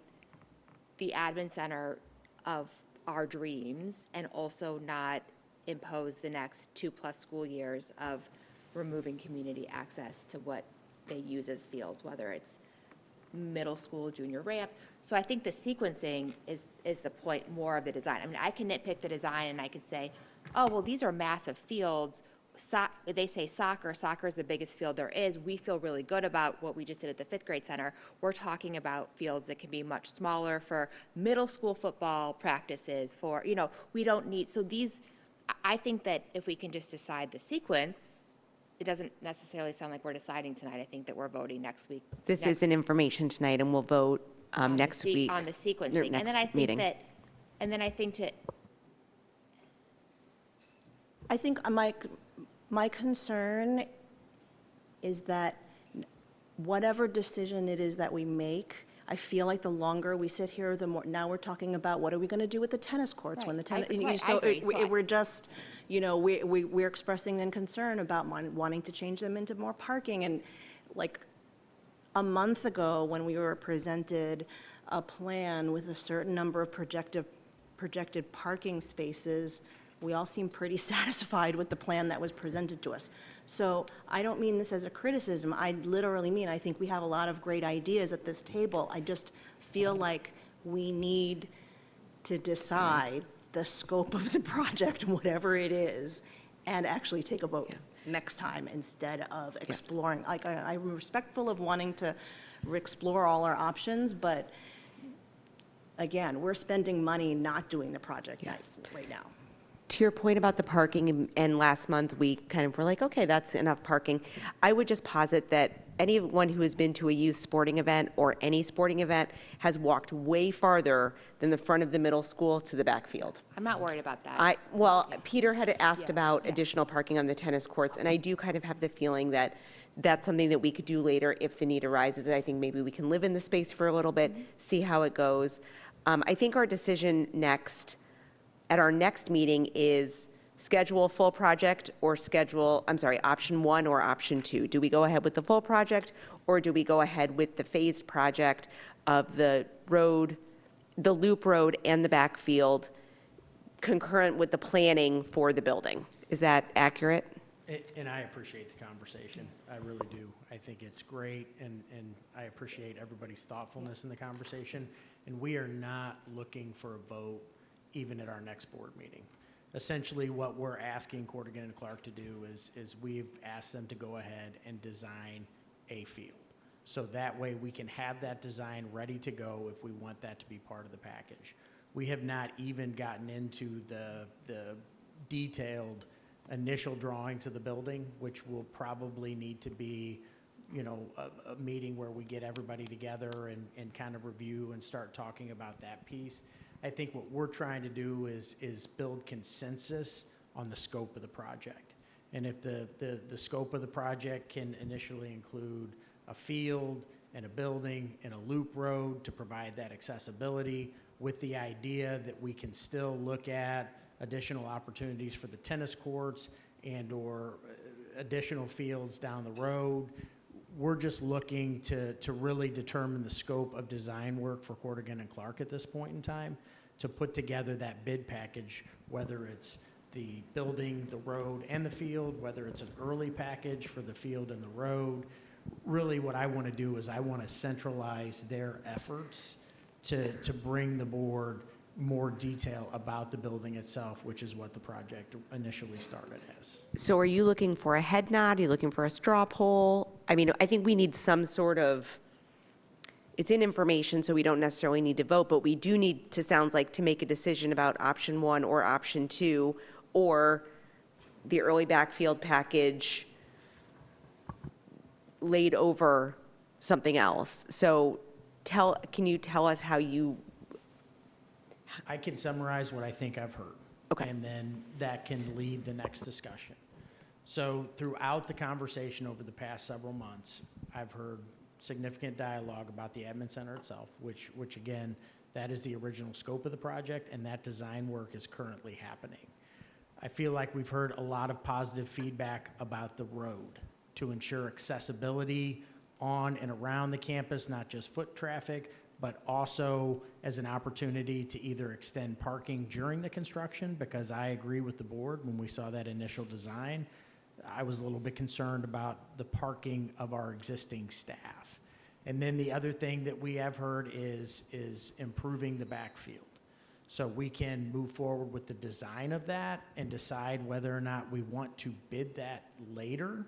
the admin center of our dreams and also not impose the next 2+ school years of removing community access to what they use as fields, whether it's middle school, junior ramps. So I think the sequencing is the point more of the design. I mean, I can nitpick the design and I could say, oh, well, these are massive fields. They say soccer is the biggest field there is. We feel really good about what we just did at the 5th grade center. We're talking about fields that can be much smaller for middle school football practices, we don't need, so these, I think that if we can just decide the sequence, it doesn't necessarily sound like we're deciding tonight. I think that we're voting next week. This is an information tonight, and we'll vote next week. On the sequencing. Your And then next I think meeting. I think my concern is that whatever decision it is that we make, I feel like the longer we sit here, the more, now we're talking about what are we going to do with the tennis courts when the tennis, we're just, we're expressing a concern about wanting to change them into more parking. And like a month ago, when we were presented a plan with a certain number of projected parking spaces, we all seem pretty satisfied with the plan that was presented to us. So I don't mean this as a criticism. I literally mean I think we have a lot of great ideas at this table. I just feel like we need to decide the scope of the project, whatever it is, and actually take a vote next time instead of exploring. Like, I'm respectful of wanting to explore all our options, but again, we're spending money not doing the project right now. To your point about the parking, and last month we kind of were like, okay, that's enough parking. I would just posit that anyone who has been to a youth sporting event or any sporting event has walked way farther than the front of the middle school to the backfield. I'm not worried about that. Well, Peter had asked about additional parking on the tennis courts, and I do kind of have the feeling that that's something that we could do later if the need arises. I think maybe we can live in the space for a little bit, see how it goes. I think our decision at our next meeting is schedule a full project or option 1 or option 2. Do we go ahead with the full project, or do we go ahead with the phased project of the road, the loop road and the backfield concurrent with the planning for the building? Is that accurate? And I appreciate the conversation. I really do. I think it's great, and I appreciate everybody's thoughtfulness in the conversation. And we are not looking for a vote even at our next board meeting. Essentially, what we're asking Corrigan and Clark to do is we've asked them to go ahead and design a field. So that way we can have that design ready to go if we want that to be part of the package. We have not even gotten into the detailed initial drawings of the building, which will probably need to be, you know, a meeting where we get everybody together and kind of review and start talking about that piece. I think what we're trying to do is build consensus on the scope of the project. And if the scope of the project can initially include a field and a building and a loop road to provide that accessibility, with the idea that we can still look at additional opportunities for the tennis courts and or additional fields down the road. We're just looking to really determine the scope of design work for Corrigan and Clark at this point in time to put together that bid package, whether it's the building, the road, and the field, whether it's an early package for the field and the road. Really what I want to do is I want to centralize their efforts to bring the board more detail about the building itself, which is what the project initially started as. So are you looking for a head nod? Are you looking for a straw poll? I mean, I think we need some sort of, it's in information, so we don't necessarily need to vote, but we do need to, sounds like, to make a decision about option 1 or option 2, or the early backfield package laid over something else. So can you tell us how you? I can summarize what I think I've heard. Okay. And then that can lead the next discussion. So throughout the conversation over the past several months, I've heard significant dialogue about the admin center itself, which again, that is the original scope of the project, and that design work is currently happening. I feel like we've heard a lot of positive feedback about the road to ensure accessibility on and around the campus, not just foot traffic, but also as an opportunity to either extend parking during the construction, because I agree with the board when we saw that initial design. I was a little bit concerned about the parking of our existing staff. And then the other thing that we have heard is improving the backfield. So we can move forward with the design of that and decide whether or not we want to bid that later.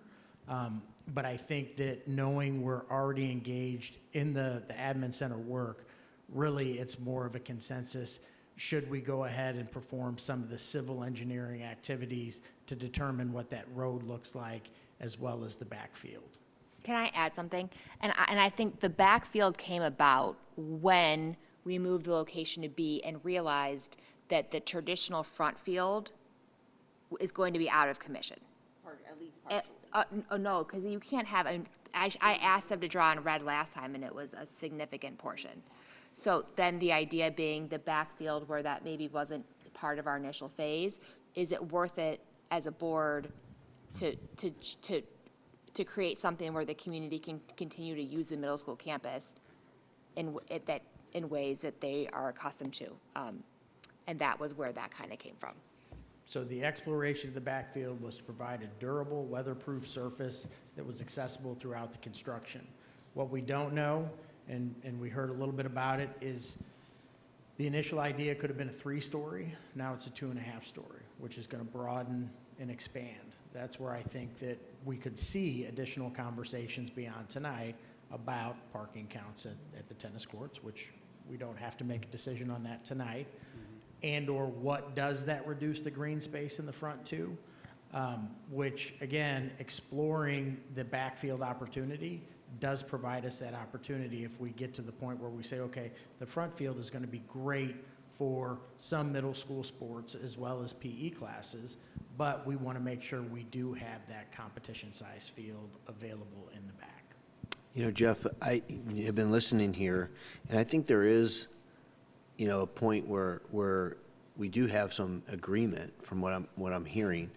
But I think that knowing we're already engaged in the admin center work, really it's more of a consensus. Should we go ahead and perform some of the civil engineering activities to determine what that road looks like, as well as the backfield? Can I add something? And I think the backfield came about when we moved the location to B and realized that the traditional front field is going to be out of commission. At least partially. No, because you can't have, I asked them to draw in red last time, and it was a significant portion. So then the idea being the backfield where that maybe wasn't part of our initial phase, is it worth it as a board to create something where the community can continue to use the middle school campus in ways that they are accustomed to? And that was where that kind of came from. So the exploration of the backfield was to provide a durable, weatherproof surface that was accessible throughout the construction. What we don't know, and we heard a little bit about it, is the initial idea could have been a 3-story. Now it's a 2.5-story, which is going to broaden and expand. That's where I think that we could see additional conversations beyond tonight about parking counts at the tennis courts, which we don't have to make a decision on that tonight. And or what does that reduce the green space in the front to? Which again, exploring the backfield opportunity does provide us that opportunity if we get to the point where we say, okay, the front field is going to be great for some middle school sports as well as PE classes, but we want to make sure we do have that competition size field available in the back. You know, Jeff, I have been listening here, and I think there is, you know, a point where we do have some agreement from what I'm hearing.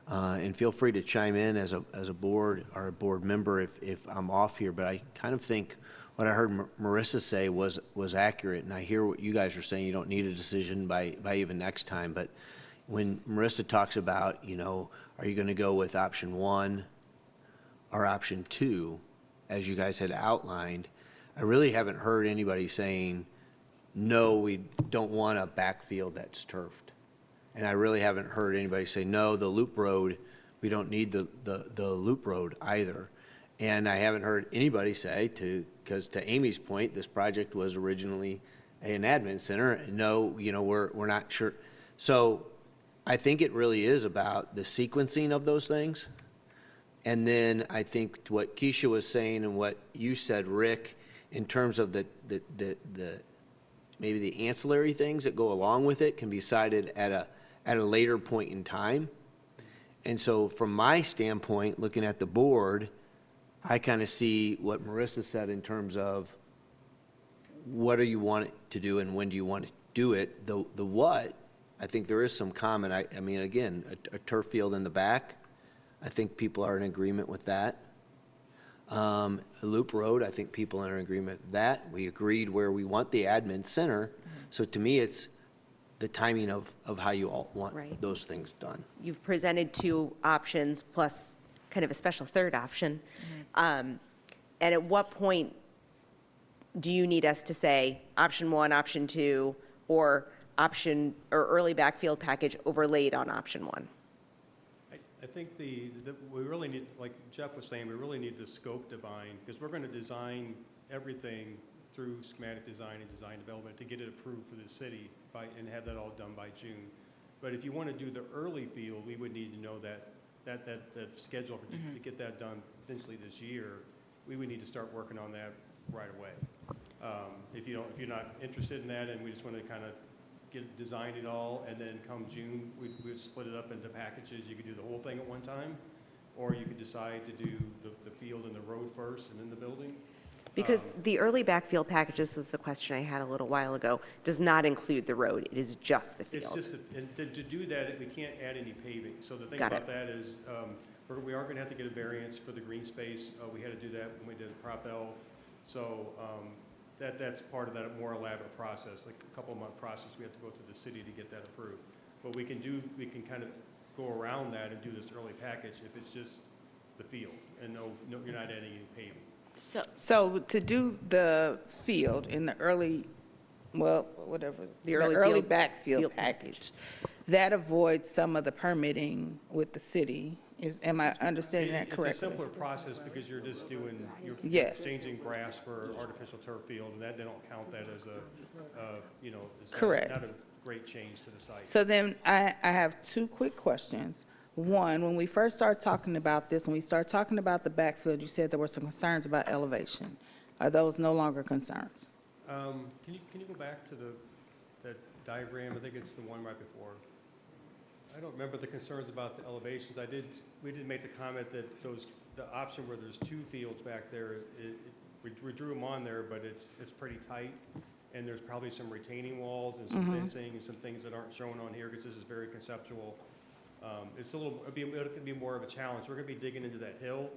And feel free to chime in as a board or a board member if I'm off here, but I kind of think what I heard Marissa say was accurate, and I hear what you guys are saying. You don't need a decision by even next time, but when Marissa talks about, you know, are you going to go with option 1 or option 2, as you guys had outlined, I really haven't heard anybody saying, no, we don't want a backfield that's turfed. And I really haven't heard anybody say, no, the loop road, we don't need the loop road either. And I haven't heard anybody say, because to Amy's point, this project was originally an admin center, and no, you know, we're not sure. So I think it really is about the sequencing of those things. And then I think what Keisha was saying and what you said, Rick, in terms of the maybe the ancillary things that go along with it can be cited at a later point in time. And so from my standpoint, looking at the board, I kind of see what Marissa said in terms of what do you want it to do and when do you want to do it. The what, I think there is some common. I mean, again, a turf field in the back, I think people are in agreement with that. A loop road, I think people are in agreement with that. We agreed where we want the admin center. So to me, it's the timing of how you all want those things done. You've presented 2 options plus kind of a special third option. And at what point do you need us to say option 1, option 2, or option or early backfield package overlaid on option 1? I think we really need, like Jeff was saying, we really need the scope defined, because we're going to design everything through schematic design and design development to get it approved for the city and have that all done by June. But if you want to do the early field, we would need to know that schedule to get that done potentially this year. We would need to start working on that right away. If you're not interested in that, and we just want to kind of design it all, and then come June, we would split it up into packages. You could do the whole thing at one time, or you could decide to do the field and the road first and then the building. Because the early backfield packages was the question I had a little while ago, does not include the road. It is just the field. It's just, and to do that, we can't add any paving. So the thing Got about it. that is we are going to have to get a variance for the green space. We had to do that when we did Prop L. So that's part of that more elaborate process, like a couple-month process. We have to go to the city to get that approved. But we can kind of go around that and do this early package if it's just the field, and no you're not adding any paving. So to do the field in the early, well, whatever, the early backfield package, that avoids some of the permitting with the city. Am I understanding that correctly? It's a simpler process because you're just doing, you're exchanging grass for artificial turf field, and that they don't count that as it's Correct. not a great change to the site. So then I have 2 quick questions. One, when we first started talking about this, when we started talking about the backfield, you said there were some concerns about elevation. Are those no longer concerns? Can you go back to that diagram? I think it's the one right before. I don't remember the concerns about the elevations. We did make the comment that the option where there's 2 fields back there, we drew them on there, but it's pretty tight, and there's probably some retaining walls and some fencing and some things that aren't shown on here because this is very conceptual. It could be more of a challenge. We're going to be digging into that hill.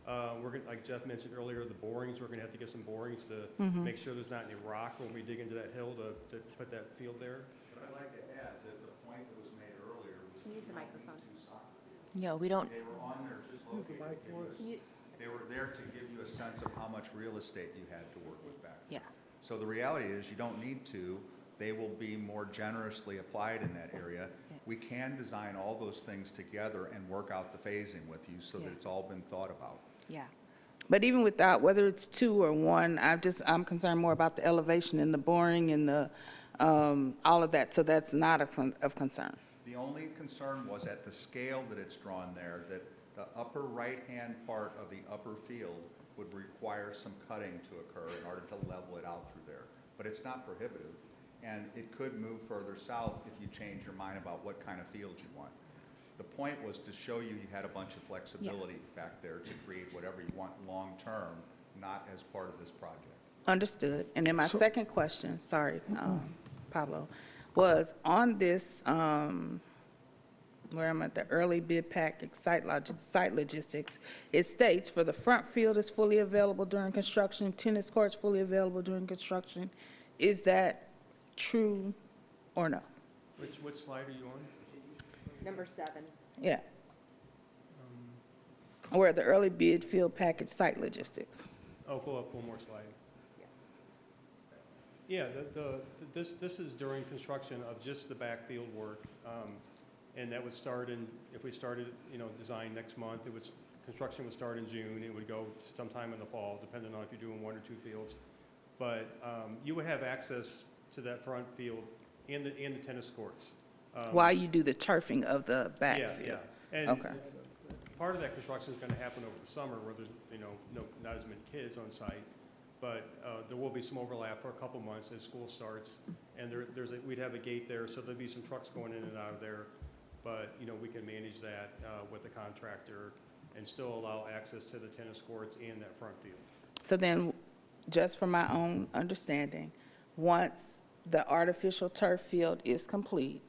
We're going, like Jeff mentioned earlier, the borings. We're going to have to get some borings to make sure there's not any rock when we dig into that hill to put that field there. But I'd like to add that the point that was made earlier was Can you use the microphone? No, we don't. They were on there just located. They were there to give you a sense of how much real estate you had to work with back there. Yeah. So the reality is you don't need to. They will be more generously applied in that area. We can design all those things together and work out the phasing with you so that it's all been thought about. Yeah. But even without, whether it's 2 or 1, I'm concerned more about the elevation and the boring and the, all of that. So that's not of concern. The only concern was at the scale that it's drawn there, that The upper right-hand part of the upper field would require some cutting to occur in order to level it out through there. But it's not prohibitive, and it could move further south if you change your mind about what kind of field you want. The point was to show you had a bunch of flexibility back there to create whatever you want long-term, not as part of this project. Understood. And then my second question, sorry, Pablo, was on this, where I'm at the early bid package, site logistics, it states for the front field is fully available during construction, tennis courts fully available during construction. Is that true or no? Which slide are you on? Number 7. Yeah. Where the early bid field package site logistics. Oh, go up one more slide. Yeah, this is during construction of just the backfield work, and that would start in, if we started, design next month, construction would start in June, it would go sometime in the fall, depending on if you're doing 1 or 2 fields. But you would have access to that front field and the tennis courts. While you do the turfing of the backfield? Yeah. And okay. Part of that construction is going to happen over the summer where there's, not as many kids on site. But there will be some overlap for a couple months as school starts, and we'd have a gate there, so there'd be some trucks going in and out of there. But we can manage that with the contractor and still allow access to the tennis courts and that front field. So then, just from my own understanding, once the artificial turf field is complete,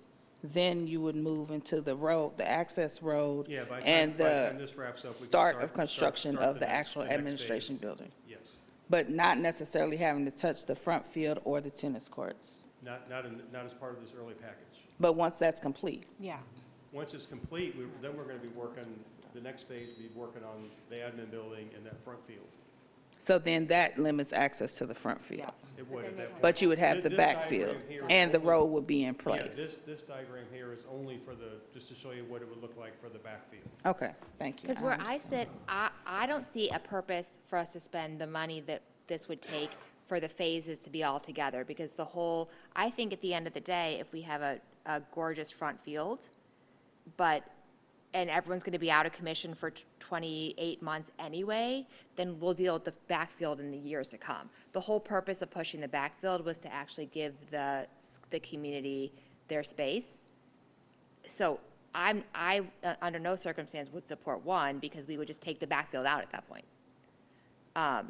then you would move into the road, the access road, and the start of construction of the actual administration building. Yes. But not necessarily having to touch the front field or the tennis courts. Not as part of this early package. But once that's complete. Yeah. Once it's complete, then we're going to be working, the next phase will be working on the admin building and that front field. So then that limits access to the front field. Yeah, it would at that point. But you would have the backfield, and the road would be in place. Yeah, this diagram here is only for just to show you what it would look like for the backfield. Okay, thank you. Because where I sit, I don't see a purpose for us to spend the money that this would take for the phases to be all together, because I think at the end of the day, if we have a gorgeous front field, and everyone's going to be out of commission for 28 months anyway, then we'll deal with the backfield in the years to come. The whole purpose of pushing the backfield was to actually give the community their space. So I under no circumstance would support 1, because we would just take the backfield out at that point. Does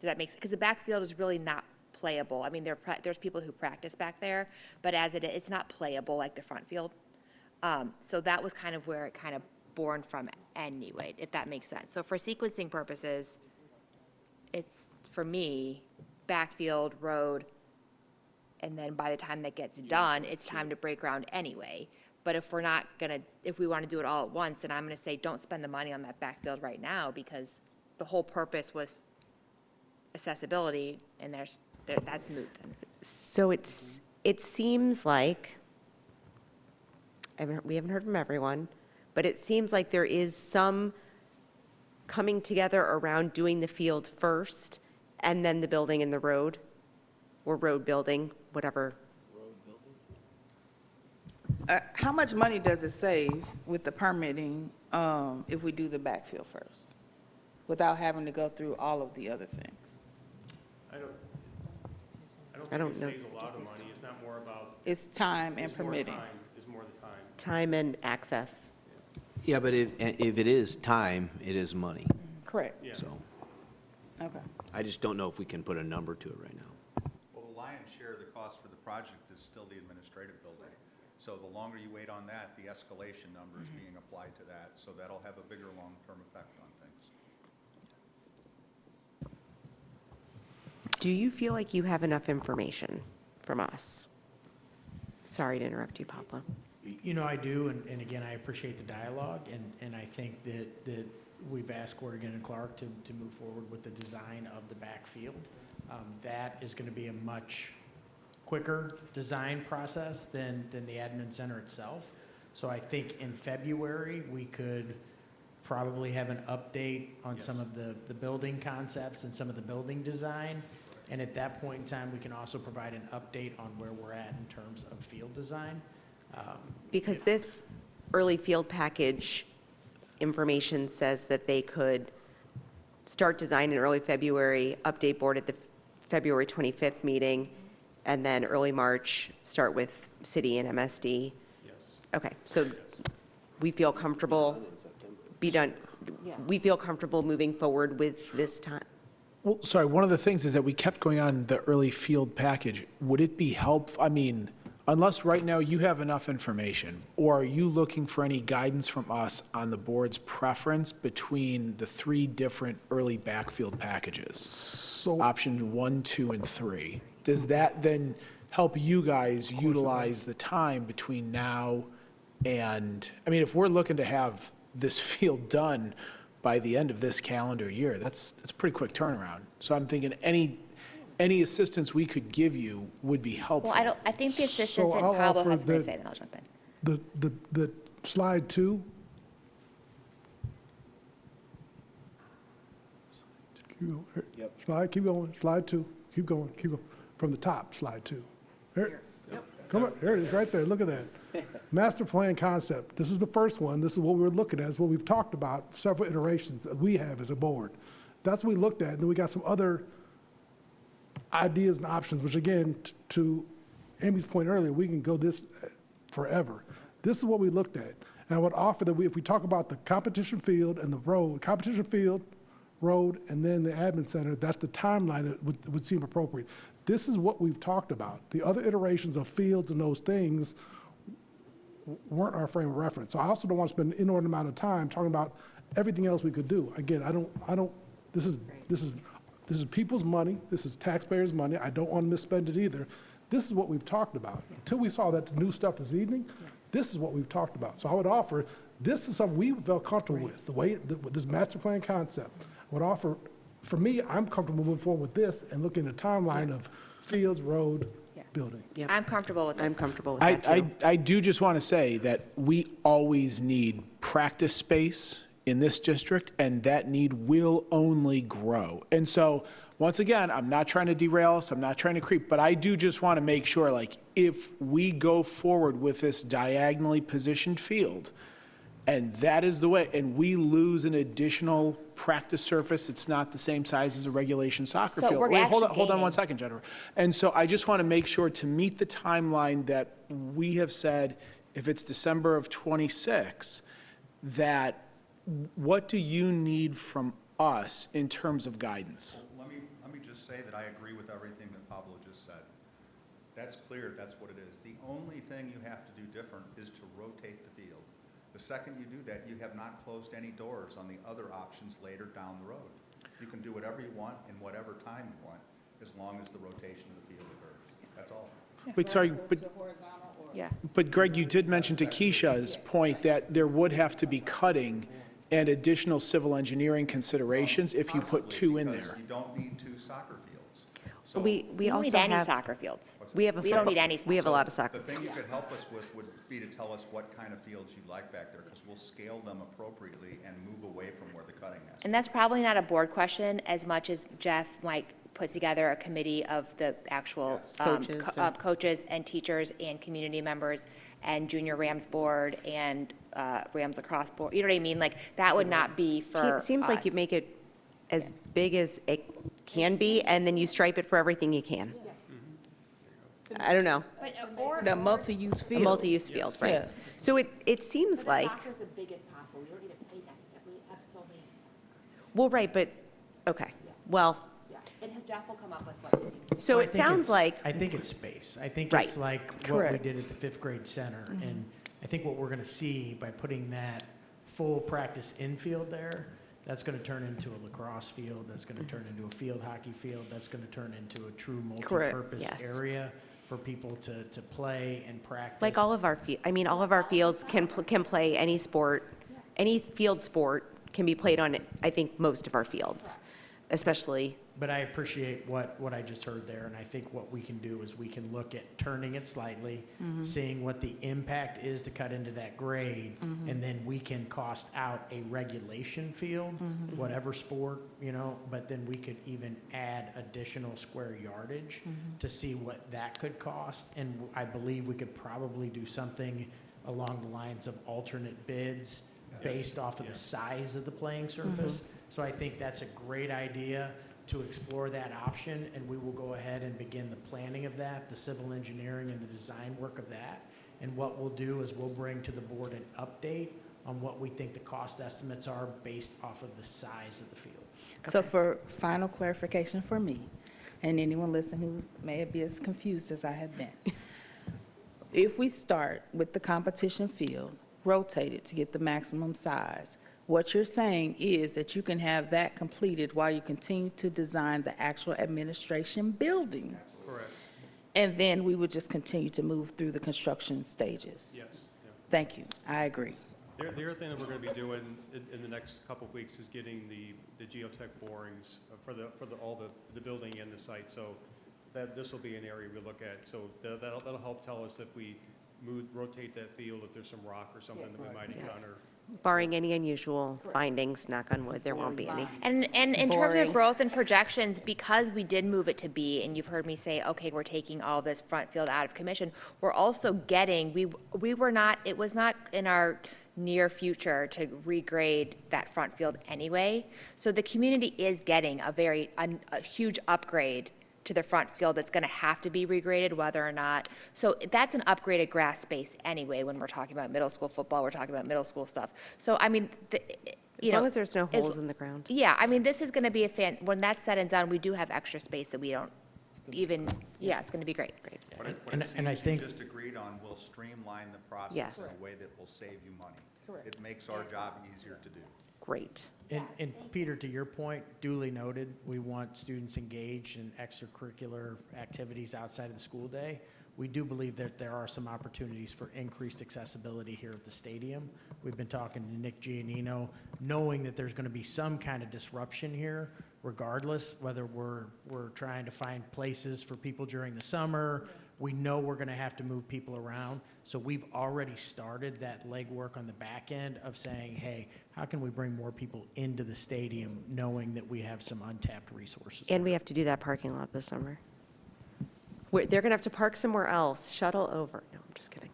that make sense? Because the backfield is really not playable. I mean, there's people who practice back there, but as it is, it's not playable like the front field. So that was kind of where it kind of born from anyway, if that makes sense. So for sequencing purposes, it's, for me, backfield, road, and then by the time that gets done, it's time to break ground anyway. But if we're not gonna, if we want to do it all at once, then I'm gonna say don't spend the money on that backfield right now, because the whole purpose was accessibility, and that's moot then. So it seems like, we haven't heard from everyone, but it seems like there is some coming together around doing the field first and then the building and the road, or road building, whatever. How much money does it save with the permitting if we do the backfield first, without having to go through all of the other things? I don't think it saves a lot of money. It's not more about. It's time and permitting. It's more the time. Time and access. Yeah, but if it is time, it is money. Correct. Yeah. So Okay. I just don't know if we can put a number to it right now. Well, the lion's share of the cost for the project is still the administrative building. So the longer you wait on that, the escalation number is being applied to that. So that'll have a bigger long-term effect on things. Do you feel like you have enough information from us? Sorry to interrupt you, Pablo. I do, and again, I appreciate the dialogue, and I think that we've asked Corrigan and Clark to move forward with the design of the backfield. That is going to be a much quicker design process than the admin center itself. So I think in February, we could probably have an update on some of the building concepts and some of the building design. And at that point in time, we can also provide an update on where we're at in terms of field design. Because this early field package information says that they could start design in early February, update board at the February 25th meeting, and then early March, start with city and MSD. Yes. Okay, so we feel comfortable, we feel comfortable moving forward with this time. Well, sorry, one of the things is that we kept going on the early field package. Would it be helpful, I mean, unless right now you have enough information, or are you looking for any guidance from us on the board's preference between the 3 different early backfield packages? So option 1, 2, and 3. Does that then help you guys utilize the time between now and, I mean, if we're looking to have this field done by the end of this calendar year, that's a pretty quick turnaround. So I'm thinking any assistance we could give you would be helpful. Well, I think the assistance, So and I'll Pablo offer has something to that- say, then I'll jump in. The slide 2. Keep going. Here. Slide, keep going. Slide 2. Keep going. Keep going. From the top, slide 2. Here. Come on. Here it is right there. Look at that. Master plan concept. This is the first one. This is what we were looking at. It's what we've talked about several iterations that we have as a board. That's what we looked at. And then we got some other ideas and options, which again, to Amy's point earlier, we can go this forever. This is what we looked at. And I would offer that if we talk about the competition field and the road, competition field, road, and then the admin center, that's the timeline that would seem appropriate. This is what we've talked about. The other iterations of fields and those things weren't our frame of reference. So I also don't want to spend an inordinate amount of time talking about everything else we could do. Again, this is people's money. This is taxpayers' money. I don't want to misspend it either. This is what we've talked about. Until we saw that new stuff this evening, this is what we've talked about. So I would offer, this is something we felt comfortable with, the way, this master plan concept. I would offer, for me, I'm comfortable moving forward with this and looking at a timeline of fields, road, building. I'm comfortable with this. I'm comfortable with that too. I do just want to say that we always need practice space in this district, and that need will only grow. And so, once again, I'm not trying to derail us, I'm not trying to creep, but I do just want to make sure, like, if we go forward with this diagonally positioned field, and that is the way, and we lose an additional practice surface, it's not the same size as a regulation soccer So field. we're Wait, hold actually on one gaining. second, Jennifer. And so I just want to make sure to meet the timeline that we have said, if it's December of '26, that what do you need from us in terms of guidance? Let me just say that I agree with everything that Pablo just said. That's clear, that's what it is. The only thing you have to do different is to rotate the field. The second you do that, you have not closed any doors on the other options later down the road. You can do whatever you want in whatever time you want, as long as the rotation of the field occurs. That's all. Wait, sorry, Yeah. but Greg, you did mention to Keisha's point that there would have to be cutting and additional civil engineering considerations if you put two in Because there. you don't need 2 soccer fields. So We don't also need any have, soccer fields. we have a We don't football- need any we have a So lot of soccer. The thing you could help us with would be to tell us what kind of fields you'd like back there, because we'll scale them appropriately and move away from where the cutting is. And that's probably not a board question as much as Jeff might put together a committee of the actual coaches and teachers and community members and junior Rams board and Rams lacrosse board. You know what I mean? Like, that would not be for It seems like you us. make it as big as it can be, and then you stripe it for everything you can. I don't know. The multi-use A field. multi-use field, right? Yes. So it seems like, the biggest possible. We don't need to pay necessarily. Absolutely. well, right, but, okay, well, And Jeff will come up with what he thinks. so Well, I it think sounds it's- like, I think it's space. I think Right. it's like what we Correct. did at the 5th grade center. And I think what we're going to see by putting that full practice infield there, that's going to turn into a lacrosse field, that's going to turn into a field hockey field, that's going to turn into a true Correct. multi-purpose Yes. area for people to play and practice. like all of our, all of our fields can play any sport, any field sport can be played on, I think, most of our fields, especially, But I appreciate what I just heard there, and I think what we can do is we can look at turning it slightly, seeing what the impact is to cut into that grade, and then we can cost out a regulation field, whatever sport, but then we could even add additional square yardage to see what that could cost. And I believe we could probably do something along the lines of alternate bids based off of the size of the playing surface. So I think that's a great idea to explore that option, and we will go ahead and begin the planning of that, the civil engineering and the design work of that. And what we'll do is we'll bring to the board an update on what we think the cost estimates are based off of the size of the field. So for final clarification for me, and anyone listening who may be as confused as I have been, if we start with the competition field, rotate it to get the maximum size, what you're saying is that you can have that completed while you continue to design the actual administration building. Correct. And then we would just continue to move through the construction stages. Yes. Thank you. I agree. The other thing that we're going to be doing in the next couple of weeks is getting the geotech borings for all the building and the site. So this will be an area we look at. So that'll help tell us if we rotate that field, if there's some rock or something that we might encounter. Barring any unusual findings, knock on wood, there won't be any. And in terms Boring. of growth and projections, because we did move it to B, and you've heard me say, okay, we're taking all this front field out of commission, we're also getting, it was not in our near future to regrade that front field anyway. So the community is getting a huge upgrade to the front field that's going to have to be regraded, whether or not. So that's an upgraded grass space anyway. When we're talking about middle school football, we're talking about middle school stuff. So I mean, as long as there's no holes in the ground. Yeah, I mean, this is going to be when that's said and done, we do have extra space that we don't even. Yeah, it's going to be great. Great. And I think just agreed on will streamline the process Yes. in a way that will save you money. Correct. It makes our job easier to do. Great. And Peter, to your point, duly noted, we want students engaged in extracurricular activities outside of the school day. We do believe that there are some opportunities for increased accessibility here at the stadium. We've been talking to Nick Giannino, knowing that there's going to be some kind of disruption here, regardless, whether we're trying to find places for people during the summer. We know we're going to have to move people around. So we've already started that legwork on the back end of saying, hey, how can we bring more people into the stadium knowing that we have some untapped resources? And we have to do that parking lot this summer. They're going to have to park somewhere else, shuttle over. No, I'm just kidding.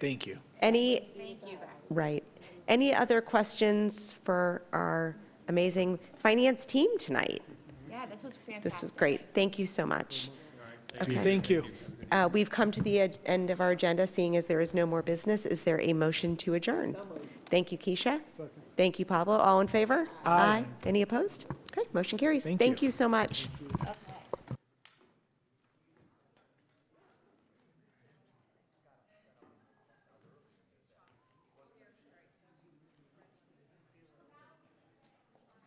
Thank you. Thank you, guys. Right. Any other questions for our amazing finance team tonight? Yeah, this was fantastic. This was great. Thank you so much. Thank you. We've come to the end of our agenda, seeing as there is no more business. Is there a motion to adjourn? Thank you, Keisha. Thank you, Pablo. All in favor? Aye. Any opposed? Okay, motion carries. Thank you so much.